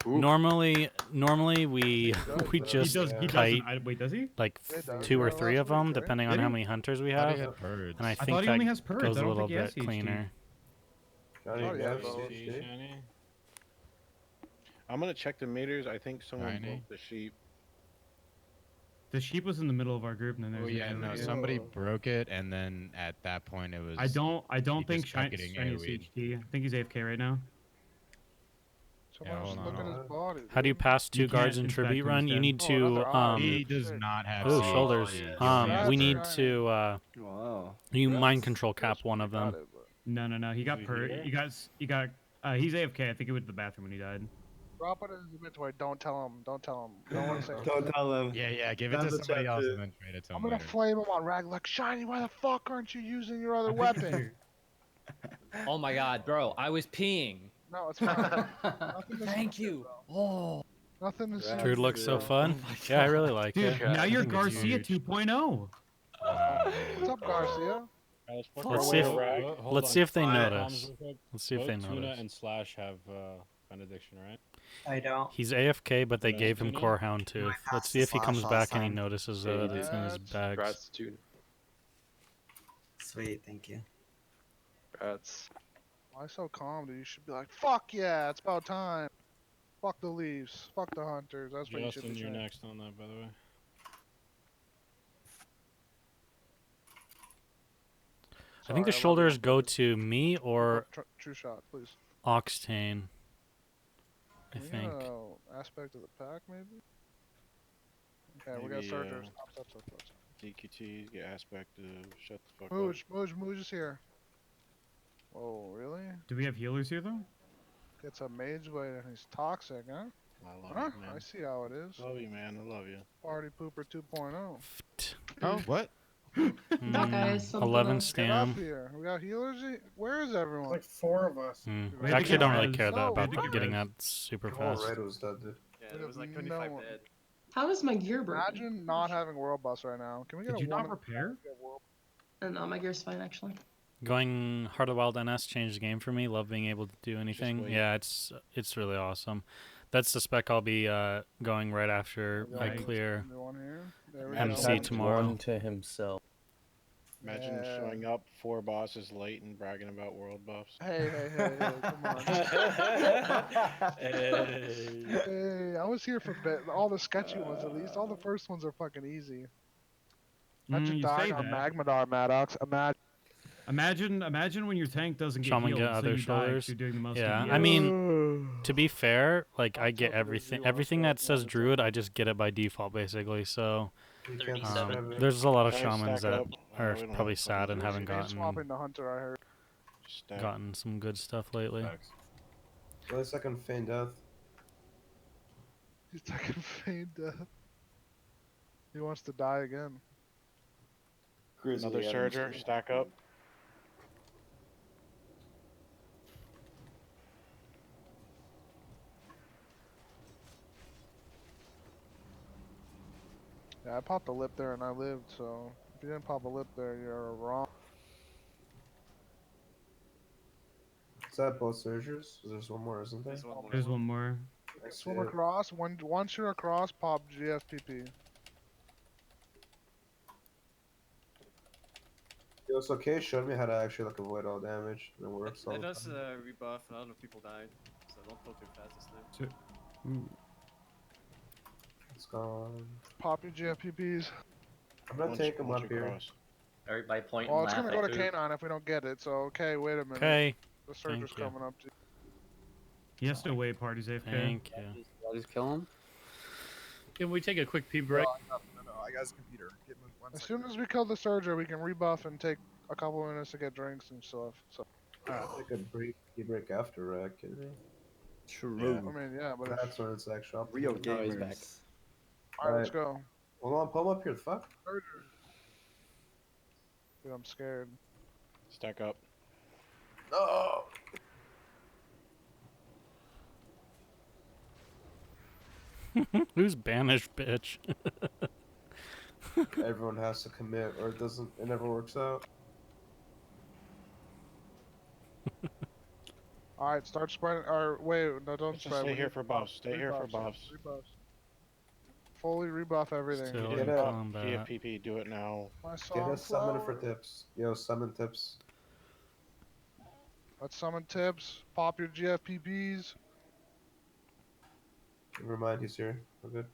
Normally we we just He kite doesn't. Wait, does he? like Yeah, he does. 2 or Yeah, 3 of last them, week, right? depending on Did how he? many hunters we Thought he have, had birds. and I thought think he that only has birds. goes I a don't little think he has bit CHD. cleaner. Johnny, Oh, you yeah, have bro. CHD? Shani. I'm gonna check the meters. I think someone Tiny. broke the sheep. The sheep was in the middle of our group, and then there's. Oh an yeah, no, AoE. somebody broke it, and then at that point it was. I don't he think just kept Shiny getting Shiny's AoE'd. CHD. I think he's AFK right now. Someone hold just on, look at hold his body. How do you dude. pass 2 You guards can't in inspect tribute him run? You instead. need Oh, to another eye. He Good does shit. not have. oh, CHD. shoulders. yeah. We That's need right. to Wow. you That's- mind control cap that's one when of he got them. it, but- No. He got Is he per. here? He got. He's AFK. I think he went to the bathroom when he died. Drop it in his inventory. Don't tell him. Don't tell him. Don't want to say. Don't tell him. Yeah, give it to That's a somebody chat else too. and then trade it to I'm him gonna later. flame him on Rag like Shiny. Why the fuck aren't you using your other weapon? Oh my god, bro, I was peeing. No, it's fine. Nothing to Thank see, you. bro. Oh. Nothing to see. Dude looks so Yeah. fun. Oh my Yeah, I God. really like Dude, it. now I you're think it's Garcia huge. 2.0. What's up, Garcia? Let's see if Hold let's on. see if they Alright, notice. real quick. Let's see if they Both Tuna notice. and Slash have benediction, right? I don't. He's AFK, but they Yeah. gave him Tuna? Core Hound too. Let's see if he comes back and he notices Yeah, that he it's in his did. bags. Rats, too. Sweet, thank you. Rats. Why so calm, dude? You should be like, fuck yeah, it's about time. Fuck the Leafs. Fuck the Hunters. That's what you should Justin, be you're saying. next on that, by the way. I think the Sorry, I love shoulders you. go to me or True shot, please. Octane. I Can we think. get a aspect of the pack, maybe? Okay, we got Maybe, Surgers. Stop. DQT, get aspect of shut the fuck up. Mooge is here. Oh, really? Do we have healers here though? Gets a mage blade and he's toxic, huh? I love Huh? you, man. I see how it is. Love you, man. I love you. Party pooper 2.0. Oh, what? guys, something 11 else. Get up stam. here. We got healers. Where is everyone? Like 4 of us. We I had to actually get don't really res. care that No, about we had to getting get that super Oh, fast. Red was dead, dude. Yeah, there was like No 25 one. dead. How is my gear broken? Imagine not having world bus right now. Can we get Did a you not one? repair? No, my gear's fine actually. Going Heart of Wild NS changed the game for me. Love being able to do anything. wait. Yeah, it's really awesome. That's the spec I'll be going right after I Right. clear One here. There we MC go. tomorrow. to himself. Imagine Yeah. showing up 4 bosses late and bragging about world buffs. Hey, come on. Hey. Hey, I was here for all the sketchy ones at least. All the first ones are fucking easy. Imagine You say dying on that. Magmadar, Maddox. Imagine when your tank doesn't get Shaman healed, get so other you die 'cause shoulders. you're doing the most Yeah, DPS. I mean, to be fair, like I That's get up to everything. Zoo, Everything Oscar, that if you says wanna druid, I just get it by default, basically. So, You can't stab it. there's a lot of Guys, shamans stack that up. are We don't probably have a sad and fucking haven't reason. He's swapping gotten the hunter, I heard. Stack. some good stuff lately. At least I can feign death. He's taking feign death. He wants to die again. Another Surger, stack up. Yeah, I popped a lip there and I lived, so if you didn't pop a lip there, you're wrong. Is that both surgers? There's one more, isn't there? There's one more. I see Swim it. across. Once you're across, pop GFPP. Yo, so Kay showed me how to actually like avoid all damage, and it works all Let the us time. rebuff, and a lot of people died, so don't go too fast this time. It's gone. Pop your GFPPs. I'm gonna take him up here. Everybody point Well, and it's laugh gonna go at to Coop. K9 if we don't get it. So okay, wait a minute. Okay. The Surger's Thank you. coming up to you. He has to wait. Party's AFK. Thank you. I just kill him. Can we take a quick pee break? No, I got his computer. Give me one As second. soon as we kill the Surger, we can rebuff and take a couple minutes to get drinks and stuff. So. I'll take a break after rack, kidding me? True. I mean, yeah, but That's when it's actual. Real gamers. Alright, let's go. Hold on, pull him up here. The fuck? Surger. Dude, I'm scared. Stack up. No. Who's banished, bitch? Everyone has to commit, or it doesn't. It never works out. Alright, start spreading. Or wait, no, don't Just spread. stay We here need for buffs. Stay here for rebuffs, buffs. Rebuffs. Fully rebuff everything. Still Get in it up. combat. GFPP, do it now. My Get song us summon for flower. tips. Yo, summon tips. Let's summon tips. Pop your GFPPs. Never mind, he's here. We're good.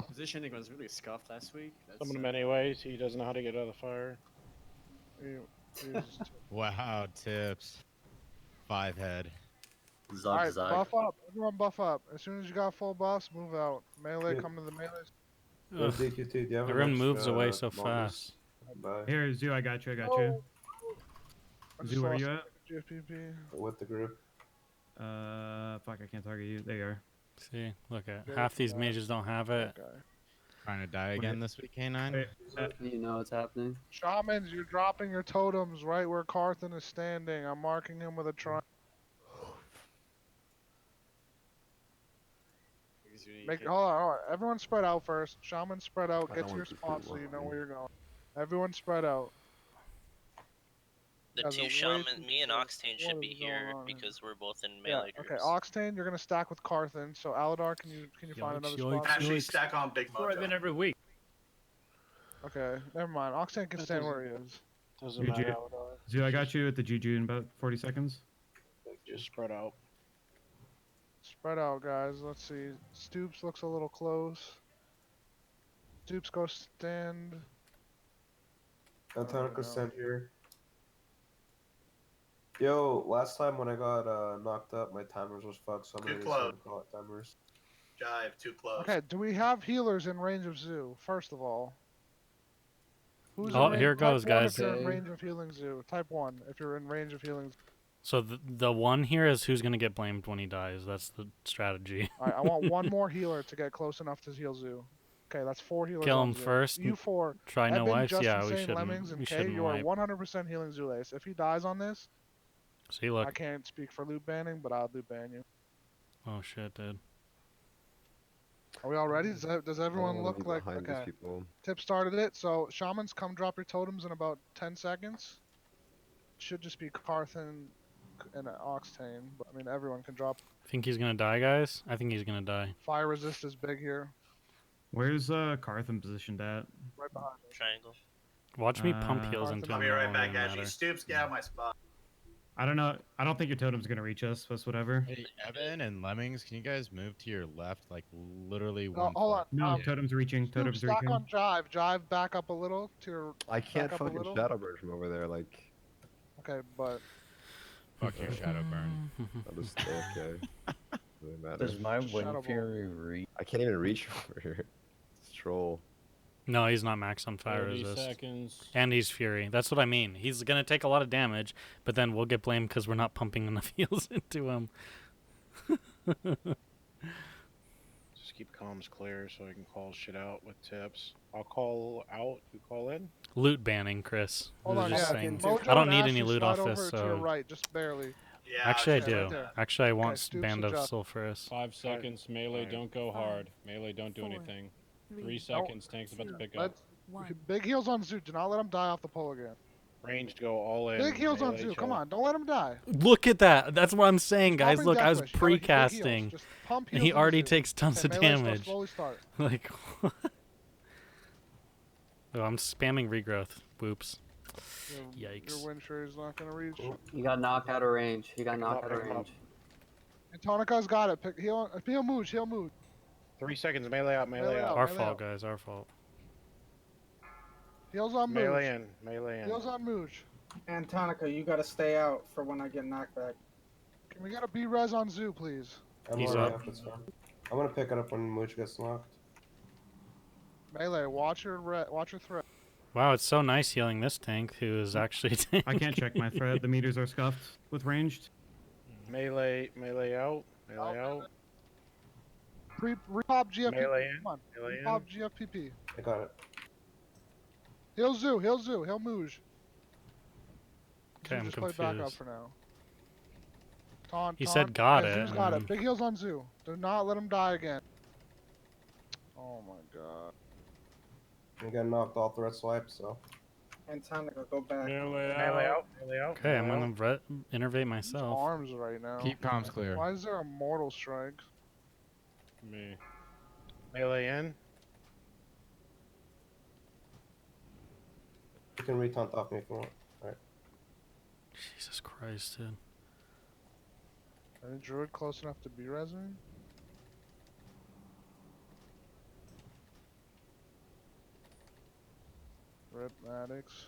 Positioning was really scuffed last week. Summon him anyways. He doesn't know how to get out of the fire. Wow, tips. 5 head. Alright, buff up. Everyone buff up. As soon as you got full buffs, move out. Melee, Yeah. come to the melee. Yo, DQT, do you have Everyone an moves extra away so bonus? fast. Bye. Here, Zoo, I got you. I got you. I just Zoo, where lost you at? GFPP. With the group. Fuck, I can't target you. There you are. See, look at half these mages don't have it. Trying to die again this week, K9? Wait, You know what's happening. Shamans, you're dropping your totems right where Carthan is standing. I'm marking him with a triangle. Hold on. Everyone spread out first. Shaman spread out. I Get don't to your want people spot so you know walking. where you're going. Everyone spread out. The Guys are two way shaman, too me and close. Octane What should is be going here on here? because we're both in Yeah. melee Okay, groups. Octane, you're gonna stack with Carthan. So Aladar, can you find another spot? Actually, stack on Big More than Mojo. every week. Okay, never mind. Octane can That stand doesn't- where he is. Doesn't GG. matter. Aladar. Zoo, I got you at the GG in about 40 seconds. Just spread out. Spread out, guys. Let's see. Stoops looks a little close. Stoops go stand. Antonica sent here. Yo, last time when I got knocked up, my timers was fucked, so I'm Too gonna close. call it timers. Jive, too close. Okay, do we have healers in range of Zoo? First of all. Who's Oh, in range? here it goes, Type 1 guys. if you're in range of healing Zoo. Type 1 if you're in range of healing Zoo. So the one here is who's gonna get blamed when he dies. That's the strategy. Alright, I want one more healer to get close enough to heal Zoo. Okay, that's 4 healers. Kill on him Zoo. first You and 4. try no Eben, wipes. Justin, Yeah, we Sane, shouldn't. Lemmings, and We Kay, shouldn't you are wipe. 100% healing Zulace. If he dies on this, See, look. I can't speak for loot banning, but I'll loot ban you. Oh shit, dude. Are we all ready? Does everyone wanna look be like behind these okay? people. Tip started it. So shamans, come drop your totems in about 10 seconds. Should just be Carthan and Octane, but I mean everyone can drop. Think he's gonna die, guys? I think he's gonna die. Fire resist is big here. Where's Carthan positioned at? Right behind me. Triangle. Watch me pump heals Carthan- into I'll him. be and it right won't back, even Ash. He matter. stoops, get out of my spot. I don't know. I don't think your totem's gonna reach us, but whatever. Hey, Evan and Lemmings, can you guys move to your left, like literally No, one hold on. foot? No, totem's reaching. Scoop, Totem's stack reaching. on Jive. Jive, back up a little to your. I can't back up a fucking little. shadow burn from over there. Like, Okay, but Fuck your shadow burn. I'll just stay okay. Doesn't matter. Does my Just wind shadow ball. fury reach? I can't even reach over here. It's troll. No, he's not max on fire 30 resist. seconds. And he's Fury. That's what I mean. He's going to take a lot of damage, but then we'll get blamed because we're not pumping enough heals into him. Just keep comms clear so I can call shit out with tips. I'll call out. You call in. Loot banning, Chris. hold I on. was Yeah, just saying. Mojo I don't and need Ash, any you loot slide off this, over to your so... right, just barely. Yeah. Actually, I right do. there. Actually, I want Stoops Band of adjust. Sulphurous. 5 seconds. Melee, Five. don't go hard. Melee, don't do anything. 3 seconds. Tank's about to pick up. Let's big heals on Zoo. Do not let him die off the pole again. Ranged go all in. Big heals on melee Zoo. chill. Come on, don't let him die. Look at that. That's what I'm saying, guys. Popping Look, I was Death Wish. You gotta get big heals. pre-casting. Just pump And heals he on already Zoo. takes tons Okay, of melee stuff, damage. slowly start. Like, what? Oh, I'm spamming regrowth. Whoops. Your Yikes. wind fury's not gonna reach. You got knocked out of range. He got knocked out of pick him up. range. And Tonica's got it. Pick, heal Mooge. Heal Mooge. 3 seconds. Melee out. Melee Melee out. out. Our melee fault, out. guys. Our fault. Heals on Melee Mooge. in. Melee in. Heals on Mooge. And Tonica, you gotta stay out for when I get knocked back. Can we get a B-res on Zoo, please? I'm He's already up. It's fine. I'm gonna pick it up when Mooch gets locked. Melee, watch your threat. Wow, it's so nice healing this tank who is actually tanking. I can't check my thread. The meters are scuffed with ranged. Melee out. Melee out. Repop GFPP. Melee in. Come on. Melee in. Repop GFPP. I got it. Heal Zoo. Heal Mooge. Okay, I'm just play back up confused. for now. Taunt. He said got it, Zoo's got and- it. Big heals on Zoo. Do not let him die again. Oh my god. I'm getting knocked off the red swipe, so. And Tonica, go back. Melee Melee out. out. Melee out. Okay, I'm melee gonna out. innervate myself. Arms right now. Keep comms clear. Why is there a mortal strike? Me. Melee in. You can retaunt off me if you want. Alright. Jesus Christ, dude. Any druid close enough to be resing? Rip Maddox.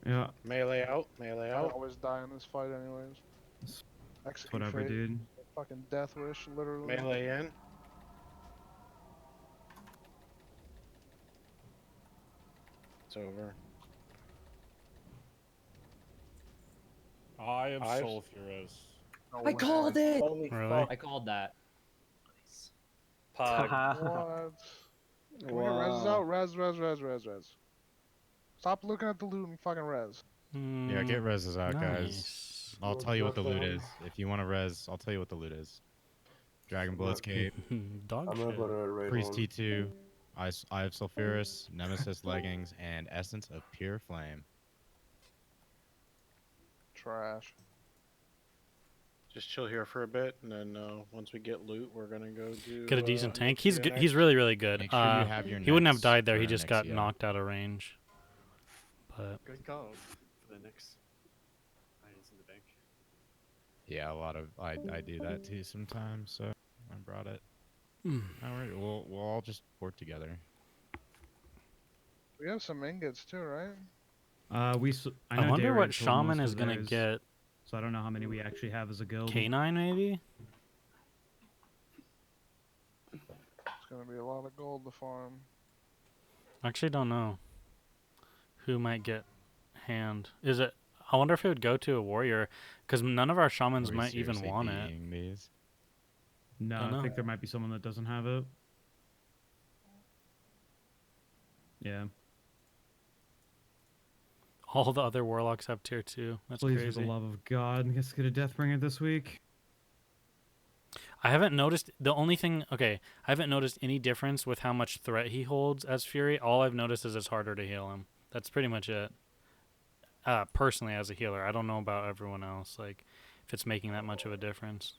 Yeah, Melee out. Melee I out. always die in this fight anyways. Execute whatever, fate. dude. Fucking death wish, literally. Melee in. It's over. Eye of Eyes? Sulphurous. No I way. called it! Holy Really? fuck. I called that. Pog. What? Can we get reses out? Res. Stop looking at the loot and fucking res. Yeah, get reses out, guys. Nice. I'll tell you what the loot is. If you want to res, I'll tell you what the loot is. Dragon Blood's Cape, Dog I'm gonna shit. go to raid Priest one. T2, Eye of Sulphurous, Nemesis Leggings, and Essence of Pure Flame. Trash. Just chill here for a bit, and then once we get loot, we're gonna go do. Get a decent tank. next He's year good. next. He's really, really good. Make sure you have your He wouldn't have nets died there. for He our just next got EO. knocked out of range. But Good call for the next items in the bank. Yeah, a lot of I do that too sometimes, so I brought it. Hmm. Alright, we'll all just work together. We have some ingots too, right? I I know wonder Darren what sold most shaman is of gonna theirs, get. So I don't know how many we actually have as a guild. K9 maybe. It's gonna be a lot of gold to farm. Actually, don't know. Who might get hand? Is it? I wonder if it would go to a warrior, because none of our shamans Are we might even seriously want it. beating these? No, Don't I know. think there might be someone that doesn't have it. Yeah. All the other warlocks have tier 2. That's Please, crazy. for the love of God, let's get a Deathbringer this week. I haven't noticed the only thing. Okay, I haven't noticed any difference with how much threat he holds as Fury. All I've noticed is it's harder to heal him. That's pretty much it. Personally, as a healer, I don't know about everyone else. Like, if it's making that much of a difference.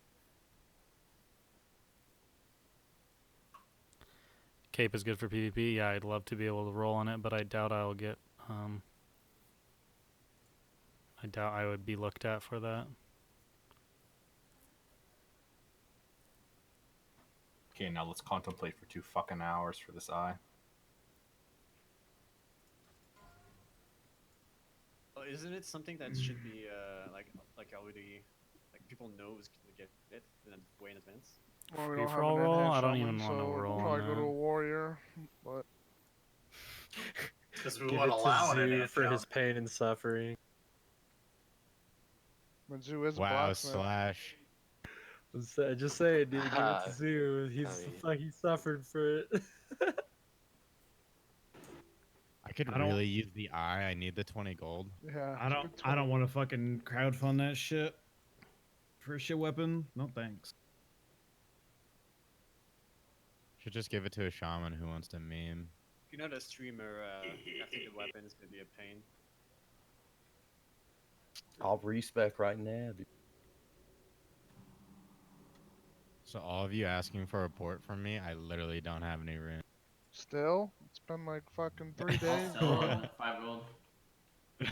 Cape is good for PvP. Yeah, I'd love to be able to roll on it, but I doubt I'll get. I doubt I would be looked at for that. Okay, now let's contemplate for 2 fucking hours for this eye. Oh, isn't it something that should be like already like people know is gonna get it and then way in advance? Well, we Free don't for have all an roll? enhanced I don't shaman, even want to so roll we'll on probably go to that. a warrior. But Because we Give won't it allow to an Zoo enhanced for shaman. his pain and suffering. Mizzou is a Wow, blacksmith. Slash. Just say it, dude. Give it to Zoo. He suffered for it. I could I don't- really use the eye. I need the 20 gold. Yeah. I don't want to fucking crowdfund that shit for a shit weapon. No thanks. Should just give it to a shaman who wants to meme. If you're not a streamer, I think the weapon is gonna be a pain. I'll respec right now, dude. So all of you asking for a port from me, I literally don't have any room. Still, it's been like fucking 3 days, Still, bro. 5 gold.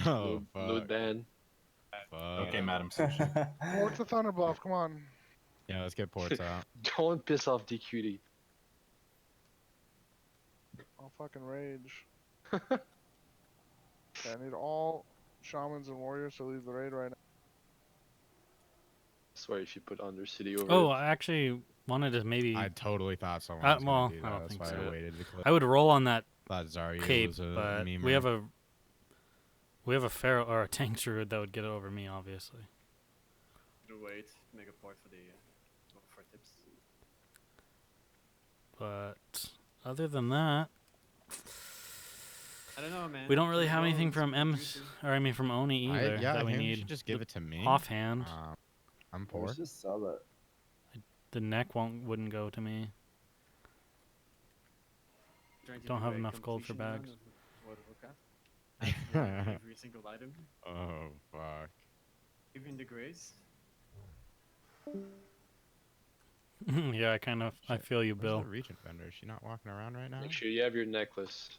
Oh, fuck. Loot Dan. Fuck. Okay, Madam Sushi. Port's the thunder buff. Come on. Yeah, let's get ports out. Don't piss off DQD. I'll fucking rage. Okay, I need all shamans and warriors to leave the raid right now. I swear if you put Undercity over Oh, it. I actually wanted to maybe. I totally thought someone was well, gonna do that. I don't That's think why so. I waited to click. I would roll on that Thought Zarya cape, was a but memer. we have a pharaoh or a tank druid that would get it over me, obviously. Wait, make a port for the for tips. But other than that, I don't know, man. we don't really have Well, anything it's from M's, producing. or I mean from Oni either yeah, that we him need. should just give it to me. Offhand. I'm poor. Let's just sell it. The neck wouldn't go to me. Trying to Don't do have a enough gold for completion run bags. of World of Warcraft. Every single item, Oh, fuck. even the grays. Yeah, I feel you, Where's Bill. the Regent vendor? Is she not walking around right now? Make sure you have your necklace.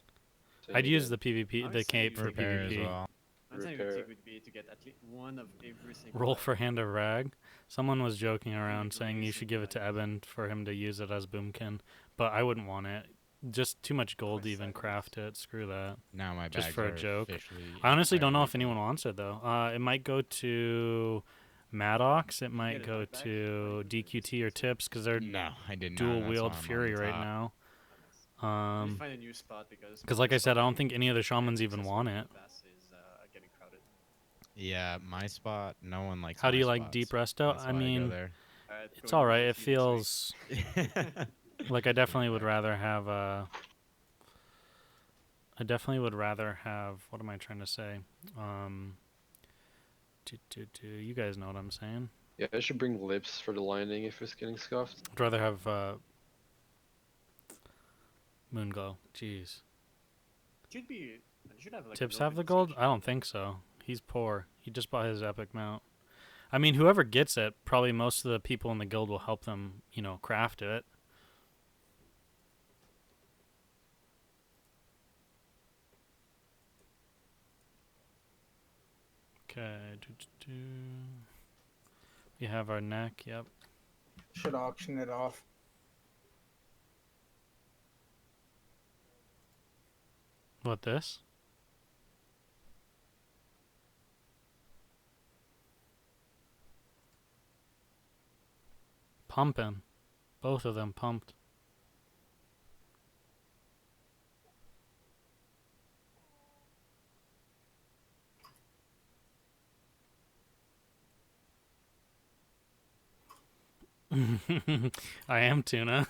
I'd use the PvP, I would the say cape for Repair as PvP. well. I'm saying Repair. the tip would be to get at least one of every single. Roll item. for hand of rag. Someone was joking around Every saying you should give it to single Eben for him to use it as boomkin, but I wouldn't want it. Just too much gold to even craft it. Screw that. Now my Just bags for a are joke. officially I honestly don't know if entirely anyone wants it though. It might go to Maddox. It might it go back, to DQT or Tips because they're No, I did not. dual That's wield why I'm on Fury the right top. now. Let me find a new spot because. Like I said, I don't spawning think any of the shamans even accessible want to it. the pass is getting crowded. Yeah, my spot. No one likes. How do my you like spots. Deep Resto? That's I why go mean, there. it's Going all right. to It see this week. feels like I definitely would rather have what am I trying to say? You guys know what I'm saying. Yeah, I should bring lips for the lining if it's getting scuffed. I'd rather have Moonglow. Jeez. Should be. Should have like. Tips an have the open gold? discussion. I don't think so. He's poor. He just bought his epic mount. I mean, whoever gets it, probably most of the people in the guild will help them, craft it. Okay. We have our neck. Yep. Should auction it off. What, this? Pumping. Both of them pumped. I am tuna.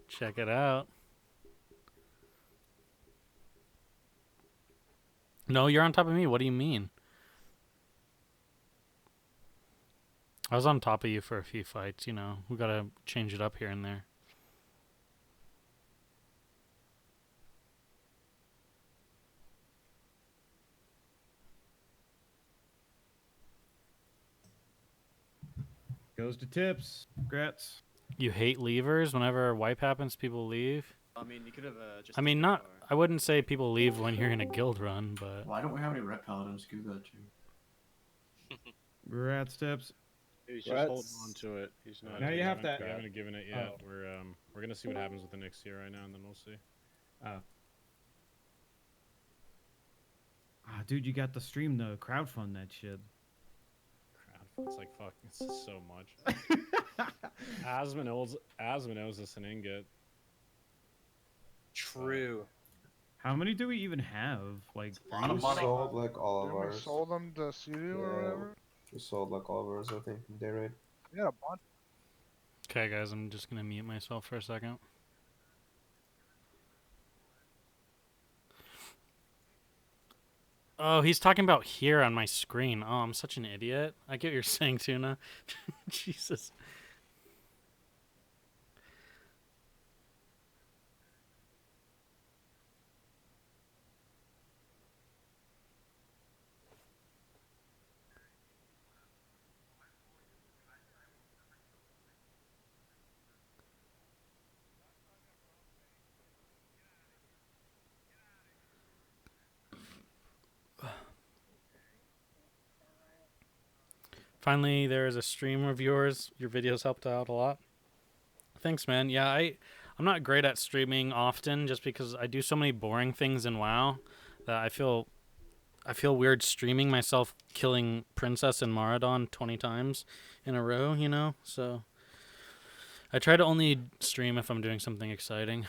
Check it out. No, you're on top of me. What do you mean? I was on top of you for a few fights, We gotta change it up here and there. Goes to Tips. Congrats. You hate leavers? Whenever a wipe happens, people leave? I mean, you could have just. I mean, not. I wouldn't say people leave when you're in a guild run, but Why don't we have any red paladins do that too? Rat steps. He's just holding on to it. He's not. Now you have to. We haven't given it yet. We're gonna see what happens with the next year right now, and then we'll see. Oh. Ah, dude, you got the stream though. Crowdfund that shit. It's like fuck. It's just so much. Asma knows us an ingot. True. How many do we even have? Like, We sold like all of Didn't we ours. sold them to Studio or whatever? We sold like all of ours, I think, in day rate. We had a bunch. okay, guys, I'm just gonna mute myself for a second. Oh, he's talking about here on my screen. Oh, I'm such an idiot. I get what you're saying, Tuna. Jesus. Finally, there is a stream of yours. Your videos helped out a lot. Thanks, man. Yeah, I'm not great at streaming often just because I do so many boring things in WoW that I feel weird streaming myself killing Princess and Maradon 20 times in a row, you know? So I try to only stream if I'm doing something exciting.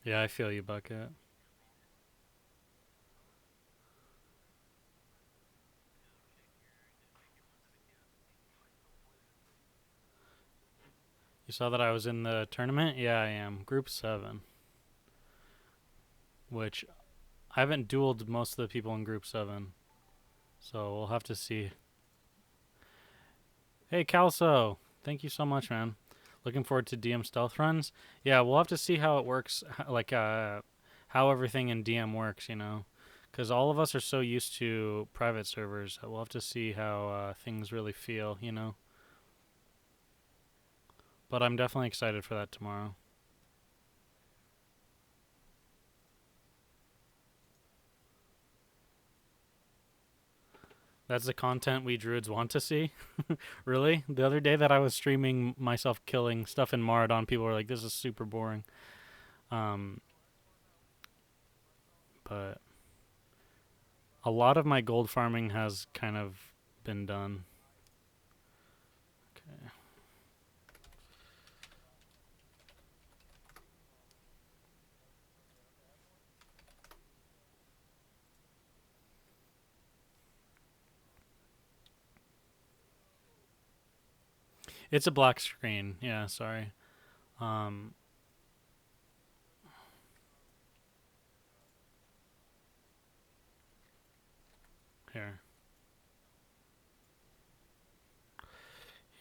Yeah, I feel you, Bucket. You saw that I was in the tournament? Yeah, I am. Group 7. Which I haven't dueled most of the people in Group 7. So we'll have to see. Hey, Calso. Thank you so much, man. Looking forward to DM stealth runs. Yeah, we'll have to see how it works, like how everything in DM works, you know, because all of us are so used to private servers. We'll have to see how things really feel, you know. But I'm definitely excited for that tomorrow. That's the content we druids want to see? Really? The other day that I was streaming myself killing stuff in Maradon, people were like, this is super boring. But a lot of my gold farming has kind of been done. Okay. It's a black screen. Yeah, sorry.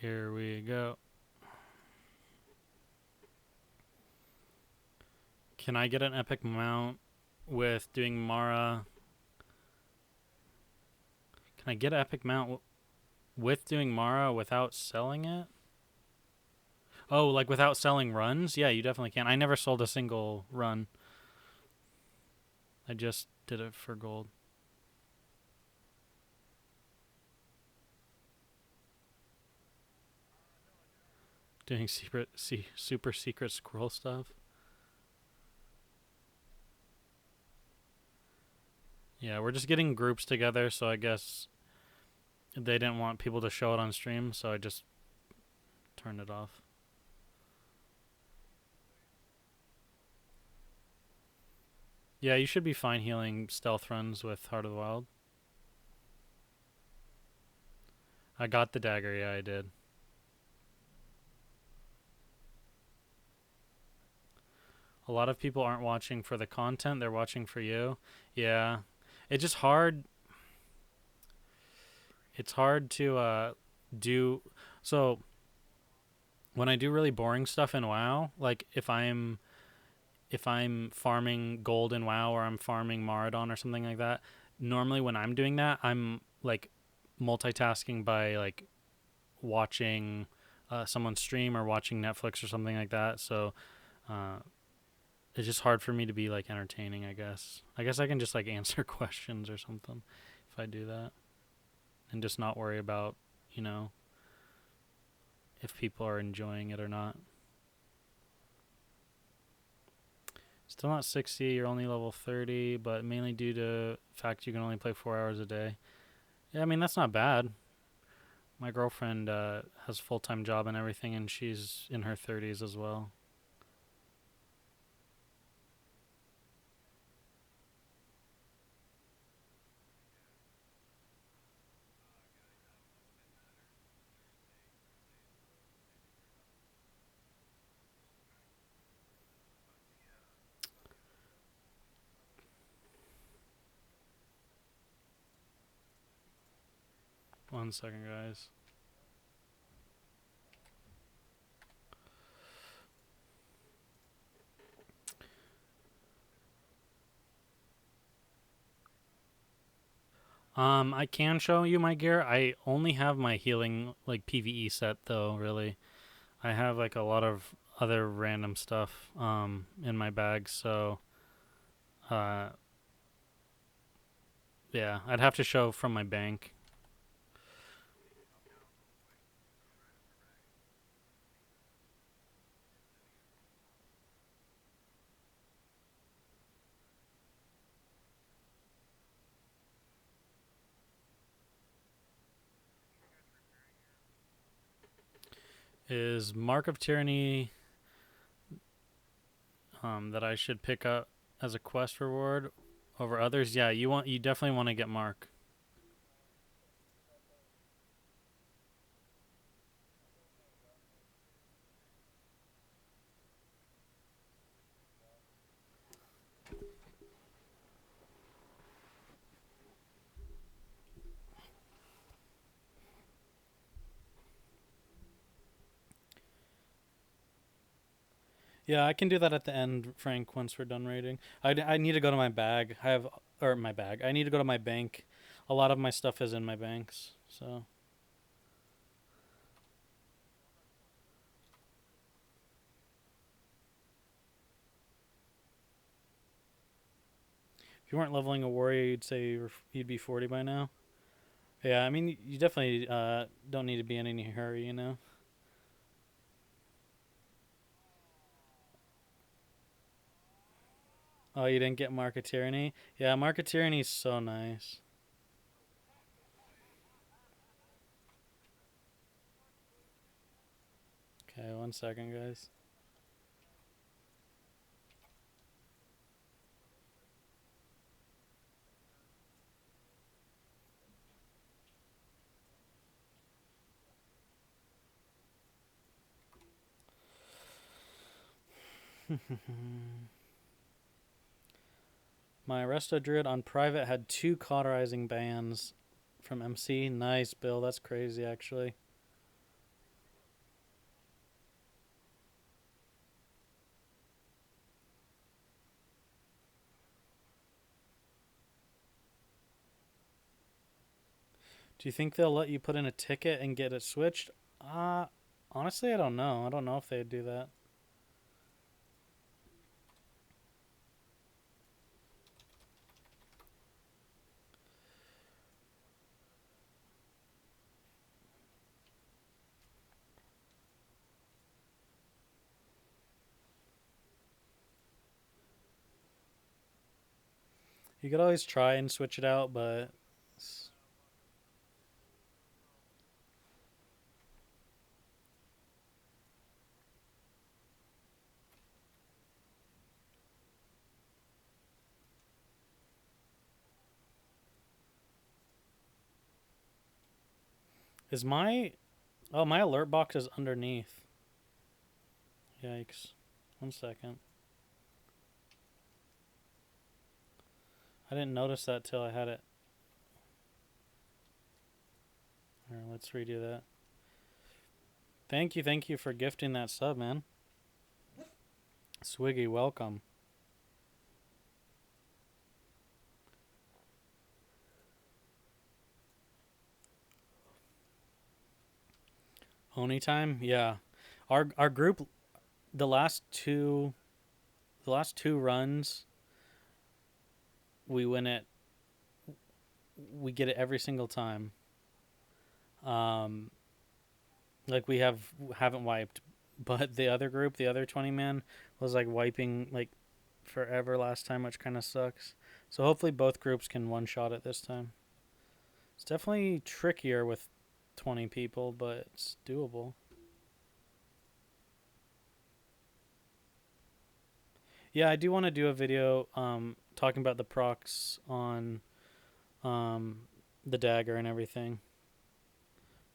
Here we go. Can I get an epic mount with doing Mara? Can I get an epic mount with doing Mara without selling it? Oh, like without selling runs? Yeah, you definitely can. I never sold a single run. I just did it for gold. Doing super secret scroll stuff. Yeah, we're just getting groups together, so I guess they didn't want people to show it on stream, so I just turned it off. Yeah, you should be fine healing stealth runs with Heart of the Wild. I got the dagger, yeah, I did. A lot of people aren't watching for the content, they're watching for you. Yeah. It's just hard. It's hard to do. So when I do really boring stuff in WoW, like if I'm farming gold in WoW or I'm farming Maradon or something like that, normally when I'm doing that, I'm like multitasking by like watching someone stream or watching Netflix or something like that. So it's just hard for me to be like entertaining, I guess. I guess I can just like answer questions or something if I do that and just not worry about, you know, if people are enjoying it or not. Still not 60, you're only level 30, but mainly due to the fact you can only play 4 hours a day. Yeah, I mean, that's not bad. My girlfriend has a full-time job and everything, and she's in her 30s as well. One second, guys. I can show you my gear. I only have my healing, like, PvE set, though, really. I have, like, a lot of other random stuff, in my bag, so, yeah, I'd have to show from my bank. Is Mark of Tyranny that I should pick up as a quest reward over others? Yeah, you definitely want to get Mark. Yeah, I can do that at the end, Frank, once we're done raiding. I need to go to my bag. My bag. I need to go to my bank. A lot of my stuff is in my banks, so. If you weren't leveling a warrior, you'd say you'd be 40 by now. Yeah, I mean, you definitely don't need to be in any hurry, you know? Oh, you didn't get Mark of Tyranny? Yeah, Mark of Tyranny is so nice. Okay, 1 second, guys. My Resto Druid on private had 2 cauterizing bands from MC. Nice, Bill. That's crazy, actually. Do you think they'll let you put in a ticket and get it switched? Honestly, I don't know. I don't know if they'd do that. You could always try and switch it out, but is my my alert box is underneath. Yikes. 1 second. I didn't notice that till I had it. Here, let's redo that. Thank you for gifting that sub, man. Swiggy, welcome. Oni time, yeah. Our group, the last two runs, we win it. We get it every single time. Like we haven't wiped, but the other group, the other 20 man, was like wiping like forever last time, which kind of sucks. So hopefully both groups can one shot it this time. It's definitely trickier with 20 people, but it's doable. Yeah, I do want to do a video talking about the procs on the dagger and everything.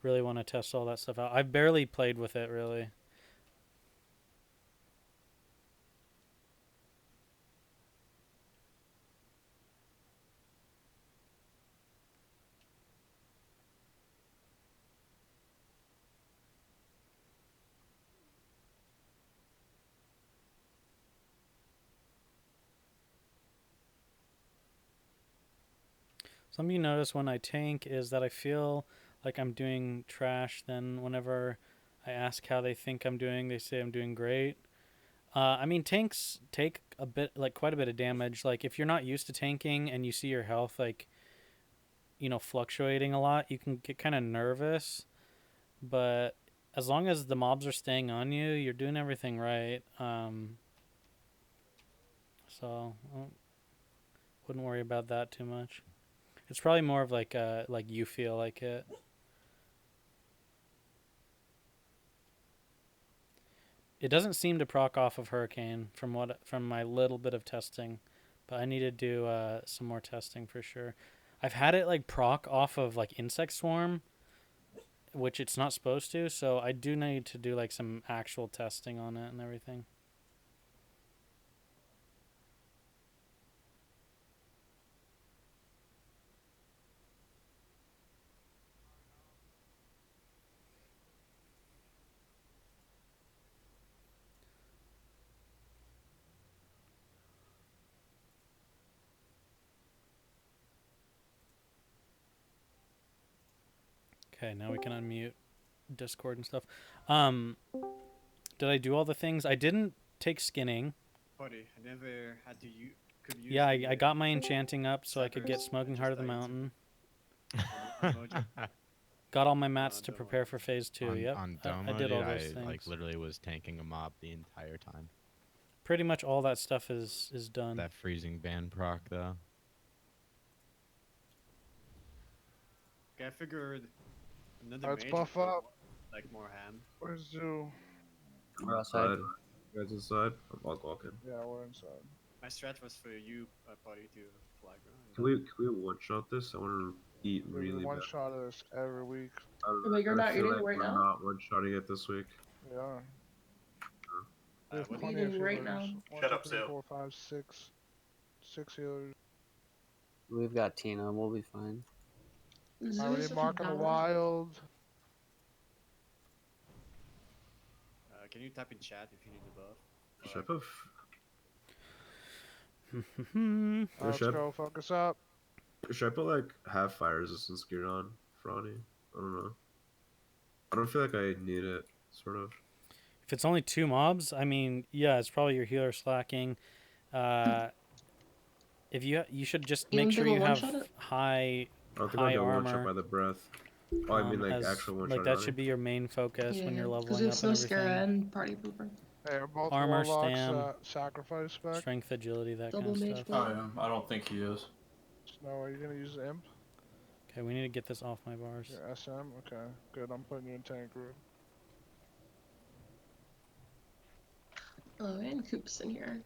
Really want to test all that stuff out. I've barely played with it, really. Something you notice when I tank is that I feel like I'm doing trash. Then whenever I ask how they think I'm doing, they say I'm doing great. I mean, tanks take a bit, like quite a bit of damage. Like if you're not used to tanking and you see your health like, you know, fluctuating a lot, you can get kind of nervous. But as long as the mobs are staying on you, you're doing everything right. So I wouldn't worry about that too much. It's probably more of like you feel like it. It doesn't seem to proc off of Hurricane from my little bit of testing, but I need to do some more testing for sure. I've had it like proc off of like Insect Swarm, which it's not supposed to, so I do need to do like some actual testing on it and everything. Okay, now we can unmute Discord and stuff. Did I do all the things? I didn't take skinning. Buddy, I never had to could use Yeah, the, I got my enchanting up so I could get setbacks. Smoking I Heart of just the died. Mountain. On Mojo. Got all my mats to Domo. prepare for phase 2. On, Yep, on I Domo, did dude, all those I things. like literally was tanking a mob the entire time. Pretty much all that stuff is done. That freezing ban proc though. Okay, I figured another Let's mage buff would up. like more ham. Where's Zoo? We're outside. You guys inside? I'm walking. Yeah, we're inside. My strat was for you, buddy, to flag. Can we one shot this? I want to eat We really one bad. shot of this every week. I don't know. But you're I not feel eating like right we're now? not one shotting it this week. We are. We have what plenty of eating right healers. now? One, Shut two, up, three, Sue. 4, 5, 6. 6 healers. We've got Tina. We'll be fine. I Zoo already is such a marking the bad- wild. Can you type in chat if you need the buff? Should I put Let's go. Focus up. Should I put like half fire resistance gear on Frawny? I don't know. I don't feel like I need it, sort of. If it's only 2 mobs, I mean, yeah, it's probably your healer slacking. If you should just You make don't sure think you we'll have one-shot it? high I don't think I'll high get one shot armor. by the breath. Oh, I mean like as- actual one like shot. that should be your main focus when you're Because leveling up it's and no scare everything. and party pooper. Hey, are both Armor, warlocks stam, sacrifice spec? strength, agility, that Double kind of mage stuff. blade. Oh, yeah. I don't think he is. No, are you gonna use imp? Okay, we need to get this off my bars. Your SM? Okay, good. I'm putting you in tank group. Oh, and Coop's in here.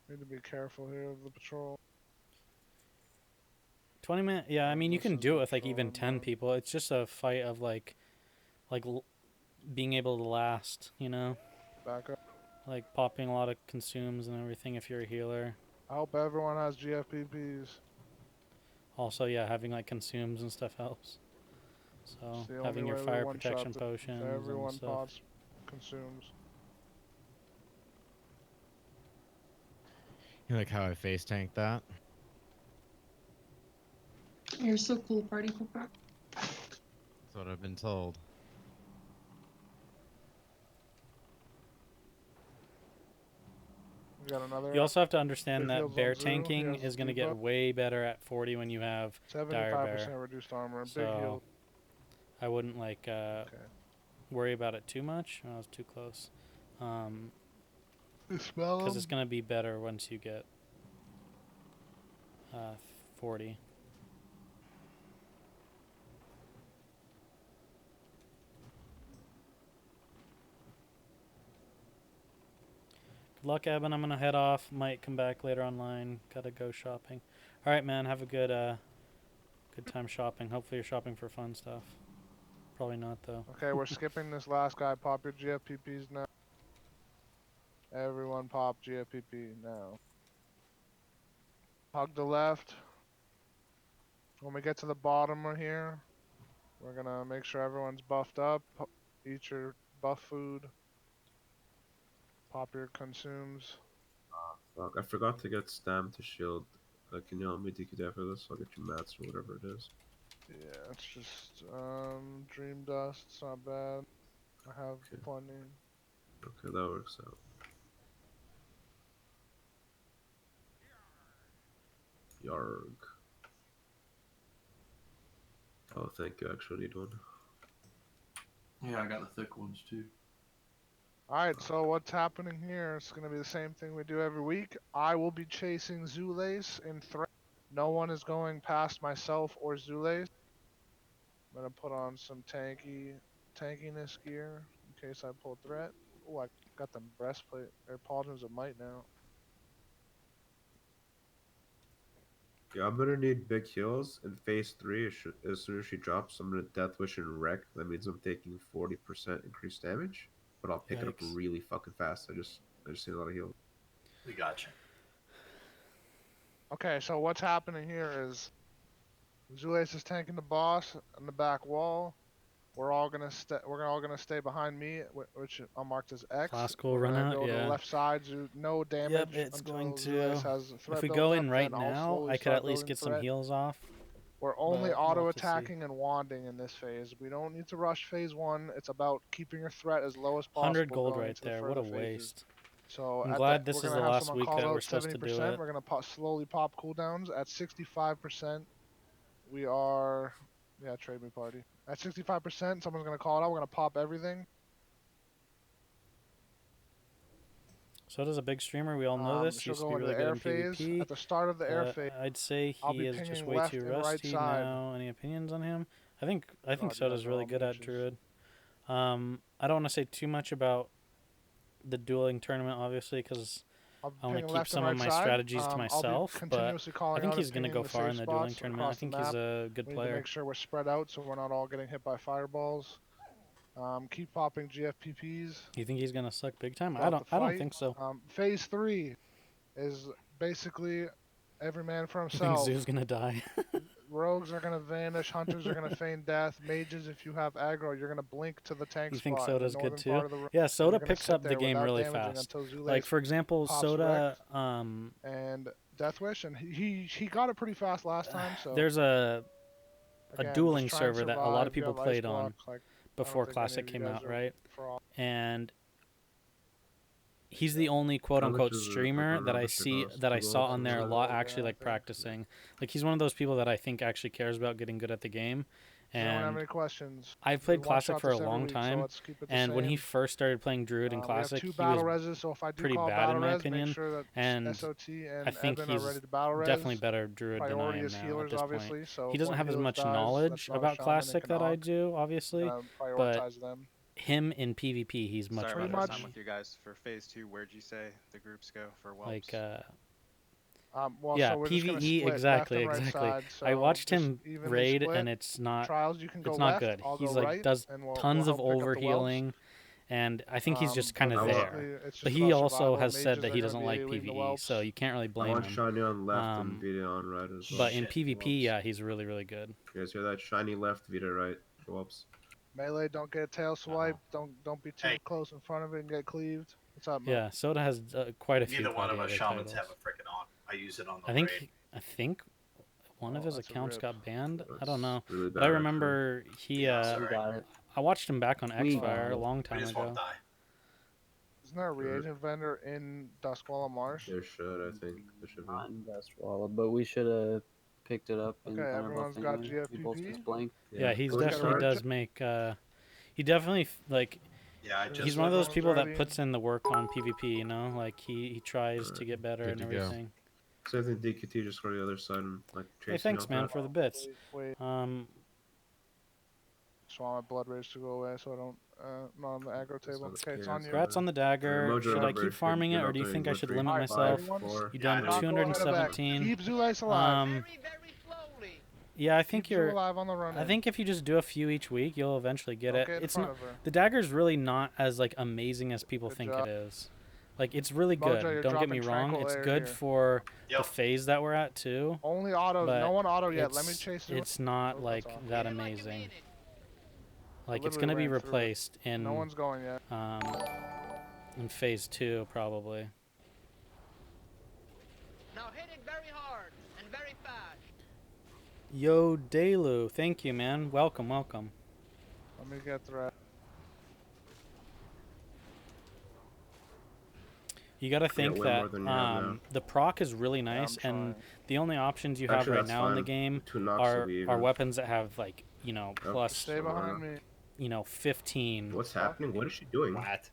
Need to be careful here of the patrol. 20 minutes. Yeah, I mean, you This can is do it with like patrol even 10 mode. people. It's just a fight of like being able to last, you know? Back up. Like popping a lot of consumes and everything if you're a healer. I hope everyone has GFPPs. Also, yeah, having like consumes and stuff helps. So It's the having only your way we fire one-shot protection the- potions everyone and stuff. pops consumes. You like how I face tanked that? You're so cool, party pooper. That's what I've been told. We got another. You also have to understand big that heals on bear Zoo. tanking He has is going to get debuff. way better at 40 when you have dire 75% bear. reduced armor. Big So heal. I wouldn't like worry about it too much. I was too close. You smell Because it's 'em? going to be better once you get 40. Good luck, Evan. I'm going to head off. Might come back later online. Got to go shopping. All right, man. Have a good time shopping. Hopefully you're shopping for fun stuff. Probably not, though. Okay, we're skipping this last guy. Pop your GFPPs now. Everyone pop GFPP now. Hug the left. When we get to the bottom right here, we're gonna make sure everyone's buffed up. Eat your buff food. Pop your consumes. Fuck, I forgot to get stam to shield. Can you help me DQ that for this? I'll get you mats or whatever it is. Yeah, it's just dream dust. It's not bad. I have plenty. Okay, that works out. Yarg. Oh, thank you. Actually, need one. Yeah, I got the thick ones too. Alright, so what's happening here? It's going to be the same thing we do every week. I will be chasing Zulace in threat. No one is going past myself or Zulace. I'm going to put on some tankiness gear in case I pull threat. Oh, I got the breastplate. Or Pauldrons of Might now. Yeah, I'm gonna need big heals in phase 3. As soon as she drops, I'm gonna Death Wish and Wreck. That means I'm taking 40% increased damage, but I'll pick it up Yikes. really fucking fast. I just need a lot of heals. We got you. Okay, so what's happening here is Zulace is tanking the boss on the back wall. We're all gonna stay behind me, which I'm marked as X. Classical We're run gonna out, go to yeah. the left side, no damage Yep, it's until going Zulace to. has threat If we built go up, in right then I'll now, slowly I could start at least building get some threat. heals off. We're only but we'll auto have to see. attacking and wanding in this phase. We don't need to rush phase 1. It's about keeping your threat as low as possible. 100 gold going right to the there. What a further phases. waste. So I'm at glad this we're is gonna the have last someone week call that we're out supposed to do 70%. it. We're gonna slowly pop cooldowns at 65%. We are, yeah, trade me party. At 65%, someone's gonna call it out. We're gonna pop everything. So does a big streamer. We all know this. She'll Used to go be into really the good air in phase. PvP. At the start of the air phase, I'd say I'll be he is just pinging way left too and right rusty side. now. Any opinions on him? I think God, Soda's you guys are really all good at mooches. Druid. I don't want to say too much about the dueling tournament, obviously, because I want to pinging keep left some and of right my side. strategies to I'll be myself. But continuously I calling think out he's and going to pinging go the far safe in the dueling spots tournament. I across the think he's map. a good We need to player. make sure we're spread out so we're not all getting hit by fireballs. Keep popping GFPPs. You think he's going to suck big time? throughout the I don't fight. think so. Phase 3 is basically every man for You think himself. Zoo's going to die? Rogues are gonna vanish, hunters are gonna feign death, mages, if you have aggro, you're gonna blink to the tank You spot think in Soda's the good northern too? part of the room. Yeah, and Soda you're gonna picks sit up the there game without really damaging fast. until Zulace Like for example, pops Soda. and Deathwish, and he got it pretty fast last time. So There's a again, dueling just try and server that a lot of survive. You people have ice played on block, like, I don't before think any Classic of you came guys out, are right? fraud. And he's the only quote unquote streamer that I saw on there a lot actually like practicing. Like he's one of those people that I think actually cares about getting good at the game. Does anyone have And any questions? I've We played one Classic shot for a this every long week, so time, let's keep it the and when he same. first started playing Druid in We have Classic, 2 he battle was reses, so if I do pretty call bad battle in my res, opinion. make sure that And SOT and I think Evan are he's ready to battle res. definitely better Druid than I Priority am is now healers, at this obviously. point. So He if doesn't one have as healer much dies, knowledge that's not a about shaman and Classic can that I onk. do, obviously, but Prioritize them. him in PvP, he's much Sorry better. about than time me. with you guys for phase 2. Where'd you say the groups go for whelps? Like Well, yeah, so we're just gonna PvE split exactly, left and right exactly. side, I so watched just him evenly raid split. and it's not Trials, you can go not left, good. I'll He's go like right, does and we'll tons of help pick up the whelps. overhealing, and I think he's just But kind of there. basically, it's But just he about also survival. has said Mages that are he gonna doesn't be like AoEing the PvE, whelps. so you can't really I blame want him. shiny on left and Vita on right as well. But in PvP, yeah, he's really really good. You guys hear that? Shiny left, Vita right. Whoops. Melee, don't get tail swipe. Don't be too close in front of it and get cleaved. What's up, man? Yeah, Soda has quite a few Neither one of us gladiator shamans titles. have a freaking on. I use it on the I raid. think one of Oh, his that's a accounts rip. got banned. I don't That's know, really but I bad, actually. remember he. We got it. I watched him back on We Xfire got a it. long We time just ago. won't die. Isn't there a reagent vendor in Duskwalla Marsh? There should, I think. There should be. Not in Dustwalla, but we should have picked it up in Okay, Thunderbuff everyone's got anyway. We both GFPP? just blanked. Yeah, he's Let's definitely start. does make. He definitely like. Yeah, I He's just He's one of those everyone's people that ready. puts in the work on PvP. You know, like he tries to get better Good and to go. everything. So I think DQT just go to the other side and like Hey, chase thanks, man, for the bits. Wait. Just want my blood rage to go away so I don't not on the aggro table. Okay, it's on you. Congrats on the dagger. Mojo Should I over, keep farming you're it, or not do you doing think I good should three, limit five, myself? four, You Yeah, done no. 217. Keep Zulais alive. Yeah, I think Keep Zul you're. alive on the run. I think if you just do a few each week, you'll eventually get Don't it. get in It's front not, of her. the dagger's really not as like amazing as people Good think job. it is. Like it's really Mojo, good. you're Don't get me dropping wrong. tranquil It's air good here. for the Yep. phase that we're at too. Only autos. But No one auto yet. Let me it's- chase it. It's not Oh, like that's awesome. that amazing. Like it's literally gonna be ran through it. replaced in No one's going yet. in phase 2 probably. Now hit it very hard and very fast. Yo Delu, thank you, man. Welcome, welcome. Let me get threat. You got to think way that more than you have now. the proc is really nice, and the only options you have Actually, right that's now in the fine. game 2 knocks will are be are even. weapons that have like plus Stay behind me. 15. What's happening? What is she doing? What?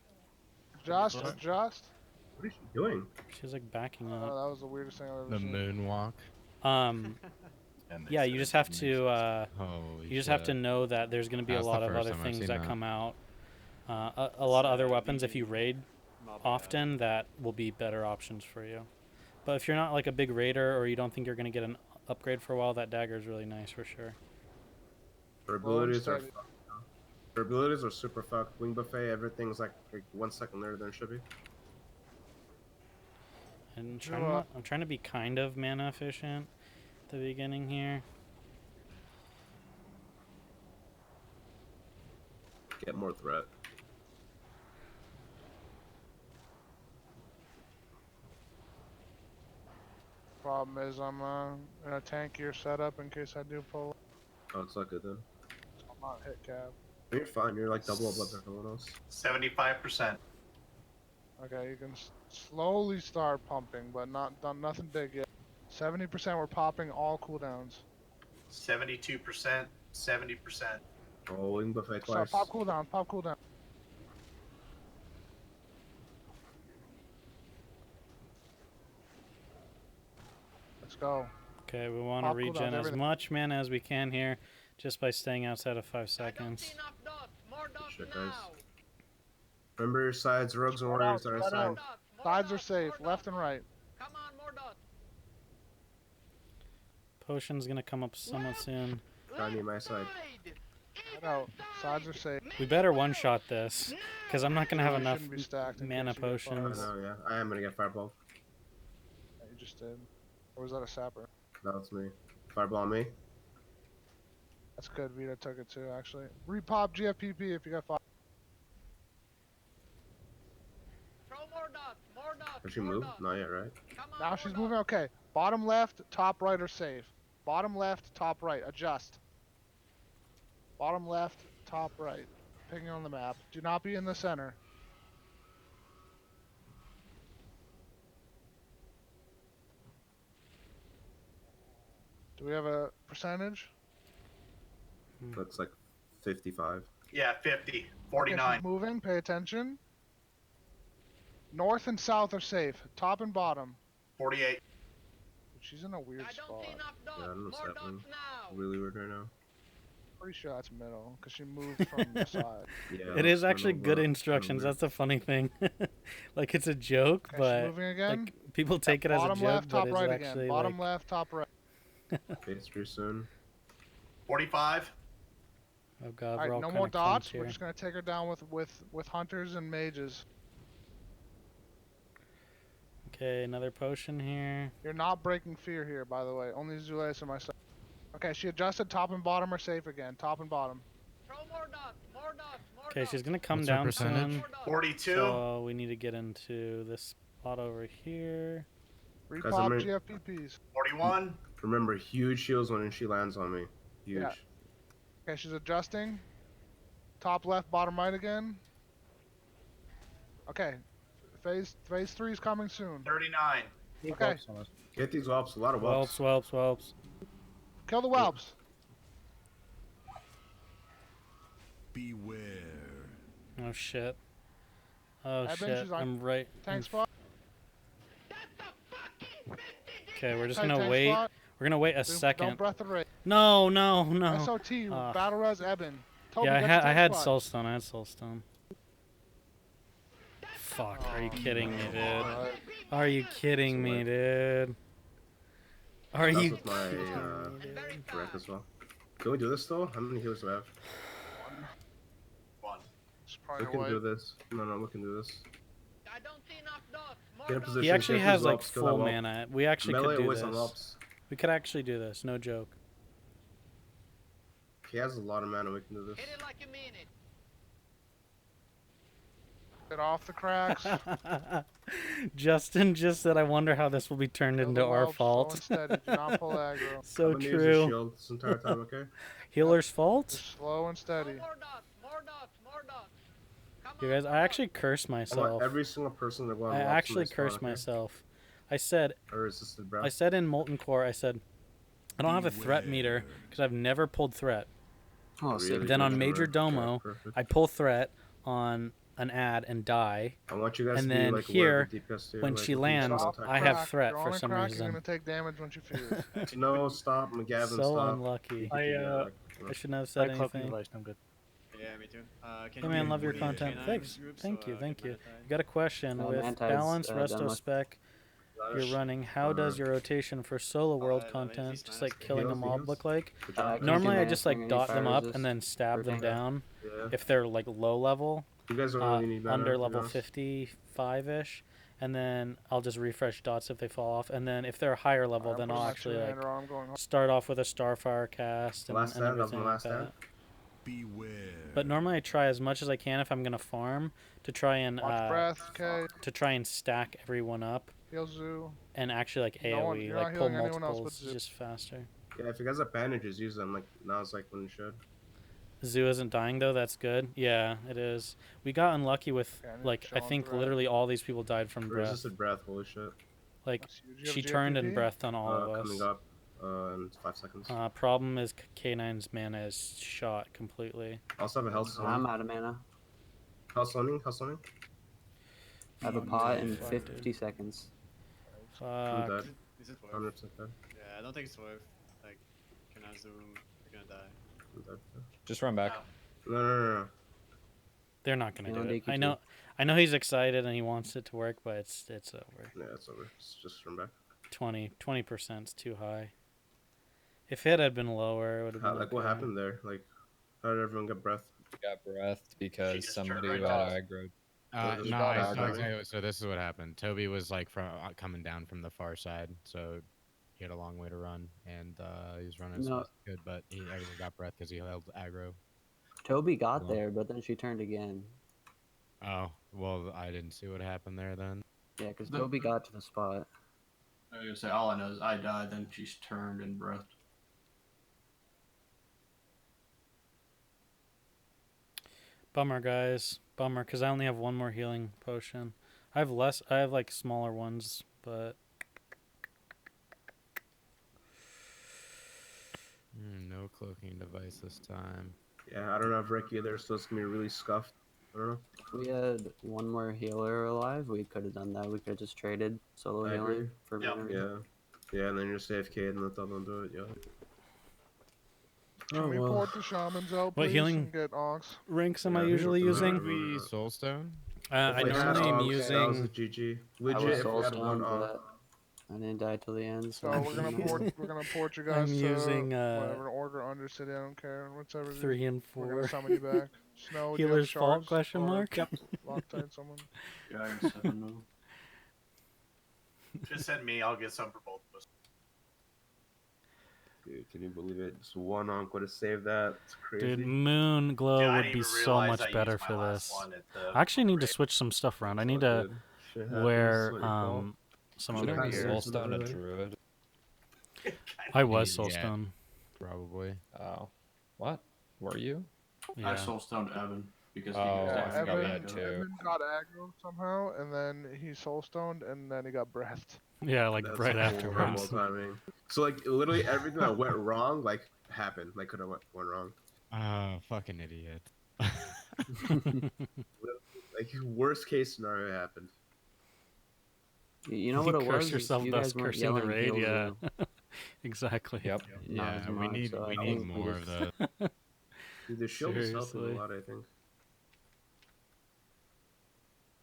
Just. What is she doing? She's like backing Oh, up. that was the weirdest thing I've ever The seen. moonwalk. Yeah, you just have to Holy you just have to shit. know that there's going to be That's a the lot of first other time I've things seen that that. come out. A lot of other weapons if you raid often that will be better options for you. But if you're not like a big raider or you don't think you're going to get an upgrade for a while, that dagger is really nice for sure. Her abilities are fucked now. Her abilities are super fucked. Wing buffet, everything's like 1 second later than it should be. And I'm trying to be kind of mana efficient at the beginning here. Get more threat. Problem is, I'm in a tankier setup in case I do pull. Oh, it's not good then. I'm not hit cap. You're fine. You're like double up like everyone else. 75%. Okay, you can slowly start pumping, but not done nothing big yet. 70% we're popping all cooldowns. 72%. 70%. Oh, wing buffet Start, twice. pop cooldown, pop cooldown. Let's go. Okay, we want to Pop cooldowns, regen as everything. much mana as we can here just by staying outside of 5 seconds. Shit, guys. Remember your sides, rogues and warriors are Spread out. assigned. Sides are safe, left and right. Potion's going to come up somewhat soon. Shiny my side. Spread out. Sides are safe. We better one-shot this, because I'm not going to have You enough shouldn't be stacked in mana case you get fired. potions. I know, yeah. I am gonna get fireball. Yeah, you just did. Or was that a sapper? That was me. Fireball on me. That's good. Vita took it too, actually. Repop GFPP if you got 5. Did she move? Not yet, right? Now she's moving. Okay. Bottom left, top right are safe. Bottom left, top right. Adjust. Bottom left, top right. Picking on the map. Do not be in the center. Do we have a percentage? Looks like 55. Yeah, 50. Okay, 49. she's moving. Pay attention. North and south are safe. Top and bottom. 48. She's in a weird spot. Yeah, I don't know what's happening. Really weird right now. Pretty sure that's middle, because she moved from the side. Yeah, It is that's actually kinda good weird. instructions. That's the funny thing. Like it's a joke, Okay, she's but moving again. like people take it as a Bottom joke, left, but top it's right actually again. Bottom like left, top right. Phase 3 soon. 45. oh god, Alright, we're all no kinda more dots. clumped We're here. just gonna take her down with hunters and mages. Okay, another potion here. You're not breaking fear here, by the way. Only Zulais and myself. Okay, she adjusted. Top and bottom are safe again. Top and bottom. Okay, she's gonna come What's her down percentage? soon. 42. So we need to get into this spot over here. Repop I'm in- GFPPs. 41. Remember, huge shields when she lands on me. Huge. Yeah. Okay, she's adjusting. Top left, bottom right again. Okay. Phase 3 is coming soon. 39. Okay. Get these whelps. A lot of whelps. Whelps. Kill the whelps. Beware. Oh shit. Oh Eben, shit. she's on I'm right. tank spot. Okay, we're just Okay, gonna tank wait. spot. We're gonna wait a Don't second. breath the rate. No. SOT, Ugh. battle res Eben. Toby, Yeah, get I your had tank spot. soulstone. Fuck, are you Oh, kidding me, dude? God. Are you kidding me, dude? Are That's you with my wreck as well. Can we do this though? How many heals do I have? It's We probably can white. do this. No, we can do this. I don't see enough dots. More Get in dots. position. He actually get has these like whelps, kill that full whelp. mana. We actually Melee could do always on this. whelps. We could actually do this, no joke. He has a lot of mana. We can do this. Hit it like you mean it. Get off the cracks. Justin just said, I wonder how this will be turned Kill into the our whelps, slow fault. and steady. Do not pull aggro. So I'm gonna use the true. shield this entire time, okay? Healer's fault? Just slow and steady. More dots. More dots. Come You on, guys, I actually cursed I want myself. every single person to go on I whelps when actually they spawn, cursed okay? myself. I said Or resisted breath. I said in Molten Core, I said, I don't have a threat meter because I've never pulled threat. Oh, Really Then on good, Major right? Domo, Yeah, perfect. I pull threat on an ad and die. I want you guys And to be then like here, aware of the DPS too, when like, she if you lands, stop attack. I have Crack. threat You're for on a some crack, reason. You're gonna take damage once you fuse. No, stop, McGavin, So stop. unlucky. I shouldn't have said anything. Yeah, me too. Can Hey you man, do love your the content. K9 Thanks. groups Thank so, you. Thank get you. Manatide? You got a question with Manatide's, balance done resto with- spec you're running. How does your rotation for solo world content, just like killing a mob, look like? can't Normally, do I just mana like spring, dot any them fire up resist and then stab them routine. down Yeah. if they're like low level. You guys don't really need mana, Under to be level honest. 55-ish, and then I'll just refresh dots if they fall off. And then if they're higher level, then I'll actually like start off with a Starfire cast and, Last and stand, that was everything my like last stand. that. Beware. But normally I try as much as I can if I'm gonna farm to try and Watch breath, okay. to try and stack everyone up Heal Zoo. and actually like No one- AoE, you're like not pull healing anyone else but multiples Zoo. just faster. Yeah, if you guys have bandages, use them. Like now's like when you should. Zoo isn't dying though. That's good. Yeah, it is. We got unlucky with Yeah, I need like to I show think threat. literally all these people died from breath. Resisted breath. Holy shit. Like That's huge. You have she a turned and GFPP? breathed on all of us. Coming up in 5 seconds. Problem is K9's mana is shot completely. I also have a health I'm zoning. out of mana. Health zoning. Health zoning. I have a pot in 50 seconds. I'm Fuck. dead. Is it worth? 100% dead. Yeah, I don't think it's worth. Like, can I zoom? You're gonna die. I'm dead. Just run back. No. They're not gonna No, do it. DQ2. I know he's excited and he wants it to work, but it's over. Yeah, it's over. Just run back. 20% is too high. If it had been lower, it would have been Like what okay. happened there? Like how did everyone get breath? Got breathed because just somebody turned got right aggroed. just No, got I aggro. know exactly. So this is what happened. Toby was like from coming down from the far side, so he had a long way to run, and he was running as No. fast as he could, but he got breath because he held aggro. Toby got Well. there, but then she turned again. Oh, well, I didn't see what happened there then. Yeah, because Toby got to the spot. I was gonna say, all I know is I died, then she's turned and breathed. Bummer, guys. Bummer, because I only have one more healing potion. I have like smaller ones, but No cloaking device this time. Yeah, I don't have Rick either, so it's gonna be really scuffed. I don't know. If we had one more healer alive, we could have done that. We could have just traded solo I healing agree. for Yeah. mana. Yeah, and then you're AFK and let them do it. Yeah. Can we port the shamans out, What please, healing and get Ox? ranks am I Yeah, usually who's the using? main- Maybe Soulstone? I If I had normally am Ogs, that was a using. GG. I Legit, was if we had one soulstone, Og. but I didn't die till the end. So So we're gonna port you I'm guys to using whatever order under city. I don't care. Whichever. 3 and We're 4. gonna summon you back. Snow, do you have Healer's fault? shards Question or mark. Loctite someone. Yeah, I got 7 now. Just send me. I'll get some for both of us. Dude, can you believe it? Just one On could have saved that. It's crazy. Dude, Moon Glow Dude, I would didn't be even so realize much I better used my for last this. one at the I actually need to raid. switch some stuff around. I need all to good. Shit happens, wear it's not your fault. some Should've other had gear. Soulstone Soulstone a over there. druid. I was Yeah, Soulstone. probably. Oh, what? Were you? I Yeah. soulstoned Evan because Oh, he got I forgot we Evan, had two. Evan got aggro somehow, and then he soulstoned, and then he got breathed. Yeah, like That's right horrible afterwards. timing. So like literally everything that went wrong like happened. Like could have went wrong. Fucking idiot. Like worst case scenario happened. You know what it Curse was? yourself, You thus guys weren't cursing the yelling raid. heals Yeah, though. exactly. Yep. Not as Yeah, much, we so I need think we more of just- the. Dude, the shield is helping Seriously. a lot, I think.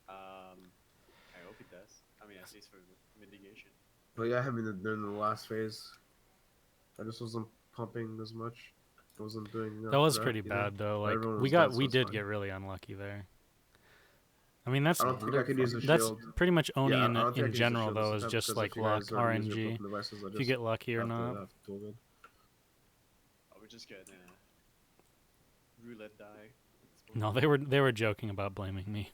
I hope it does. I mean, at least for mitigation. But yeah, I mean during the last phase, I just wasn't pumping as much. I wasn't doing enough. That was prep, pretty you know? bad though. But Like everyone we was dead, got, so we it's did fine. get really unlucky there. I mean, that's I don't think I could use a that's shield. pretty much Oni Yeah, I don't think I in could use a general shield though this is time just because like if you luck, guys already use your RNG. broken devices, I If you just get lucky or have to- not. have to tool it. Oh, we're just gonna roulette die. No, they were joking about blaming me.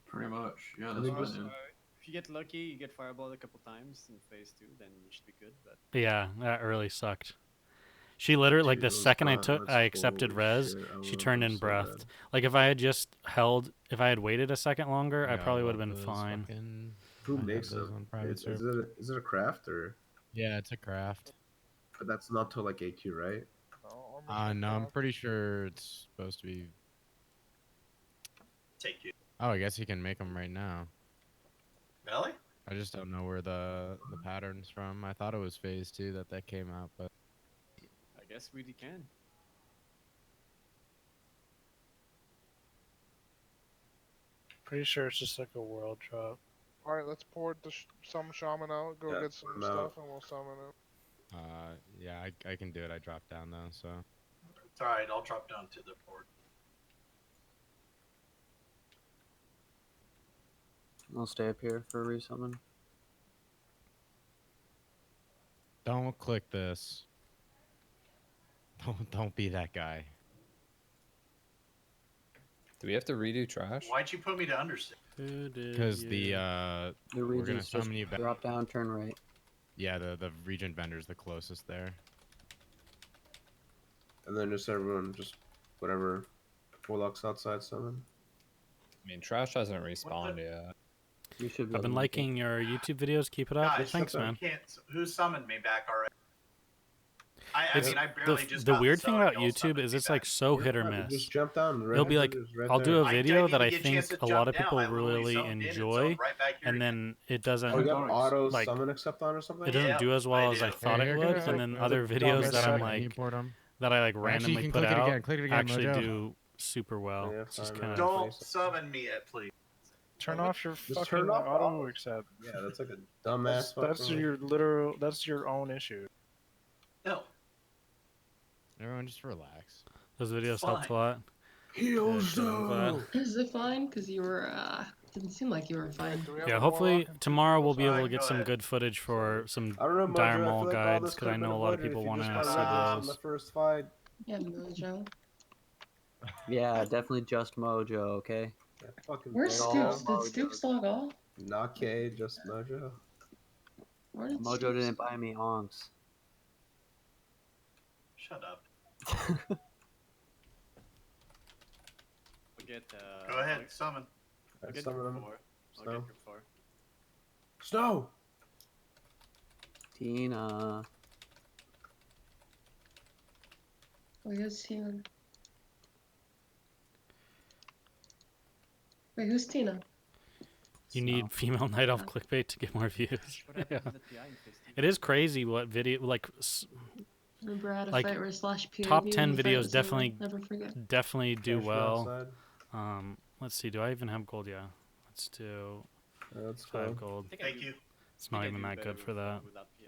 Pretty much. Yeah, I that's think what I this- did. If you get lucky, you get fireballed a couple times in phase 2, then you should be good. But Yeah, that really sucked. She literally, like, the Dude, second I let's accepted holy res, shit, I she was turned in so breathed. bad. Like, if I had just if I had waited a second longer, I Yeah, probably would love have been those fine. fucking- Who I have makes those them? on private Is server. it a craft or? Yeah, it's a craft. But that's not till like AQ, right? No, I'm pretty sure it's supposed to be. Take you. Oh, I guess you can make them right now. Really? I just don't know where the pattern's from. I thought it was phase 2 that came out, but I guess we can. Pretty sure it's just like a world drop. All right, let's port some shaman out. Go Yeah, get some put 'em out. stuff, and we'll summon it. yeah, I can do it. I dropped down though, so. It's alright, I'll drop down to the port. I'll stay up here for a resummon. Don't click this. Don't be that guy. Do we have to redo trash? Why'd you put me to understand? Because The we're gonna region's just summon you back. drop down, turn right. Yeah, the region vendor's the closest there. And then just everyone just whatever warlocks outside summon. I mean, trash hasn't respawned yet. You should. I've been liking your YouTube videos. Keep it up. Guys, Thanks, man. who summoned me back already? I It's- mean, I barely just the got weird this thing out, about y'all YouTube summoned is me it's back. like so hit or Yeah, miss. just jump down. It'll be like, I'll do a I video didn't that I even get a chance think to a lot of jump people down. I literally really zoned in, and enjoy, zoned right back here and then it doesn't Oh, you got auto like summon accept on or something? it doesn't Yeah, do as well I as I do. thought Hey, it here, would, guys, and then like, other don't videos miss that a I'm second, like import 'em. that I like Actually, you randomly can put click it out again, click it again, actually Mojo. do super well. Yeah, It's just fine, kind of Don't summon me yet, please. Turn off your Just fucking turn off auto accept. Yeah, that's like a dumbass. That's fucking- your literal. That's your own issue. No. Everyone just relax. those videos Fine. helped a lot. Heals Good, I'm glad. Is it fine? Because you were, didn't seem like you were fine. Do we have Yeah, a hopefully warlock and tomorrow we'll be able to Alright, get go some ahead. good footage for some I don't know, Mojo, dire I feel mall like all guides this because I could've been know a lot of avoided if people you want to just see got rid of this in those. the first fight. Yeah, Mojo. Yeah, definitely just Mojo. Okay. Yeah, fucking Where's Mojo. Stoops? Did Stoops log off? Not K, just Mojo. Where did Mojo Stoops- didn't buy me onks. Shut up. We'll get, Go ahead, Alex. summon. I'll get Summon group him. 4. I'll Snow. get group 4. Snow! Tina. Wait, who's Tina? Wait, who's Tina? You need female night elf clickbait to get more views. What happened Yeah. to the PI in phase 2? It is crazy what video like Remember I had a Like, fight where slash POV top and 10 the fight videos was over. definitely Never forget. definitely do Trash well. outside. Let's see. Do I even have gold? Yeah. Let's do Let's 5 go. gold. I think Thank you. It's not I even do that better good for that. Without PI.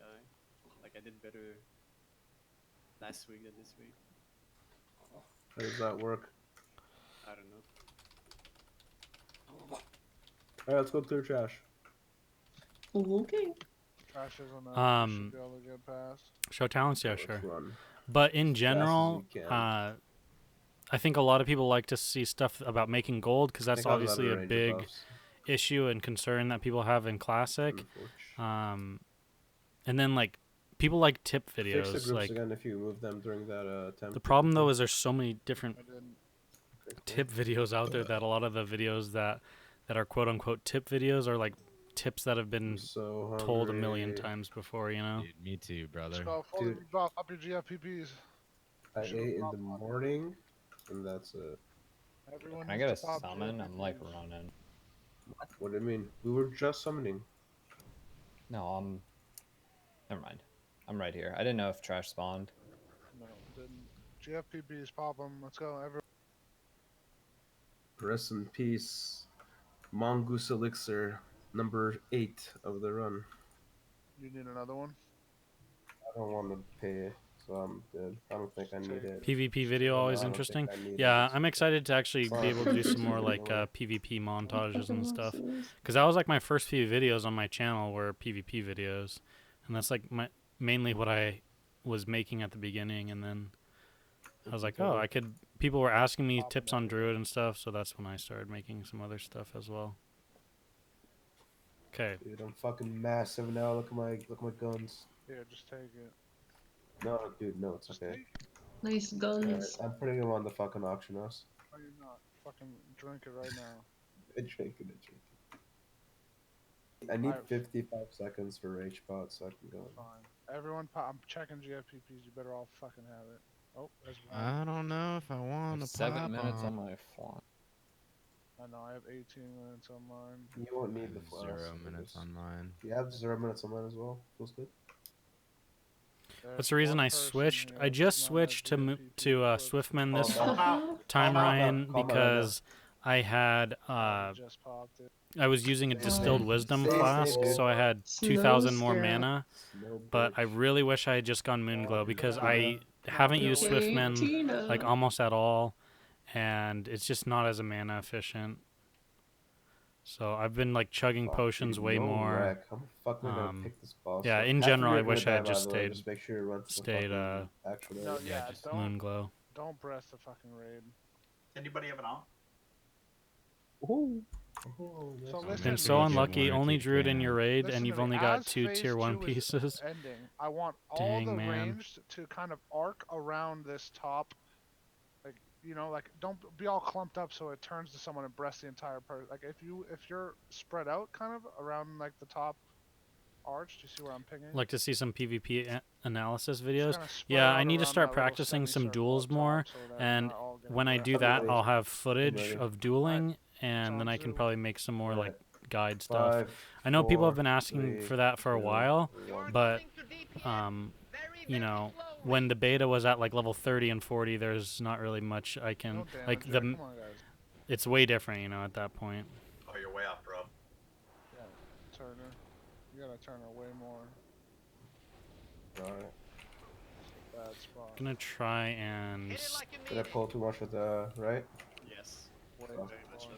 Like I did better last week than this week. How does that work? I don't know. Alright, let's go clear trash. Okay. Trash isn't Um, should be able to get past. Show talents, yeah, Let's sure. run. But in As fast as general, you can. I think a lot of people like to see stuff about making gold because that's Think I'll let obviously her a range big buffs. issue and concern that people have in classic. Unfortunately. And then like people like tip Fix the videos. groups Like again if you move them during that attempt. the problem though is there's so many different I didn't. tip videos out there that a lot of the videos that are quote unquote tip videos are like tips that have been so told a million hungry. times before, you know. Dude, me too, brother. Let's go. Fully Dude. buff up your GFPPs. I Should've ate in popped the one. morning, and that's it. Everyone Can I needs get a to pop summon? I'm like GFPPs. running. What do you mean? We were just summoning. No, never mind. I'm right here. I didn't know if trash spawned. No, didn't. GFPPs, pop them. Let's go. Everyone. Rest in peace, Mongoose Elixir, number 8 of the run. You need another one? I don't want to pay, so I'm good. I don't think I need it. PvP video always I don't interesting. think I need Yeah, it. I'm excited to actually It's not be able to do some interesting more like anyway. PvP montages and stuff. Because that was like my first few videos on my channel were PvP videos, and that's like mainly what I was making at the beginning. And then I was like, oh, I could. People were asking me tips on Druid and stuff, so that's when I started making some other stuff as well. Okay. Dude, I'm fucking massive now. Look at my guns. Here, just take it. No, dude, no, it's okay. Nice Alright, guns. I'm putting them on the fucking auction house. No, you're not. Fucking drink it right now. I drink it. I need 55 seconds for rage pot so I can go. Fine. Everyone, I'm checking GFPPs. You better all fucking have it. Oh, there's one. I don't know if I want to 7 minutes on my phone. I know, I have 18 minutes on mine. You won't need the flask. 0 minutes on mine. You have 0 minutes on mine as well. Feels good. That's the reason I switched. I just switched to Swiftman this time, Ryan, because I had I was using a distilled wisdom flask, so I had 2,000 more mana. But I really wish I had just gone Moonglow because I haven't used Swiftman like almost at all, and it's just not as a mana efficient. So I've been like chugging potions way more. How the fuck am I gonna pick this boss? Yeah, in After general, you're I gonna wish I die, had by just the way, just make sure you run to the stayed fucking actual No, area. yeah, just Moonglow. Don't press the fucking raid. Anybody have an op? Ooh. So Been listen, so Maybe unlucky. one or Only two Druid in your raid, listen and to you've me. only got As 2 phase tier 1 2 is pieces. ending, I want all Dang, the man. range to kind of arc around this top. Like, you know, like don't be all clumped up so it turns to someone and breasts the entire person. Like if you're spread out kind of around like the top arch, do you see where I'm pinging? Like to see some PvP analysis videos. kinda spread Yeah, I out need to around start that little practicing some semicircle duels up top more, so that and we're not all getting when I breathed. do that, ready. I'll have footage ready. of dueling, and then I can probably make some more like guide stuff. 5, I know people have 4, been asking 3, for that for a 2, while, 1. but you know, when the beta was at like level 30 and 40, there's not really much I can like damage it, the. come on, guys. It's way different, you know, at that point. Oh, you're way off, bro. Yeah, Turner. You gotta turn her way more. Alright. Bad spot. Gonna try and Did I pull too much with the right? Yes. Way Oh. Very much so.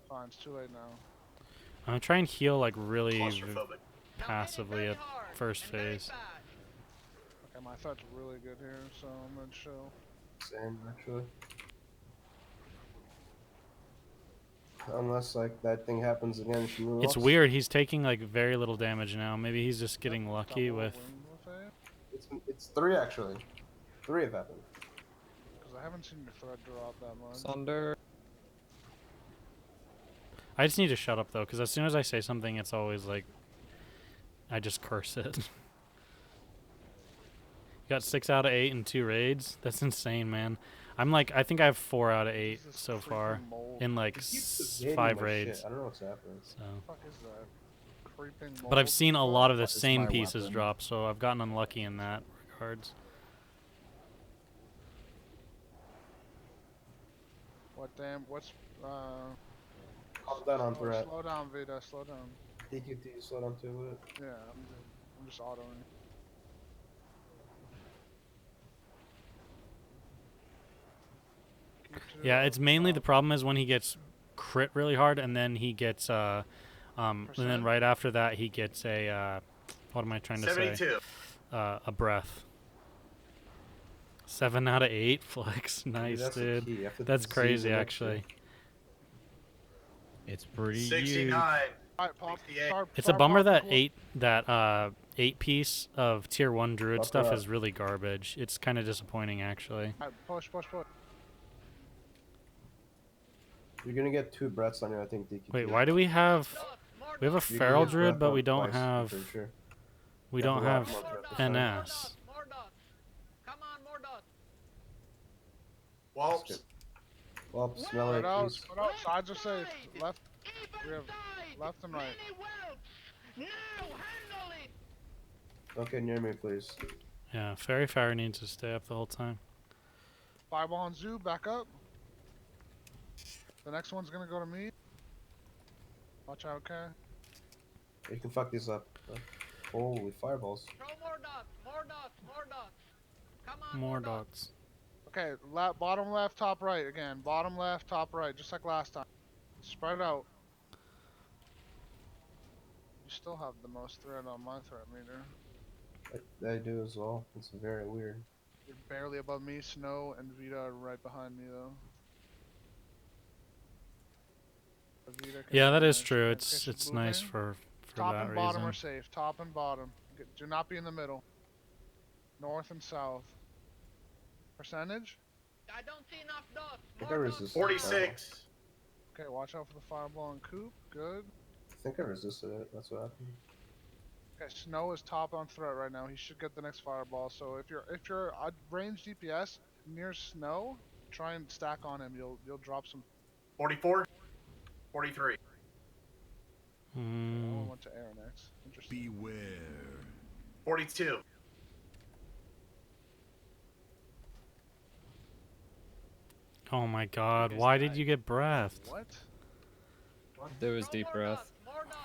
Fine, it's too late now. I'm trying and heal like really Claustrophobic. passively at first phase. Okay, my threat's really good here, so I'm gonna chill. Same, actually. Unless like that thing happens again, she moves. It's weird. He's taking like very little damage now. Maybe he's just getting lucky with. It's 3 actually. 3 have happened. Because I haven't seen your threat drop that much. Sunder. I just need to shut up though, because as soon as I say something, it's always like I just curse it. You got 6 out of 8 in 2 raids. That's insane, man. I'm like, I think I have 4 out of 8 so far in like 5 raids. Shit. I don't know what's happening. So. What the fuck is that? Creeping But I've mold? seen a lot of the It's same my pieces weapon. drop, so I've gotten unlucky in that regards. What damn? What's Calm down on threat. Slow down, Vita. Slow down. DQT, slow down to it. Yeah, I'm just autoing. Yeah, it's mainly the problem is when he gets crit really hard, and then he gets and then right after that he gets a what am I trying to 72. say? A breath. 7 out of 8 flex, nice, that's the dude. key. You have to That's crazy, season it, actually. It's pretty 69. huge. Alright, pop. It's a bummer that 8-piece of tier 1 druid Fuck stuff her is really garbage. It's kind of disappointing, actually. Alright, push. You're gonna get 2 breaths on you, I think, DQ. Wait, why do we have... We have a You can feral get druid, breath but on we don't twice, I'm have... pretty sure. We You have don't a lot have more breath this time. NS. More dots. Come on, more dots. Whoops. Well, smell it, Spread out, please. spread out. Sides are safe. Left. We have left and right. Now handle it. Don't get near me, please. Yeah, Fairy Fire needs to stay up the whole time. Fireball on Zoo, back up. The next one's gonna go to me. Watch out, okay? You can fuck these up. Holy fireballs. Throw more dots. More dots. More dots. Come on. More dots. Okay, bottom left, top right again. Bottom left, top right, just like last time. Spread out. You still have the most threat on my threat meter. I do as well. It's very weird. You're barely above me. Snow and Vita are right behind me though. Vita can Yeah, that is manage. true. Okay, It's she's nice moving. for Top that and bottom reason. are safe. Top and bottom. Do not be in the middle. North and south. Percentage? I don't see enough dots. I think I resisted. 46. Okay, watch out for the fireball and coop. Good. I think I resisted it. That's what happened. Okay, Snow is top on threat right now. He should get the next fireball. So if you're a range DPS near Snow, try and stack on him. You'll drop some. 44. 43. Oh, I went to air next. Interesting. Beware. 42. Oh my god, why did you get breathed? What? There was deep breath.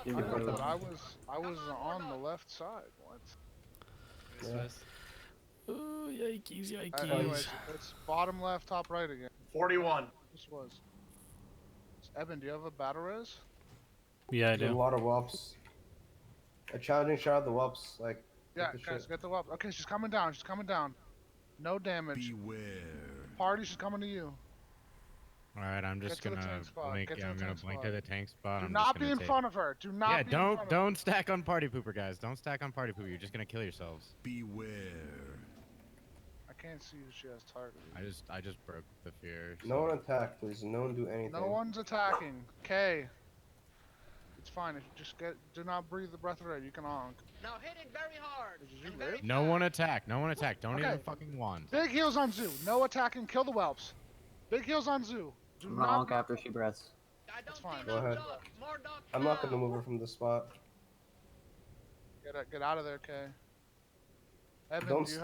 I was on the left side. What? Yeah. Oh, yikes, yikes. Anyways, it's bottom left, top right again. 41. This was. Evan, do you have a battle res? Yeah, I There's do. a lot of whelps. A challenging shot of the whelps, like. Yeah, take the guys, shit. get the whelp. Okay, she's coming down. She's coming down. No damage. Beware. Party, she's coming to you. All right, I'm just Get to the gonna tank spot, blink. get to Yeah, the I'm gonna tank blink spot. to the tank spot. Do I'm not just be gonna in take... front of her. Do not Yeah, be in front of her. don't stack on party pooper, guys. Don't stack on party pooper. You're just gonna kill yourselves. Beware. I can't see who she has targeted. I just broke the fear. No one attack, please. No one do anything. No one's attacking. Okay. It's fine. If you just do not breathe the breath of air. You can honk. Now hit it very hard. Did you and live? very No one attack. No one attack. Don't Okay. even fucking wand. Big heals on Zoo. No attacking. Kill the whelps. Big heals on Zoo. Do I'm gonna not. honk after she breaths. That's fine. Go ahead. More dots. I'm not gonna move her from the spot. Get out of there, Kay. Evan, Don't do you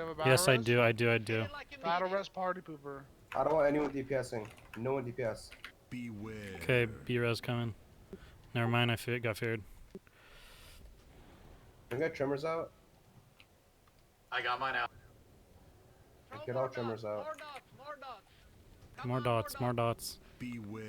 have a battle Yes, I res? do. I do. Battle res party pooper. I don't want anyone DPSing. No one DPS. Beware. Okay, B-Res coming. Never mind, I got feared. Can we get trimmers out? I got mine out. Get all trimmers out. More dots. More dots. More dots, more dots. Beware.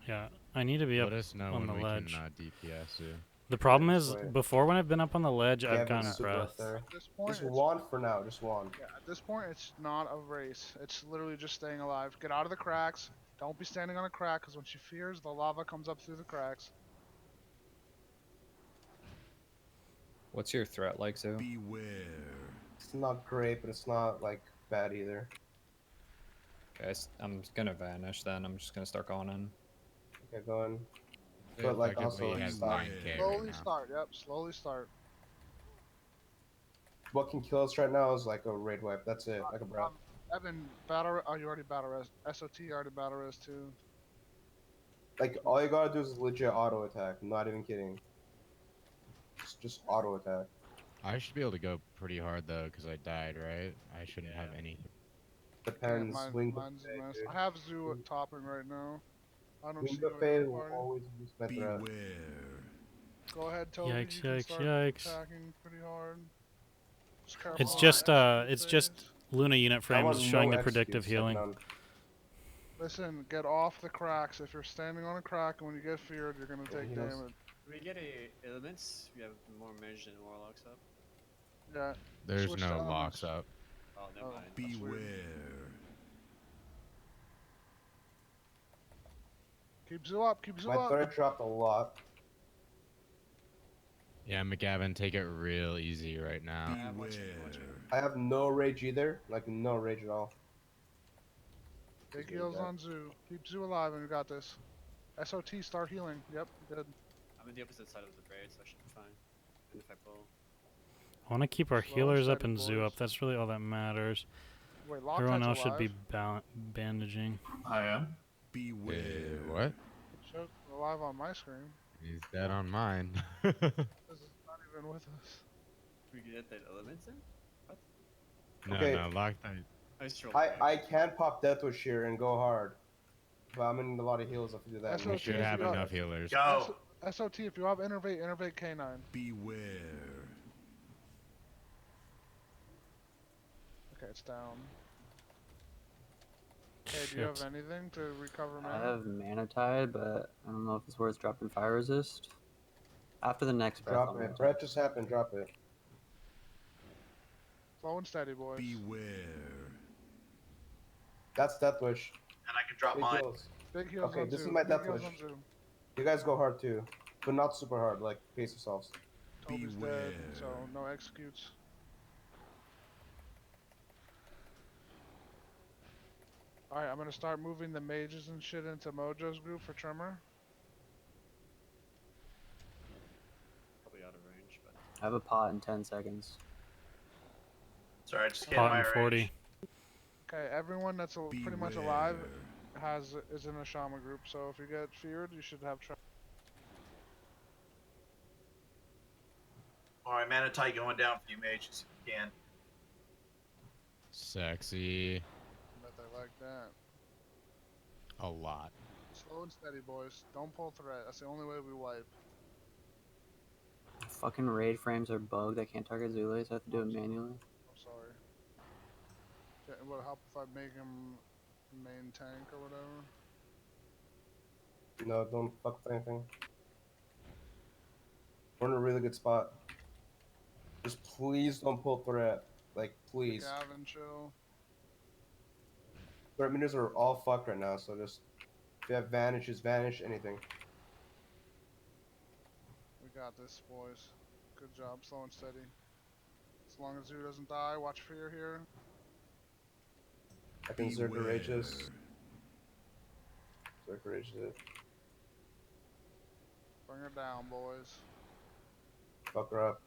Yeah, I need to be up Let us know on when the we ledge. can DPS you. The problem is, Wait. before when I've been up on the ledge, I've Gavin's gotten super up breath. there. At this point, Just it's- wand for now. Just wand. Yeah, at this point, it's not a race. It's literally just staying alive. Get out of the cracks. Don't be standing on a crack, because when she fears, the lava comes up through the cracks. What's your threat like, Zoo? Beware. It's not great, but it's not like bad either. Okay, I'm gonna vanish then. I'm just gonna start going in. Okay, go in. It But like also effectively like, has stop. 9K right Slowly now. start. Yep, slowly start. What can kill us right now is like a raid wipe. That's it. Like a breath. Evan, battle. Oh, you already battle res. SOT already battle res too. Like all you gotta do is legit auto attack. I'm not even kidding. Just auto attack. I should be able to go pretty hard though, because I died, right? I shouldn't have any. Depends. Wing Mine's buffet, messed. dude. I have Zoo at topping right now. I don't Wing see you buffet in the will party. always use my threat. Go ahead, Toby. Yikes, you can yikes, start yikes. attacking pretty hard. Just careful It's on just that it's phase. just Luna unit I frames want showing no the predictive executes, healing. none. Listen, get off the cracks. If you're standing on a crack and when you get feared, you're gonna take heals. damage. Do we get elements? We have more mage than warlocks up. Yeah. There's switch no to locks elements. up. Oh, never mind. That's weird. Beware. Keep Zoo up. Keep Zoo My up. threat dropped a lot. Yeah, McGavin, take it real easy right now. I have no rage either. Like no rage at all. Big Just need heals that. on Zoo. Keep Zoo alive and we got this. SOT, start healing. Yep, good. I'm in the opposite side of the braid, so I should be fine. And if I pull. I want to keep our Slow and healers up steady, and zoo boys. up. That's really all that matters. Wait, Everyone Loctide's else should be alive. bandaging. I am. Beware. What? Shows alive on my screen. He's dead on mine. This is not even with us. We get that elements in? What? No, Okay. no, Loctite. I can pop Death Wish here and go hard. But I'm in a lot of heals if I do that. We should have enough healers. Go. SOT, if you have Innervate, Innervate K9. Beware. Okay, it's down. Okay, do you have Shit. anything to recover I mana? have Mana Tide, but I don't know if it's worth dropping Fire Resist. After the next breath, I'll Drop Mana it. Tide. Breath just happened. Drop it. Slow and steady, boys. Beware. That's Death Wish. And I can drop Big mine. heals. Big heals Okay, on this Zoo. is my Big Death heals Wish. on Zoo. You guys go hard too, but not super hard. Like pace yourselves. Toby's dead, so no executes. Alright, I'm gonna start moving the mages and shit into Mojo's group for Tremor. Probably out of range, but. I have a pot in 10 seconds. Sorry, I just get Pot my and 40. range. Okay, everyone that's pretty much alive is in a shaman group, so if you get feared, you should have Alright, mana tide going down for you mages if you can. Sexy. Bet they like that. A lot. Slow and steady, boys. Don't pull threat. That's the only way we wipe. Fucking raid frames are bugged. I can't target Zulay, so I have to do it manually. I'm sorry. Okay, would it help if I make him main tank or whatever? No, don't fuck with anything. We're in a really good spot. Just please don't pull threat. Like, please. Gavin, chill. Threat meters are all fucked right now, so just if you have vanish, just vanish anything. We got this, boys. Good job, slow and steady. As long as Zoo doesn't die, watch fear here. I can Zerker Rages. Zerker Rages it. Bring her down, boys. Fuck her up.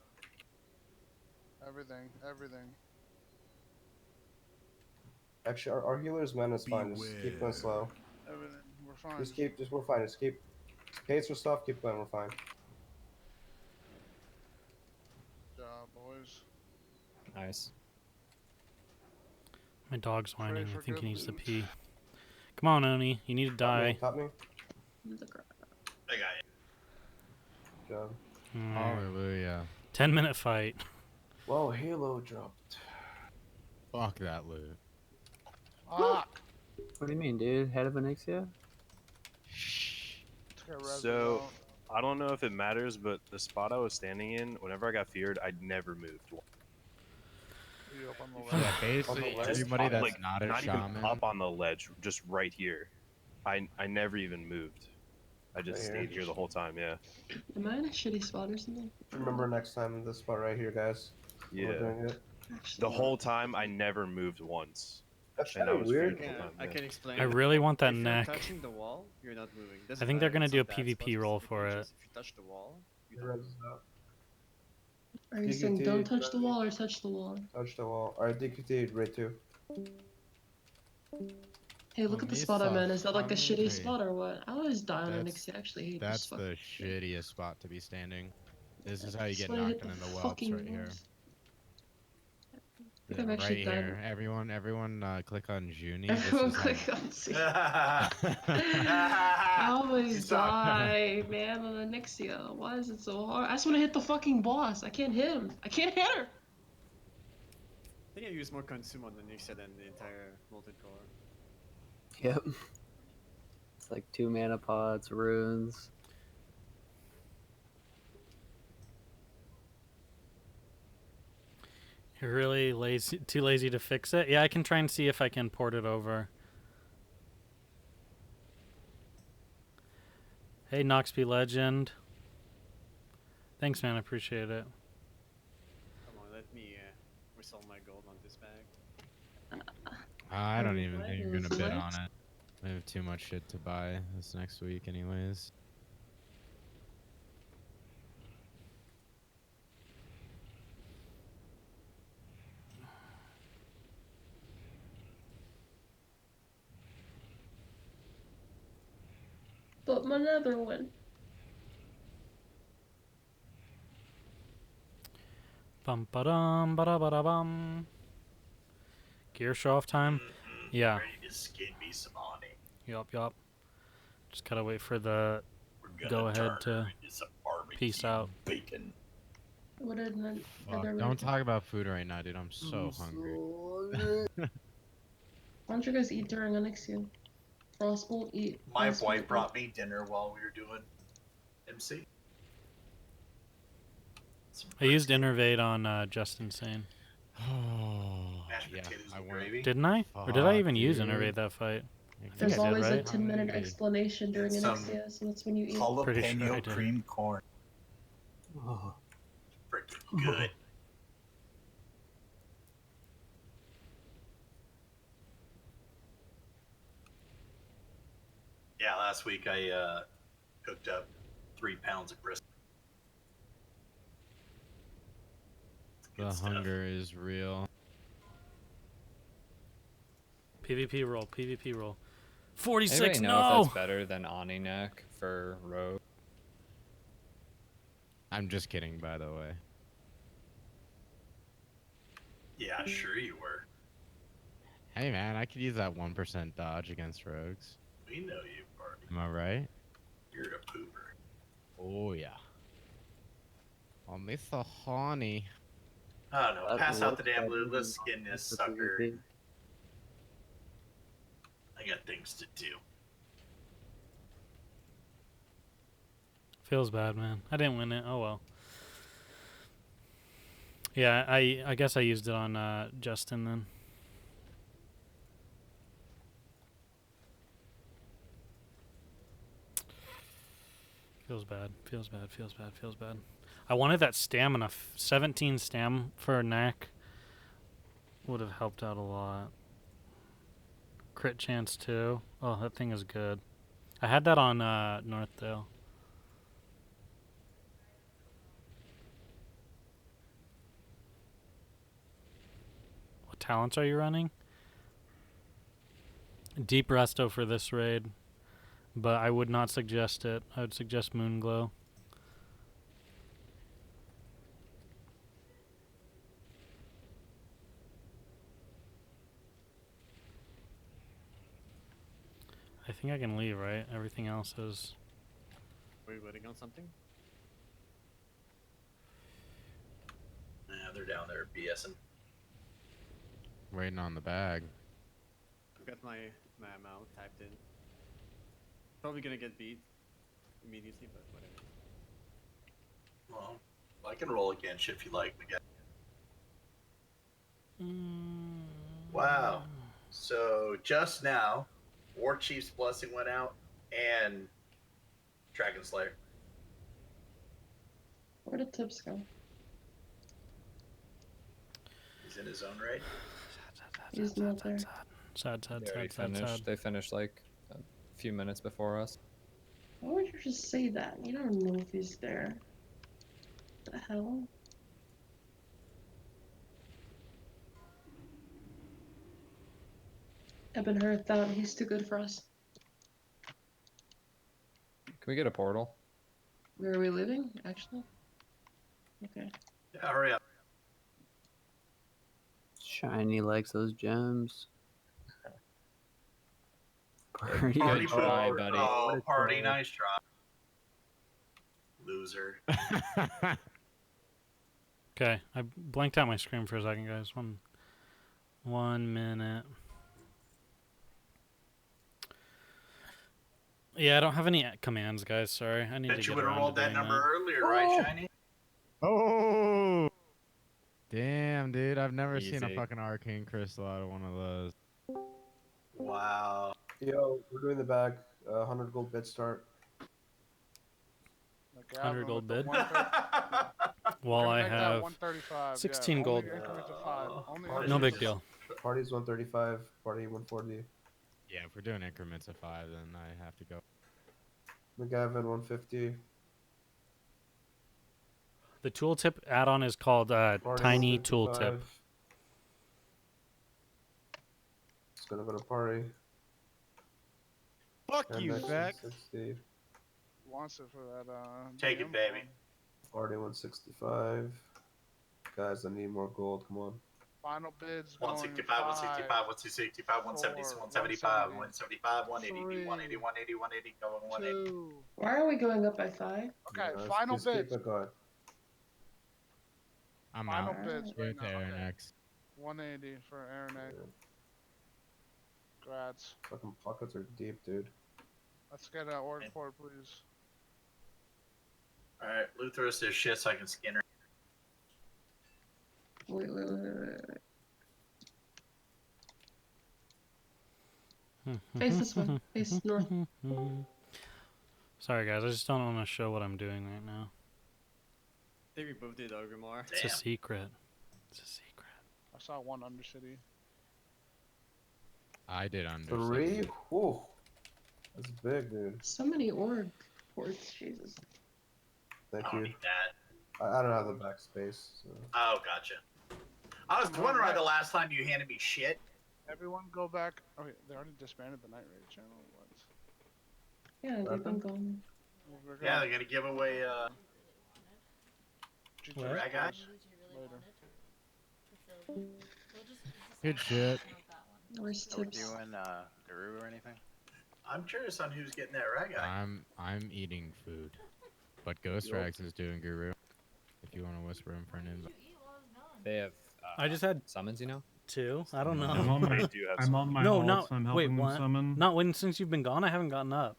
Everything, everything. Actually, our healer's mana's fine. Just keep going slow. Everything. We're fine. We're fine. Just keep pace your stuff. Keep going. We're fine. Good job, boys. Nice. My dog's Pray whining. for I think he good needs to loot. pee. Come on, Oni. You need to die. Top me. I got you. Good job. Hallelujah. 10-minute fight. Whoa, Halo dropped. Fuck that loot. Fuck! What do you mean, dude? Head of Onyxia? So, I don't know if it matters, but the spot I was standing in, whenever I got feared, I never moved. Yeah, basically everybody that's like, not a not shaman. even up on the ledge, just right here. I never even moved. I just Right here. stayed here the whole time. Yeah. Am I in a shitty spot or something? Remember next time this spot right here, guys. Yeah. We're doing it. The whole time I never moved once. That's And I kinda was weird. feared the whole time, I yeah. can explain. I really want that if neck. You're touching the wall, you're not moving. I think they're gonna do a PvP roll for it. If you touch the wall, you Your don't res is up. Are you saying don't touch the wall or touch the wall? Touch the wall. Alright, DQT right too. Hey, look at the spot I'm in. Is that like the shitty spot or what? I always die on Onyxia. I actually hate this That's spot. the shittiest spot to be standing. This is how you get That's why I hit knocked in the the whelps fucking right here. walls. I think Yeah, I've right actually done- here. Everyone, click on Junie. Everyone click on C. I always die, man, on Onyxia. Why is it so hard? I just want to hit the fucking boss. I can't hit him. I can't hit her. I think I use more consume on the Nixia than the entire Molten core. Yep. It's like 2 mana pots, runes. You're really lazy, too lazy to fix it? Yeah, I can try and see if I can port it over. Hey, Noxby Legend. Thanks, man. I appreciate it. Come on, let me resell my gold on this bag. I don't even think I'm gonna bid What? on it. I have too much shit to buy this next week, anyways. But my nether one. Bum ba dum ba da ba da bum. Gear show off time. Yeah. Ready to skin me some honey. Yup. Just gotta wait for the We're go gonna turn ahead to her into some barbecue peace out. bacon. What did the Fuck, nether don't one? talk about food right now, dude. I'm so hungry. Why don't you guys eat during Onyxia? Frost won't eat. My Frost wife won't brought me dinner while we were doing MC. I used Innervate on Just Insane. Mashed potatoes and gravy. Didn't I? Or did I even use dude. Innervate that fight? I think There's I did, always a right? 10-minute explanation during And some Onyxia, so that's when you eat. Pretty sure I Jalapeno did. cream corn. Oh. Freaking good. Yeah, last week I cooked up 3 pounds of brisket. The hunger is real. PvP roll. Anybody 46, know no! if that's better than Ani neck for rogue? I'm just kidding, by the way. Yeah, sure you were. Hey, man, I could use that 1% dodge against rogues. We know you, Barbie. Am I right? You're a pooper. Oh, yeah. Oh, Mr. Honey. I don't know. Pass out the damn loot. Let's skin this sucker. I got things to do. Feels bad, man. I didn't win it. Oh well. Yeah, I guess I used it on Justin then. Feels bad. I wanted that stamina. 17 stam for a neck would have helped out a lot. Crit chance too. Oh, that thing is good. I had that on Northdale. What talents are you running? Deep Resto for this raid, but I would not suggest it. I would suggest Moonglow. I think I can leave, right? Everything else is... Were you waiting on something? Yeah, they're down there BSing. Waiting on the bag. I've got my amount typed in. Probably gonna get beat immediately, but whatever. Well, I can roll against you if you like, Miguel. Wow. So just now, War Chief's Blessing went out, and Dragon Slayer. Where did Tips go? He's in his own raid. He's not there. Sad. They finished like a few minutes before us. Why would you just say that? You don't know if he's there. The hell? Eben Hearth thought he's too good for us. Can we get a portal? Where are we living, actually? Okay. Yeah, hurry up. Shiny likes those gems. Party, Party try, pooper. buddy. Oh, party, nice try. Loser. Okay, I blanked out my screen for a second, guys. One minute. Yeah, I don't have any commands, guys. Sorry, I need Bet to you get would have around rolled to that doing number earlier, right, Shiny? Oh! Damn, dude. I've never seen a Easy. fucking arcane crystal out of one of those. Wow. Yo, we're doing the bag. 100 gold bid start. The 100 Gavin gold with the bid. 130. Well, Gonna I make that have 135. 16 yeah, gold. Only increments of 5. Only Party's- No big increments. deal. Party's 135. Party 140. Yeah, if we're doing increments of 5, then I have to go. McGavin 150. The tooltip add-on is called Party Tiny 155. Tooltip. It's gonna go to party. Fuck And you, next Vex. 160. Wants it for that. Take it, DM baby. form. Party 165. Guys, I need more gold. Come on. Final bids going 165, 165, 165, 170, 175, 175, 180, 180, 180, 180, going 180. 2. Why are we going up by 5? Okay, Yeah, final just keep bids. it going. I'm Final out. bids Give right it to now. Aaron next. 180 for Aaron A. Grats. Fucking pockets are deep, dude. Let's get an org port, please. Alright, Luther says shit so I can skin her. Wait. Face this way. Face north. Sorry, guys. I just don't want to show what I'm doing right now. I think we both did Ogrimmar. It's a secret. It's a secret. I saw one Undercity. I did under. 3? Whew. That's big, dude. So many org ports, Jesus. Thank I don't you. need that. I don't have the backspace. So. Oh, gotcha. I was wondering why the last time you handed me shit. Everyone go back. Oh, wait, they already disbanded the Night Raid channel? What? Yeah, they've been gone. We're Yeah, they're gonna give away GG Rag guy. later. Good shit. Where's Are we tips? doing Guru or anything? I'm curious on who's getting that rag guy. I'm eating food, but Ghost Rags is doing Guru. If you want to whisper him for an invite. They have. I just had summons, you know. 2. I don't know. I'm on my, They do have I'm on my No, alt, not so I'm wait. helping them What? summon. Not when since you've been gone. I haven't gotten up.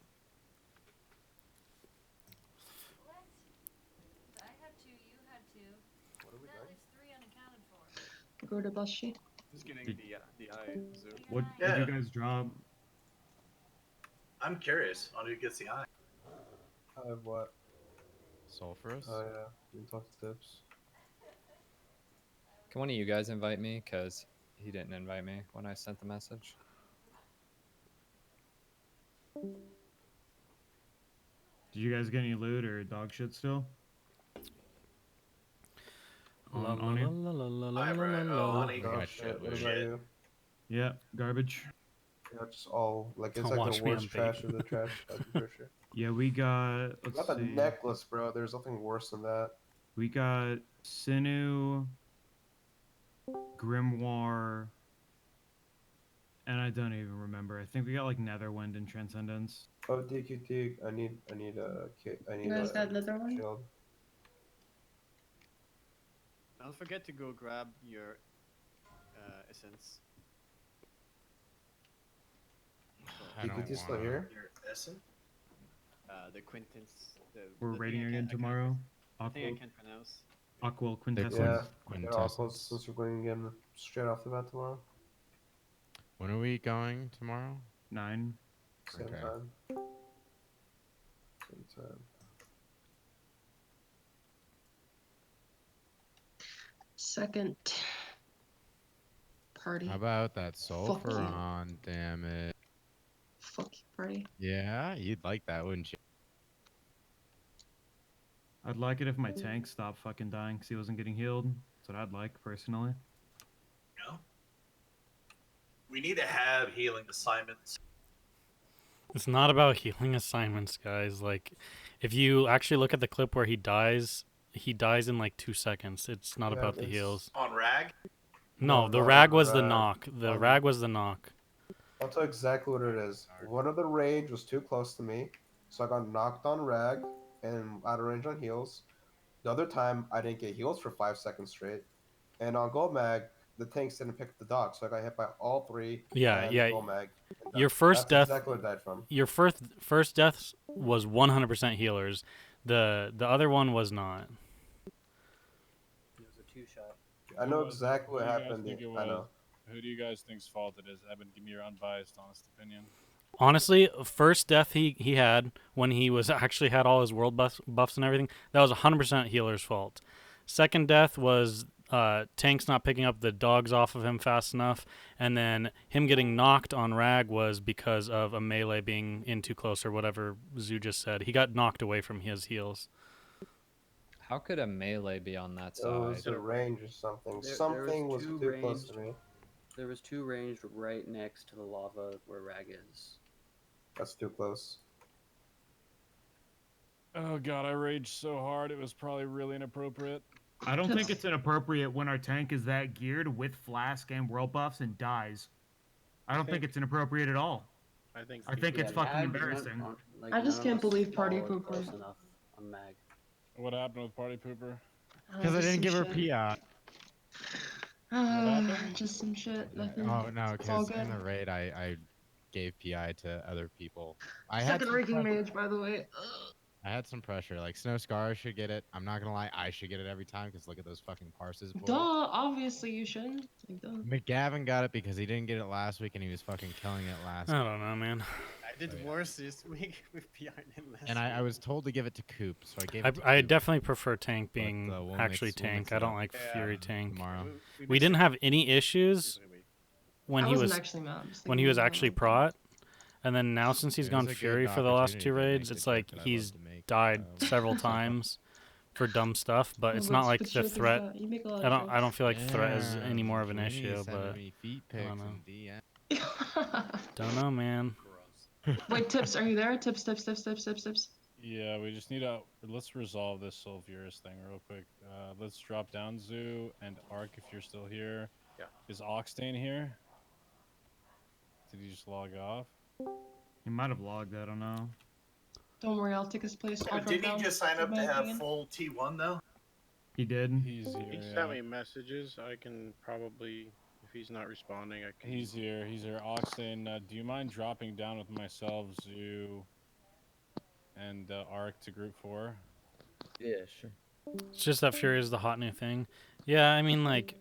Go to bus sheet. Who's getting the eye zoo? What Yeah. did you guys drop? I'm curious on who gets the eye. I have what? Sulfurous? Oh, yeah. You can talk to tips. Can one of you guys invite me? Cause he didn't invite me when I sent the message. Did you guys get any loot or dog shit still? La, On la, you? la, la, la, la, Hi, la, Brian. la, Oh, la. honey. Oh, got shit. shit What loot. about you? Yeah, garbage. Yeah, just all. Like, it's Don't like watch the me, worst I'm trash bait. of the trash. I'm pretty sure. Yeah, we got. Let's Not the see. necklace, bro. There's nothing worse than that. We got Sinew, Grimoire, and I don't even remember. I think we got like Netherwind and Transcendence. Oh, DQT. I need a kit. I need You guys a got leather one? shield. Don't forget to go grab your essence. I don't DQT still wanna- here? Your essence? The Quintessence. We're the raiding thing again tomorrow. I think I Aqua, can't pronounce. Aqua Yeah. Quintessence. Yeah, I'll close since we're going again straight off the bat tomorrow. When are we going tomorrow? 9. Same Okay. time. Same time. Second party. How about that Fuck you. Sulfuron? Damn it. Fuck you, party. Yeah, you'd like that, wouldn't you? I'd like it if my tank stopped fucking dying because he wasn't getting healed. That's what I'd like personally. No. We need to have healing assignments. It's not about healing assignments, guys. Like, if you actually look at the clip where he dies in like 2 seconds. It's not Yeah, about the it's- heals. On rag? No, No, the not rag on was the rag. knock. The On- rag was the knock. I'll tell you exactly what it is. One of the range was too close to me, so I got knocked on rag and out of range on heals. The other time, I didn't get heals for 5 seconds straight. And on gold mag, the tanks didn't pick up the dog, so I got hit by all 3. Yeah, and yeah. Gold mag. And Your first that's death. exactly what I died from. Your first death was 100% healers. The other one was not. It was a 2-shot. I know exactly what happened. Think it I know. was? Who do you guys think's fault it is? Evan, give me your unbiased, honest opinion. honestly, first death he had when he was actually had all his world buffs and everything, that was 100% healer's fault. Second death was tanks not picking up the dogs off of him fast enough, and then him getting knocked on Rag was because of a melee being in too close or whatever Zoo just said. He got knocked away from his heals. How could a melee be on that It was side? a range or something. There Something was two too close ranged. to me. There was two ranged right next to the lava where Rag is. That's too close. Oh god, I raged so hard it was probably really inappropriate. I don't think it's inappropriate when our tank is that geared with flask and world buffs and dies. I don't think it's inappropriate at all. I think it's fucking embarrassing. I just can't believe Party Pooper. Close enough on Mag. What happened with Party Pooper? Because I didn't give her PI. Just some shit. Nothing. Oh no, It's all because in good. the raid I gave PI to other people. I had Second some ranking pressure. mage, by the way. I had some pressure. Like Snow Scar should get it. I'm not gonna lie, I should get it every time because look at those fucking parses. Boys. Duh, obviously you shouldn't. Like, duh. McGavin got it because he didn't get it last week and he was fucking killing it last. I don't know, man. I did worse this week with PI than last And I was told to give it to Coop, so I gave it to I Coop. definitely prefer tank being we'll actually mix- we'll tank. mix I it don't up. like Fury tank. Tomorrow. We didn't have any issues when I he wasn't was actually mad, I'm just when he thinking was about actually it. prot, and then now since he's It gone was a good Fury for the last two opportunity to make raids, the it's joke like that I'd he's love to make, died several times for dumb stuff. But Well, it's not what's like the the joke is threat. that? You make a lot I of don't jokes. feel like threat is Yeah, any more of an Junie's issue, sending but me feet I don't pics know. and DM. Don't know, man. Wait, Tips, are you there? Tips. Yeah, we just need to let's resolve this Sulfurous thing real quick. Let's drop down Zoo and Ark if you're still here. Yeah. Is Octane here? Did he just log off? He might have logged. I don't know. Don't worry, I'll take his place. Yeah, but didn't he just sign up to have full T1 though? He did. He's here. He sent me messages. I can probably, if he's not responding, I can. He's here. He's here. Octane, do you mind dropping down with myself, Zoo, and Ark to group 4? Yeah, sure. It's just that Fury is the hot new thing. Yeah, I mean, like,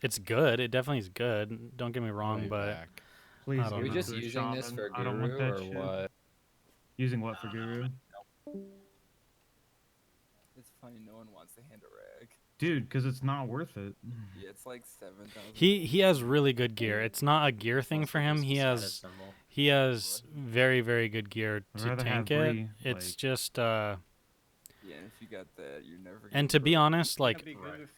it's good. It definitely is good. Don't get me wrong, be but back. Please, I don't Are we know. just using this for I don't want Guru that or shit. what? Using what for Guru? It's funny, no one wants to hand a rag. Dude, because it's not worth it. Yeah, it's like 7,000. He has really good gear. It's not a gear thing for him. He has very, very good gear I'd to rather tank have it. Bree, It's like- just Yeah, and if you got that, you're never. and to be honest, like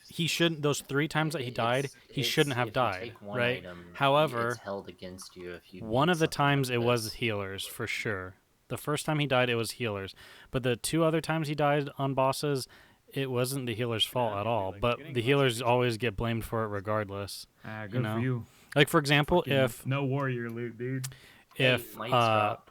he shouldn't. Those 3 times that he died, he shouldn't have if you died, take one right? item, However, it's held against you if you one need of the something times like it was this. healers for sure. The first time he died, it was healers. But the 2 other times he died on bosses, it wasn't the healer's fault at all. But the healers always get blamed for it regardless. Good you know? for you. Like for example, Fucking if no warrior loot, dude. if Might drop.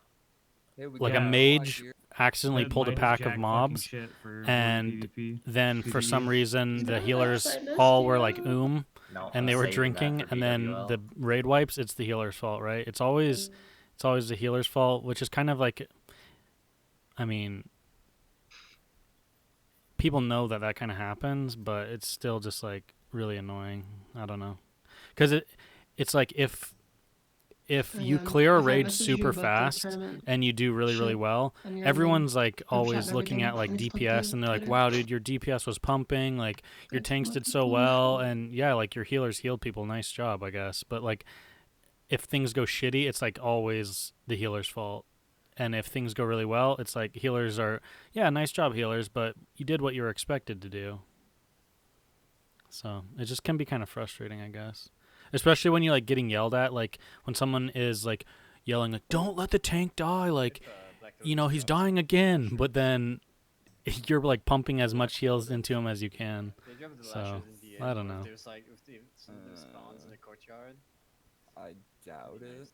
like a mage accidentally That pulled a might is pack jack of fucking mobs shit for and PvP. then for some PvE. reason the that healers outside this, all do were you like know? No, and I'm they were saving that drinking for and then BWL. the raid wipes, it's the healer's fault, right? It's always the healer's fault, which is kind of like, I mean, people know that kind of happens, but it's still just like really annoying. I don't know, because it's like if you clear a if I raid message super you about the fast tournament and you do really shit well, on your everyone's like chat and always looking everything, at like and stuff DPS too and they're like, later. wow, dude, your DPS was pumping, like your tanks did so well, and yeah, like your healers healed people, nice job, I guess. But like if things go shitty, it's like always the healer's fault. And if things go really well, it's like healers are, yeah, nice job healers, but you did what you were expected to do. So it just can be kind of frustrating, I guess. Especially when you're like getting yelled at, like when someone is like yelling like, don't let the tank die, like, you know, he's dying again, but then you're like pumping as much heals into him as you can. Did you have the So lashes in the end? I don't know. There's like if some of the spawns in the courtyard. I doubt it.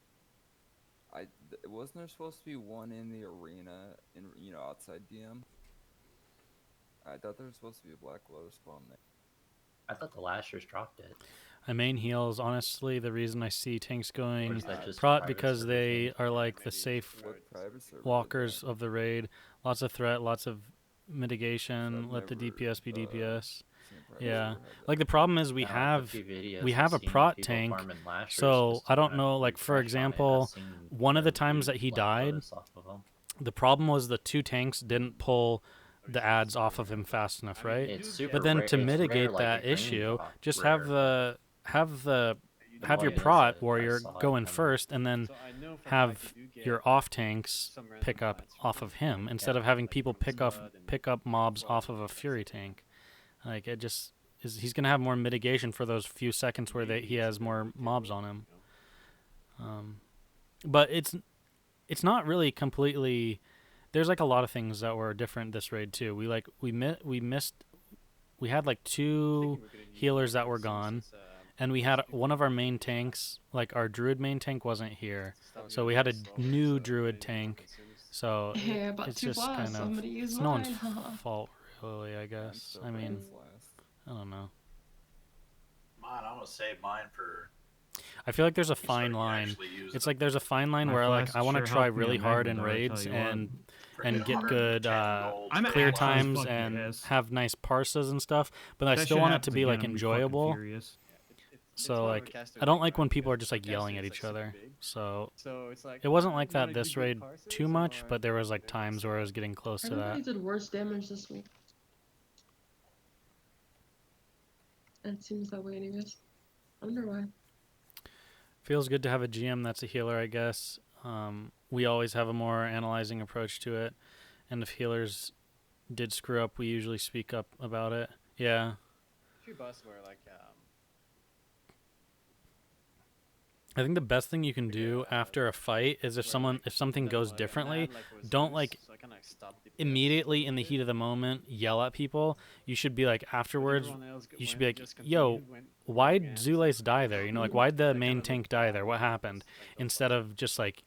Wasn't there supposed to be one in the arena, outside DM? I thought there was supposed to be a Black Lotus spawn there. I thought the Lashers dropped it. I main heals, honestly, the reason I see tanks going is that just prot private because servers they then? are like the safe What private server walkers of the raid. Lots of threat, lots of mitigation. Let the DPS be DPS. Yeah, like the problem is we Now, a have few videos we I've have a seen of prot people tank, farming lashers so just to I don't kinda know. Like for refresh on it, and I've example, seen one of the them times do that he black died, lotus off of 'em. the problem was the 2 tanks didn't pull the ads off of him fast enough, right? It's super But then rare. to It's rare, mitigate like a that green issue, drop, just rare, have The your point is prot that I warrior saw it go in coming. first, and then So I know for a fact have you do get your off tanks some random pick up ads off from of him instead Yeah. of having like people from pick up Spud and pick up mobs Flood off of and a that's fury it. tank. Like it just is. He's gonna have more mitigation for those few seconds where he has more mobs on him. But it's not really completely. There's like a lot of things that were different this raid too. We missed. We had like 2 healers that were gone, and we had one of our main tanks. Like our druid main tank wasn't here, so we had a new druid tank. So Yeah, but it's 2 just kind blasts. of Somebody use it's no one's mine. haha. fault really. I guess. I mean, I don't know. Mine, I'm gonna save mine for. I feel like there's a we fine start line. actually using It's like there's a fine line My where like flask I want to sure try helped me really at hard in Magmadar, I raids tell you what. and get good I'm clear actually times fucking and pissed. have nice parsas and stuff, but I That still shit want it to happens be like again, I'm fucking enjoyable. furious. So like I don't like when people are just like yelling at each other. So it's like, it wasn't like you wanna that do this good raid parses too much, or- but there was like times where I was getting close to Everybody that. did worse damage this week. It seems that way, anyways. I wonder why. Feels good to have a GM that's a healer, I guess. We always have a more analyzing approach to it, and if healers did screw up, we usually speak up about it. Yeah. A few busts were like, I think the best thing you can do after a fight is if something goes differently, don't like immediately in the heat of the moment yell at people. You should be like afterwards. You should be like, "Yo, why'd Zulace die there? You know, like why'd the main tank die there? What happened?" Instead of just like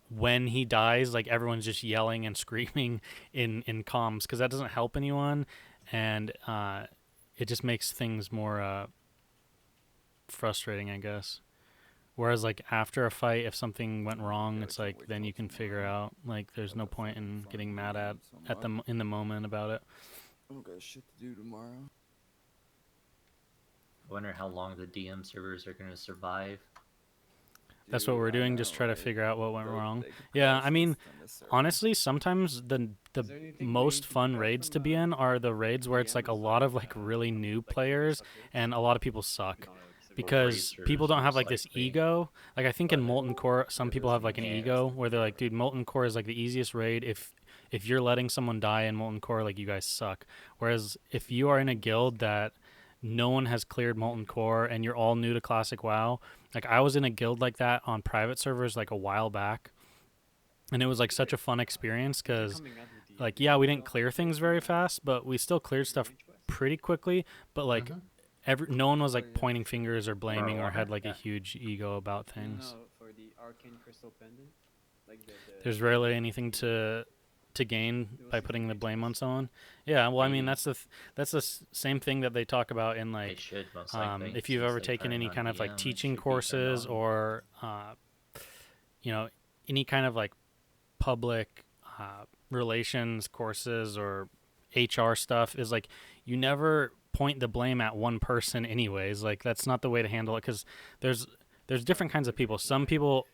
when he dies, like everyone's just yelling and screaming in comms, because that doesn't help anyone, and it just makes things more frustrating, I guess. Whereas like after a fight, if something went wrong, it's like then you can figure out. Like there's no point in getting mad at them in the moment about it. I don't got shit to do tomorrow. I wonder how long the DM servers are going to survive. That's what we're doing. Just try to figure out what went wrong. Yeah, I mean, honestly, sometimes the most fun raids to be in are the raids where it's like a lot of like really new players and a lot of people suck. Because people don't have like this ego. Like I think in Molten Core, some people have like an ego where they're like, dude, Molten Core is like the easiest raid. If you're letting someone die in Molten Core, like you guys suck. Whereas if you are in a guild that no one has cleared Molten Core and you're all new to Classic WoW, like I was in a guild like that on private servers like a while back, and it was like such a fun experience because like yeah, we didn't clear things very fast, but we still cleared stuff pretty quickly. But like no one was like pointing fingers or blaming or had like a huge ego about things. for the arcane crystal pendant, like There's rarely anything to gain by putting the blame on someone. Yeah, well, I mean that's the same thing that they talk about in like if you've ever taken any kind of like teaching courses or you know, any kind of like public relations courses or HR stuff, is like you never point the blame at one person anyways. Like that's not the way to handle it, because there's different kinds of people. Some people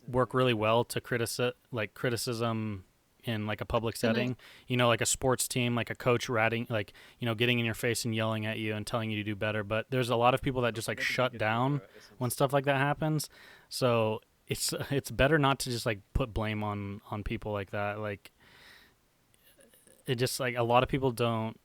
work really well to criticism in like a public setting, you know, like a sports team, like a coach ratting, like, you know, getting in your face and yelling at you and telling you to do better. But there's a lot of people that just like shut down when stuff like that happens. So it's better not to just like put blame on people like that. Like it just like a lot of people don't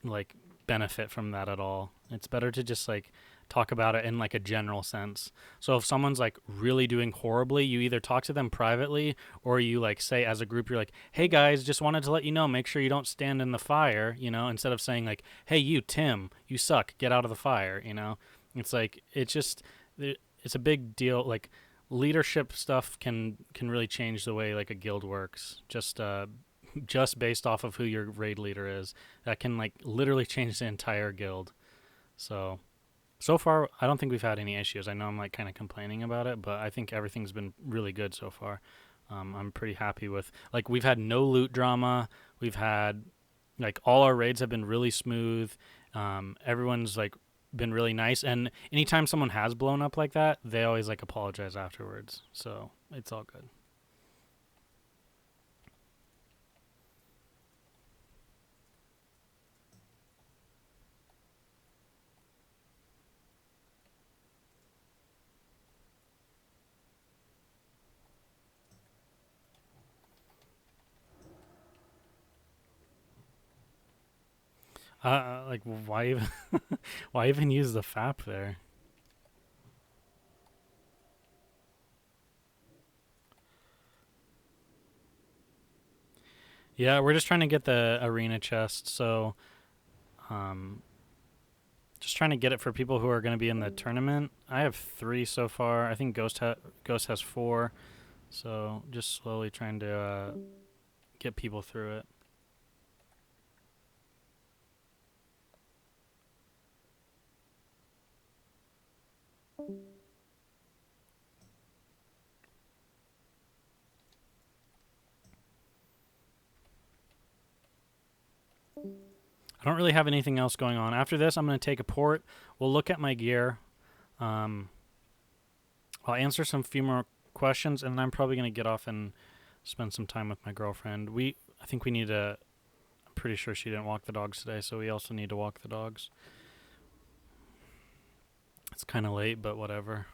like benefit from that at all. It's better to just like talk about it in like a general sense. So if someone's like really doing horribly, you either talk to them privately or you like say as a group, you're like, hey guys, just wanted to let you know, make sure you don't stand in the fire, you know, instead of saying like, hey you Tim, you suck, get out of the fire, you know. It's like it's a big deal. Like leadership stuff can really change the way like a guild works. Just based off of who your raid leader is, that can like literally change the entire guild. So far, I don't think we've had any issues. I know I'm like kind of complaining about it, but I think everything's been really good so far. I'm pretty happy with, like, we've had no loot drama. We've had Like all our raids have been really smooth. Everyone's like been really nice, and anytime someone has blown up like that, they always like apologize afterwards. So it's all good. Like why even why even use the FAP there? Yeah, we're just trying to get the arena chest, so just trying to get it for people who are going to be in the tournament. I have 3 so far. I think Ghost has 4, so just slowly trying to get people through it. I don't really have anything else going on. After this, I'm going to take a port. We'll look at my gear. I'll answer some few more questions, and then I'm probably going to get off and spend some time with my girlfriend. I think we need to... I'm pretty sure she didn't walk the dogs today, so we also need to walk the dogs. It's kind of late, but whatever.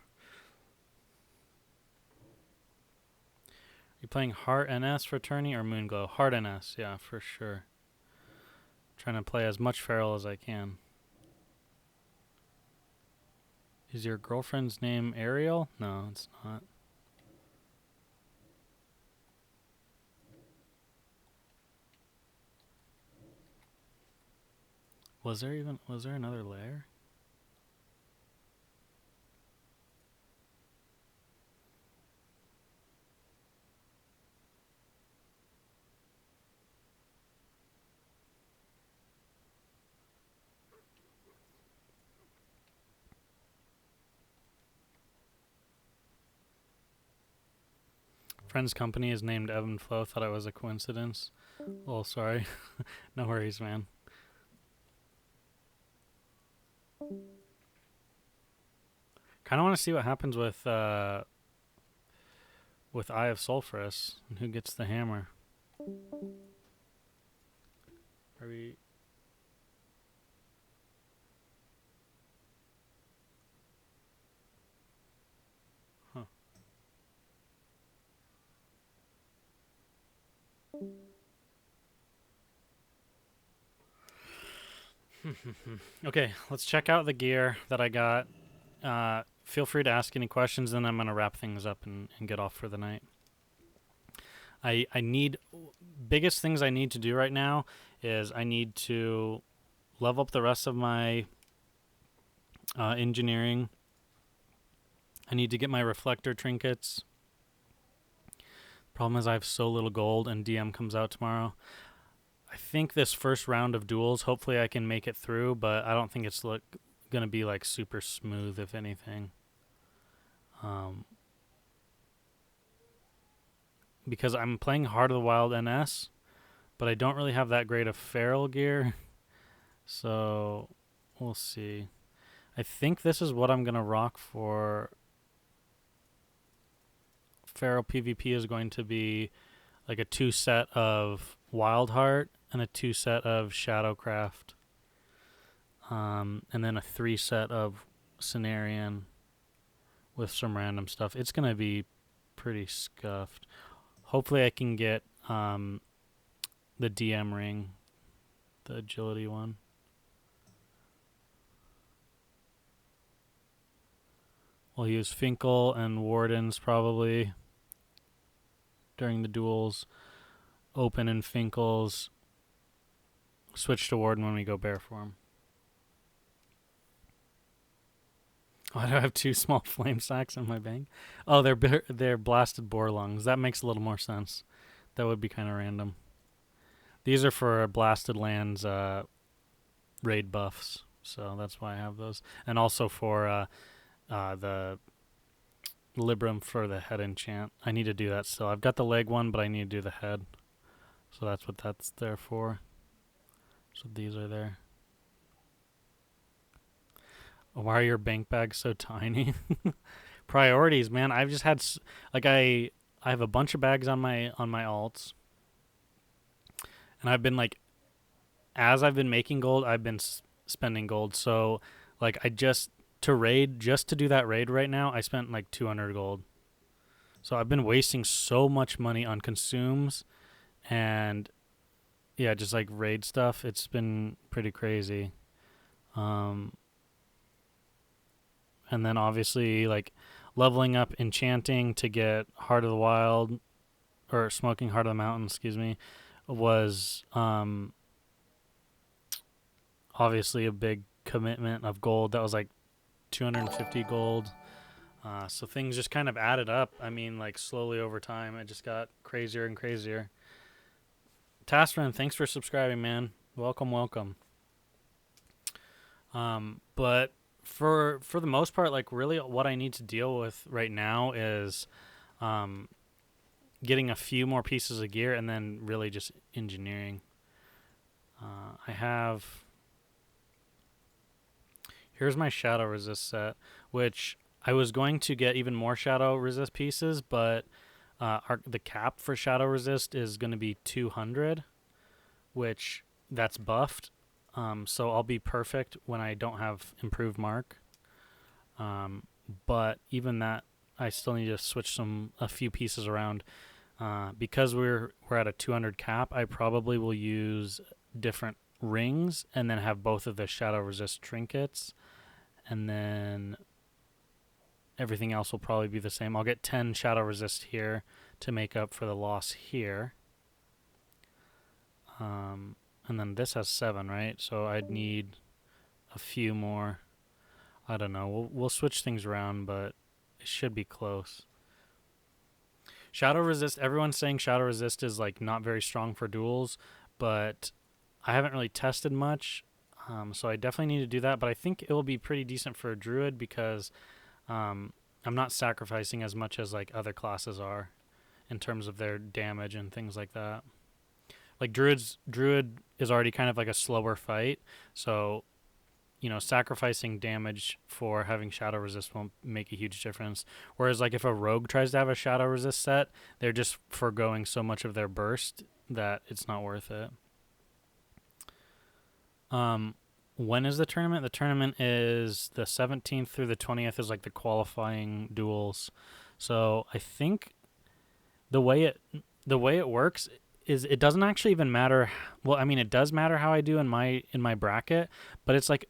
You playing Heart NS for tourney or Moonglow? Heart NS, yeah, for sure. Trying to play as much Feral as I can. Is your girlfriend's name Ariel? No, it's not. Was there another layer? Friend's company is named Ebb and Flow. Thought it was a coincidence. Oh, sorry. No worries, man. Kind of want to see what happens with Eye of Sulphurus and who gets the hammer. Are we? Huh. Okay, let's check out the gear that I got. Feel free to ask any questions, and I'm going to wrap things up and get off for the night. Biggest things I need to do right now is I need to level up the rest of my engineering. I need to get my reflector trinkets. Problem is I have so little gold, and DM comes out tomorrow. I think this first round of duels, hopefully I can make it through, but I don't think it's going to be like super smooth, if anything. Because I'm playing Heart of the Wild NS, but I don't really have that great of feral gear. So we'll see. I think this is what I'm going to rock for feral PvP is going to be like a 2 set of Wild Heart and a 2 set of Shadowcraft. And then a 3 set of Cenarian with some random stuff. It's going to be pretty scuffed. Hopefully I can get the DM ring, the agility one. We'll use Finkel and Wardens probably during the duels. Open in Finkel's. Switch to Warden when we go bear form. Why do I have 2 small flame sacks in my bank? Oh, they're blasted boar lungs. That makes a little more sense. That would be kind of random. These are for blasted lands raid buffs, so that's why I have those. And also for the Libram for the head enchant. I need to do that still. I've got the leg one, but I need to do the head. So that's what that's there for. So these are there. Why are your bank bags so tiny? Priorities, man. I've just had like I have a bunch of bags on my alts, and I've been like, as I've been making gold, I've been spending gold. So like just to do that raid right now, I spent like 200 gold. So I've been wasting so much money on consumes and yeah, just like raid stuff. It's been pretty crazy. And then obviously like leveling up enchanting to get Heart of the Wild or Smoking Heart of the Mountain, excuse me, was obviously a big commitment of gold. That was like 250 gold. So things just kind of added up. I mean, like slowly over time, it just got crazier and crazier. Tasrin, thanks for subscribing, man. Welcome, welcome. But for the most part, like really what I need to deal with right now is getting a few more pieces of gear and then really just engineering. Here's my shadow resist set, which I was going to get even more shadow resist pieces, but the cap for shadow resist is going to be 200, which that's buffed. So I'll be perfect when I don't have improved mark. But even that, I still need to switch a few pieces around. Because we're at a 200 cap, I probably will use different rings and then have both of the shadow resist trinkets, and then everything else will probably be the same. I'll get 10 shadow resist here to make up for the loss here. And then this has 7, right? So I'd need a few more. I don't know. We'll switch things around, but it should be close. Shadow resist, everyone's saying shadow resist is like not very strong for duels, but I haven't really tested much, so I definitely need to do that. But I think it will be pretty decent for a druid because I'm not sacrificing as much as like other classes are in terms of their damage and things like that. Like druid is already kind of like a slower fight, so sacrificing damage for having shadow resist won't make a huge difference. Whereas like if a rogue tries to have a shadow resist set, they're just foregoing so much of their burst that it's not worth it. When is the tournament? The tournament is the 17th through the 20th is like the qualifying duels. So I think the way it works is it doesn't actually even matter. Well, I mean, it does matter how I do in my bracket, but it's like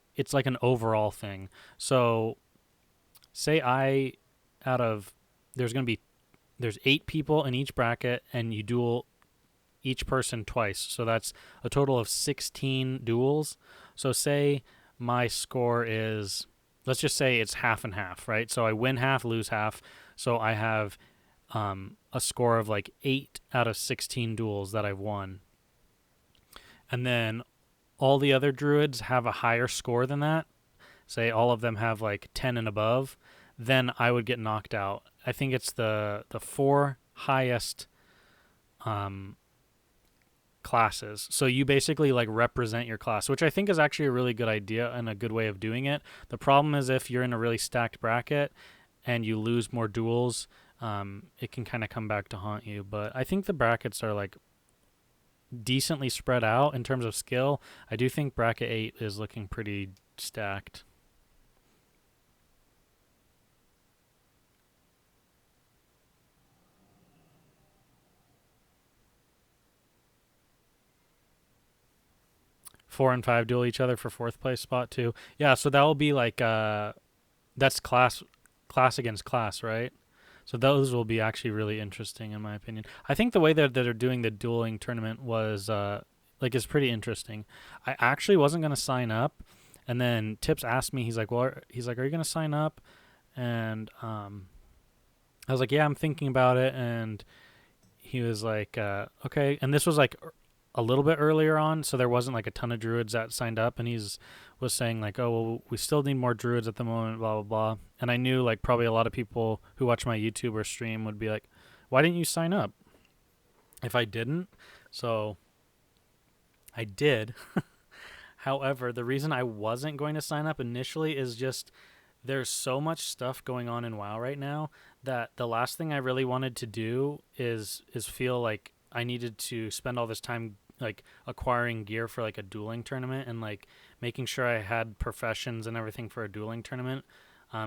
an overall thing. So say there's 8 people in each bracket and you duel each person twice. So that's a total of 16 duels. So say my score is, let's just say it's half and half, right? So I win half, lose half. So I have a score of like 8 out of 16 duels that I've won. And then all the other druids have a higher score than that. Say all of them have like 10 and above, then I would get knocked out. I think it's the 4 highest classes. So you basically like represent your class, which I think is actually a really good idea and a good way of doing it. The problem is if you're in a really stacked bracket and you lose more duels, it can kind of come back to haunt you. But I think the brackets are like decently spread out in terms of skill. I do think bracket 8 is looking pretty stacked. Four and 5 duel each other for 4th place spot too. Yeah, so that will be like that's class against class, right? So those will be actually really interesting in my opinion. I think the way that they're doing the dueling tournament was is pretty interesting. I actually wasn't going to sign up, and then Tips asked me, he's like, are you going to sign up? And I was like, yeah, I'm thinking about it. And he was like, okay. And this was like a little bit earlier on, so there wasn't like a ton of druids that signed up, and was saying like, oh, well, we still need more druids at the moment, blah, blah, blah. And I knew like probably a lot of people who watch my YouTube or stream would be like, why didn't you sign up if I didn't? So I did. However, the reason I wasn't going to sign up initially is just there's so much stuff going on in WoW right now that the last thing I really wanted to do is feel like I needed to spend all this time like acquiring gear for like a dueling tournament and like making sure I had professions and everything for a dueling tournament,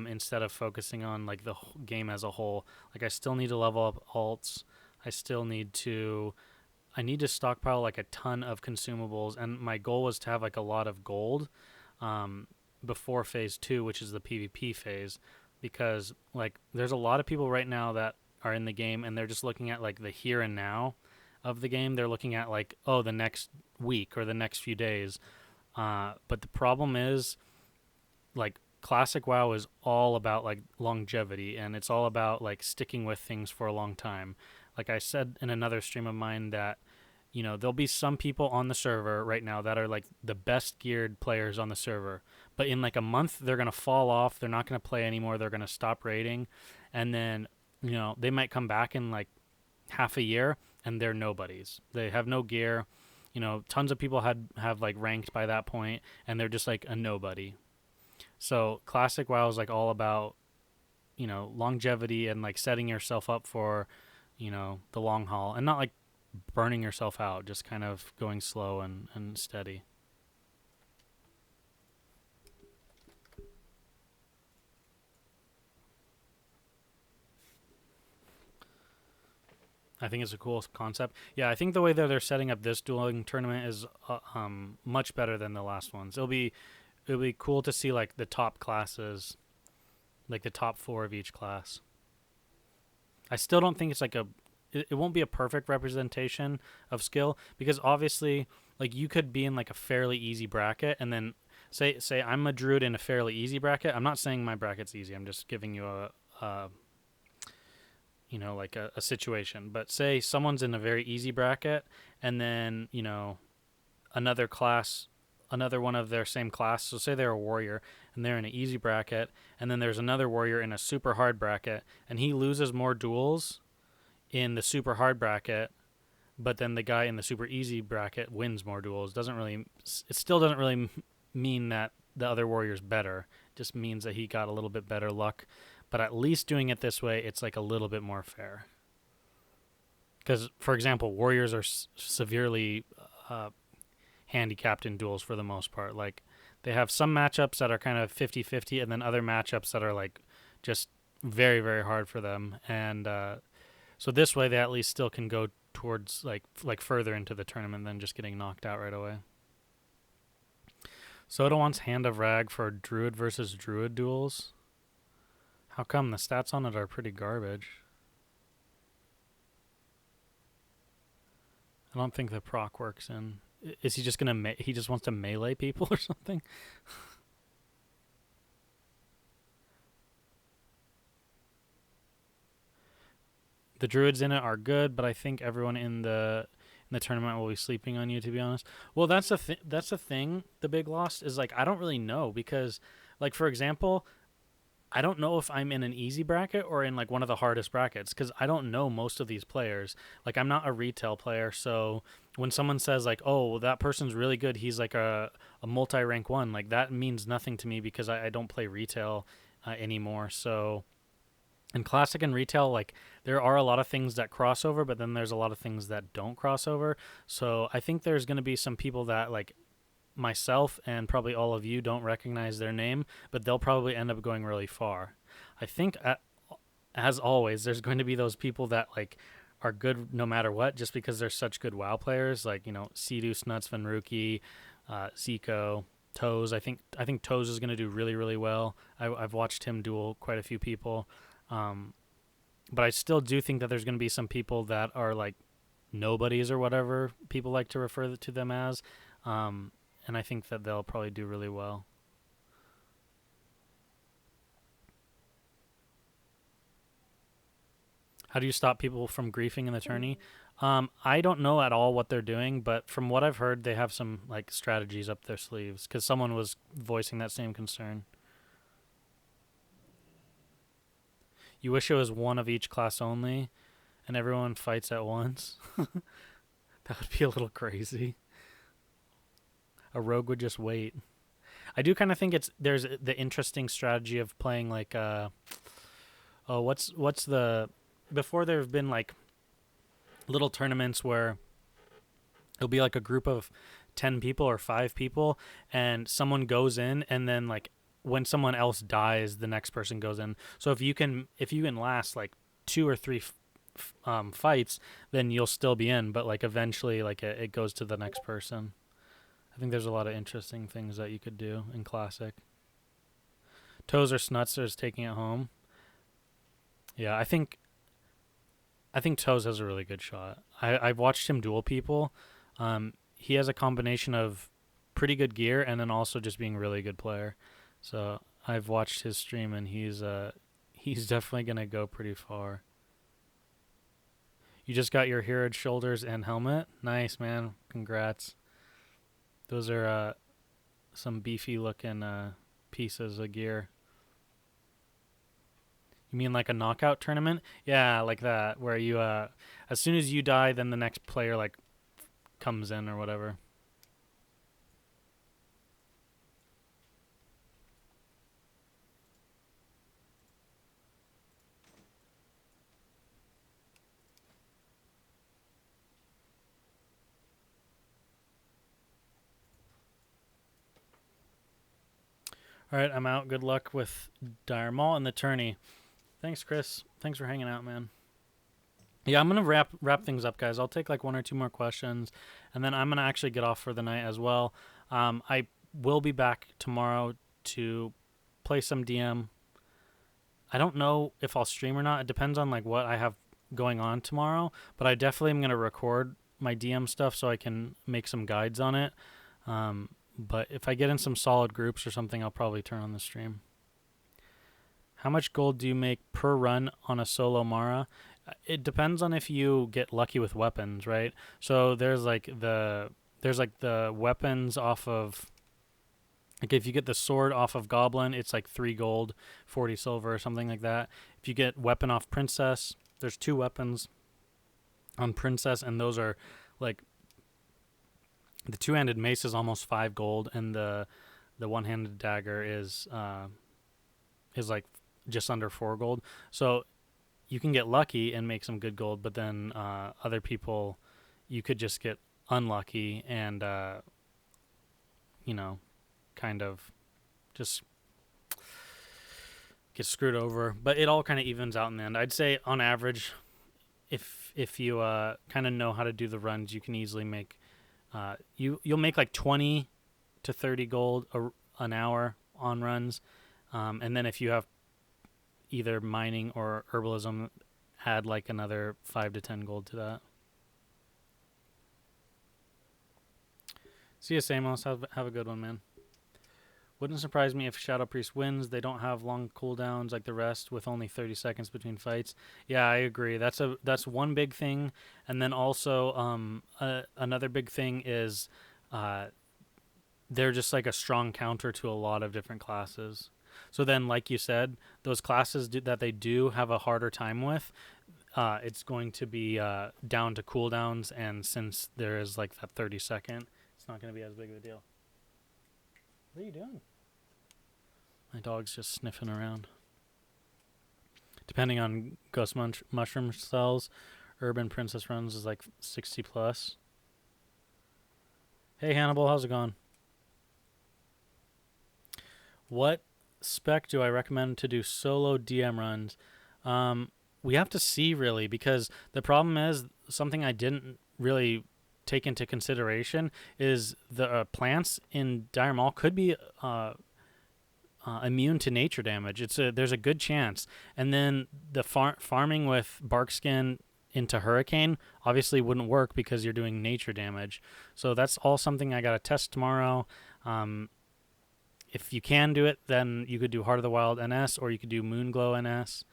instead of focusing on like the game as a whole. Like I still need to level up alts. I need to stockpile like a ton of consumables, and my goal was to have like a lot of gold before phase 2, which is the PvP phase, because like there's a lot of people right now that are in the game and they're just looking at like the here and now of the game. They're looking at like, oh, the next week or the next few days. But the problem is like classic WoW is all about like longevity, and it's all about like sticking with things for a long time. Like I said in another stream of mine that, you know, there'll be some people on the server right now that are like the best geared players on the server, but in like a month they're going to fall off. They're not going to play anymore. They're going to stop raiding. And then, you know, they might come back in like half a year and they're nobodies. They have no gear. You know, tons of people have like ranked by that point and they're just like a nobody. So classic WoW is like all about, you know, longevity and like setting yourself up for, you know, the long haul, and not like burning yourself out, just kind of going slow and steady. I think it's a cool concept. Yeah, I think the way that they're setting up this dueling tournament is much better than the last ones. It'll be cool to see like the top classes, like the top 4 of each class. I still don't think it's like it won't be a perfect representation of skill, because obviously like you could be in like a fairly easy bracket and then say I'm a druid in a fairly easy bracket. I'm not saying my bracket's easy. I'm just giving you a you know, like a situation. But say someone's in a very easy bracket and then, you know, another one of their same class, so say they're a warrior and they're in an easy bracket, and then there's another warrior in a super hard bracket and he loses more duels in the super hard bracket, but then the guy in the super easy bracket wins more duels. It still doesn't really mean that the other warrior's better. It just means that he got a little bit better luck. But at least doing it this way, it's like a little bit more fair. Because, for example, warriors are severely handicapped in duels for the most part. Like, they have some matchups that are kind of 50-50, and then other matchups that are like just very, very hard for them. And so this way, they at least still can go towards like further into the tournament than just getting knocked out right away. Soda wants Hand of Rag for Druid versus Druid duels. How come? The stats on it are pretty garbage. I don't think the proc works in. Is he just gonna he just wants to melee people or something? The druids in it are good, but I think everyone in the tournament will be sleeping on you, to be honest. Well, that's the thing. The big loss is like I don't really know, because like for example, I don't know if I'm in an easy bracket or in like one of the hardest brackets, because I don't know most of these players. Like I'm not a retail player, so when someone says like, oh, well, that person's really good, he's like a multi-rank 1, like that means nothing to me because I don't play retail anymore. So in classic and retail, like there are a lot of things that cross over, but then there's a lot of things that don't cross over. So I think there's going to be some people that like myself and probably all of you don't recognize their name, but they'll probably end up going really far. I think as always, there's going to be those people that like are good no matter what, just because they're such good WoW players, like, you know, Sidus, Nuts, Venruki, Zico, Toes. I think Toes is going to do really, really well. I've watched him duel quite a few people. But I still do think that there's going to be some people that are like nobodies or whatever people like to refer to them as. And I think that they'll probably do really well. How do you stop people from griefing in the tourney? I don't know at all what they're doing, but from what I've heard, they have some like strategies up their sleeves, because someone was voicing that same concern. You wish it was one of each class only, and everyone fights at once. That would be a little crazy. a rogue would just wait. I do kind of think there's the interesting strategy of playing like what's the before there have been like little tournaments where it'll be like a group of 10 people or 5 people and someone goes in and then like when someone else dies the next person goes in. So if you can last like 2 or 3 fights, then you'll still be in, but like eventually like it goes to the next person. I think there's a lot of interesting things that you could do in Classic. Toes or Snutzer is taking it home. Yeah, I think Toes has a really good shot. I've watched him duel people. He has a combination of pretty good gear and then also just being a really good player. So I've watched his stream and he's definitely gonna go pretty far. You just got your Heroed shoulders and helmet. Nice, man. Congrats. Those are some beefy looking pieces of gear. You mean like a knockout tournament? Yeah, like that, where you as soon as you die, then the next player like comes in or whatever. All right, I'm out. Good luck with Dire Maul and the tourney. Thanks, Chris. Thanks for hanging out, man. Yeah, I'm gonna wrap things up, guys. I'll take like 1 or 2 more questions, and then I'm gonna actually get off for the night as well. I will be back tomorrow to play some DM. I don't know if I'll stream or not. It depends on like what I have going on tomorrow, but I definitely am gonna record my DM stuff so I can make some guides on it. But if I get in some solid groups or something, I'll probably turn on the stream. How much gold do you make per run on a solo Mara? It depends on if you get lucky with weapons, right? So there's like the weapons off of, like if you get the sword off of Goblin, it's like 3 gold, 40 silver or something like that. If you get weapon off Princess, there's 2 weapons on Princess, and those are like, the 2-handed mace is almost 5 gold, and the one-handed dagger is like just under 4 gold. So you can get lucky and make some good gold, but then other people, you could just get unlucky and kind of just get screwed over. But it all kind of evens out in the end. I'd say on average, if you kind of know how to do the runs, you can easily make you'll make like 20 to 30 gold an hour on runs, and then if you have either mining or herbalism, add like another 5 to 10 gold to that. See you, Samos. Have a good one, man. Wouldn't surprise me if Shadow Priest wins. They don't have long cooldowns like the rest with only 30 seconds between fights. Yeah, I agree. That's one big thing. And then also another big thing is they're just like a strong counter to a lot of different classes. So then, like you said, those classes that they do have a harder time with, it's going to be down to cooldowns. And since there is like that 30-second, it's not going to be as big of a deal. What are you doing? My dog's just sniffing around. Depending on ghost mushroom cells, urban princess runs is like 60 plus. Hey Hannibal, how's it going? What spec do I recommend to do solo DM runs? We have to see really, because the problem is something I didn't really take into consideration is the plants in Dire Maul could be immune to nature damage. There's a good chance. And then the farming with bark skin into Hurricane obviously wouldn't work because you're doing nature damage. So that's all something I got to test tomorrow. If you can do it, then you could do Heart of the Wild NS, or you could do Moonglow NS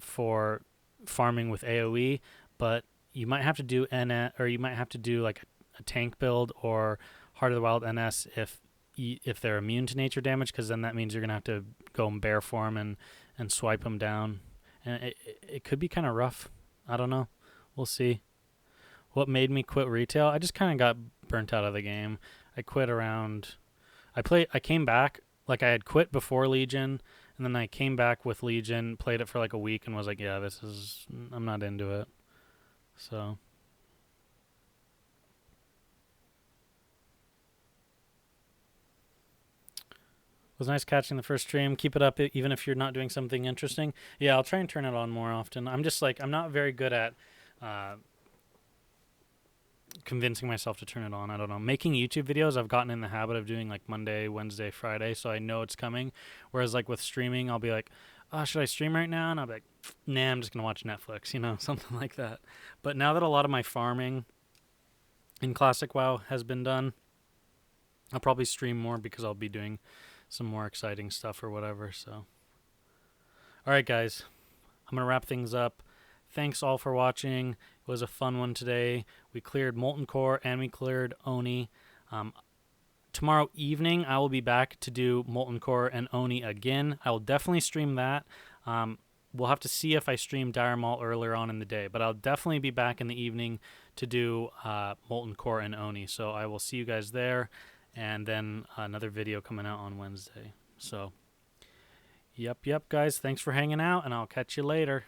for farming with AoE. But you might have to do NS, or you might have to do like a tank build or Heart of the Wild NS if they're immune to nature damage, because then that means you're gonna have to go in bear form and swipe them down, and it could be kind of rough. I don't know. We'll see. What made me quit retail? I just kind of got burnt out of the game. I quit around. I came back, like I had quit before Legion, and then I came back with Legion, played it for like a week, and was like, yeah, I'm not into it. So. It was nice catching the first stream. Keep it up even if you're not doing something interesting. Yeah, I'll try and turn it on more often. I'm just like, I'm not very good at convincing myself to turn it on. I don't know. Making YouTube videos, I've gotten in the habit of doing like Monday, Wednesday, Friday, so I know it's coming. Whereas like with streaming, I'll be like, oh, should I stream right now? And I'll be like, nah, I'm just going to watch Netflix, you know, something like that. But now that a lot of my farming in Classic WoW has been done, I'll probably stream more because I'll be doing some more exciting stuff or whatever. So, all right, guys, I'm going to wrap things up. Thanks all for watching. It was a fun one today. We cleared Molten Core and we cleared Oni. Tomorrow evening, I will be back to do Molten Core and Oni again. I will definitely stream that. We'll have to see if I stream Dire Maul earlier on in the day, but I'll definitely be back in the evening to do Molten Core and Oni. So I will see you guys there, and then another video coming out on Wednesday. So, yep, guys. Thanks for hanging out, and I'll catch you later.